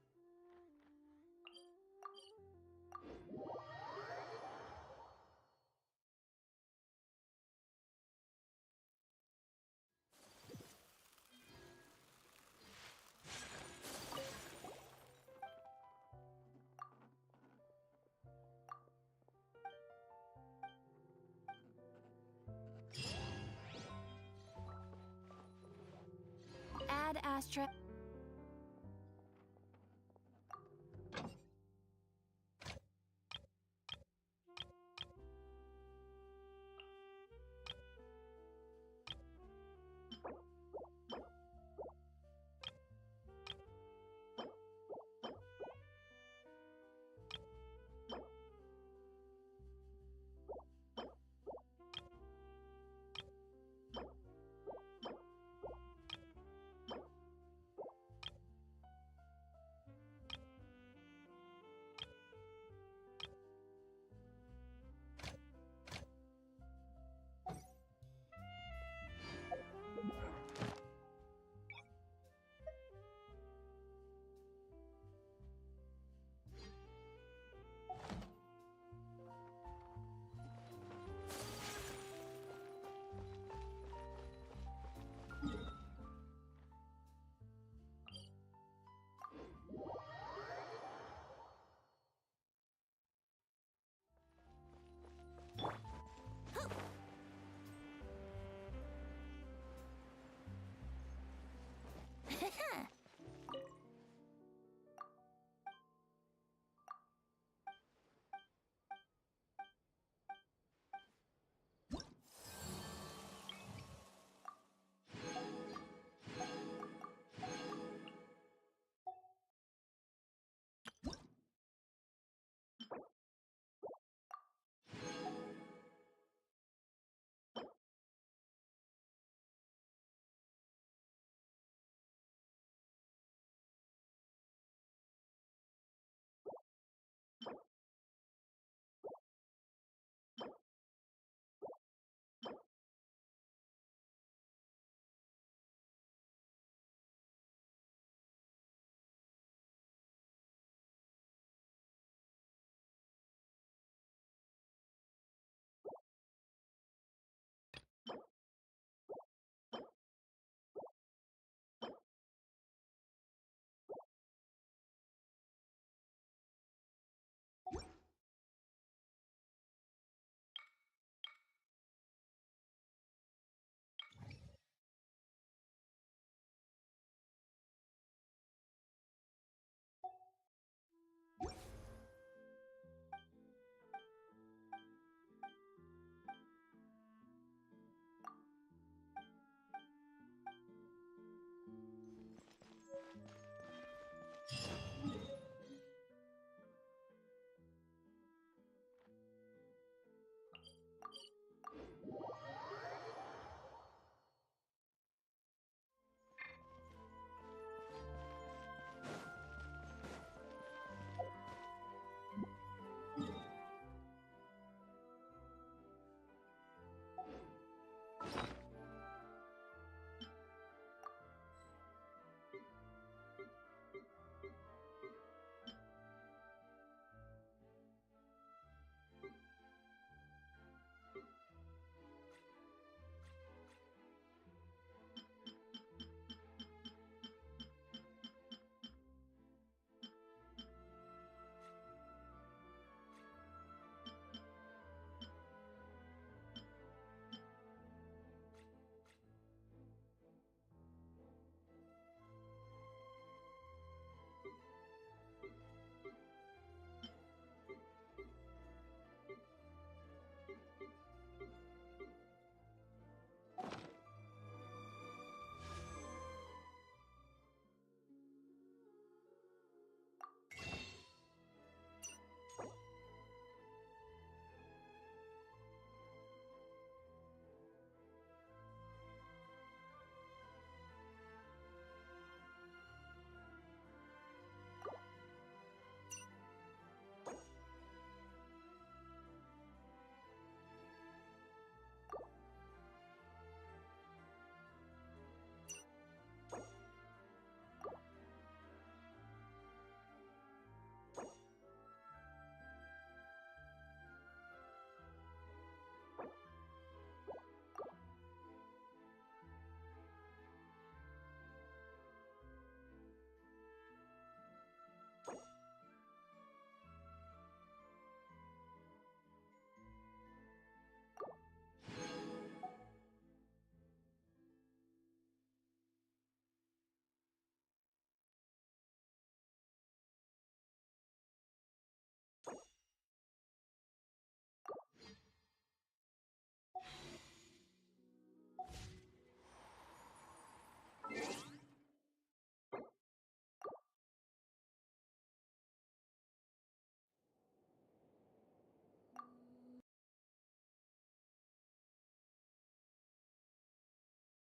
Add Astra.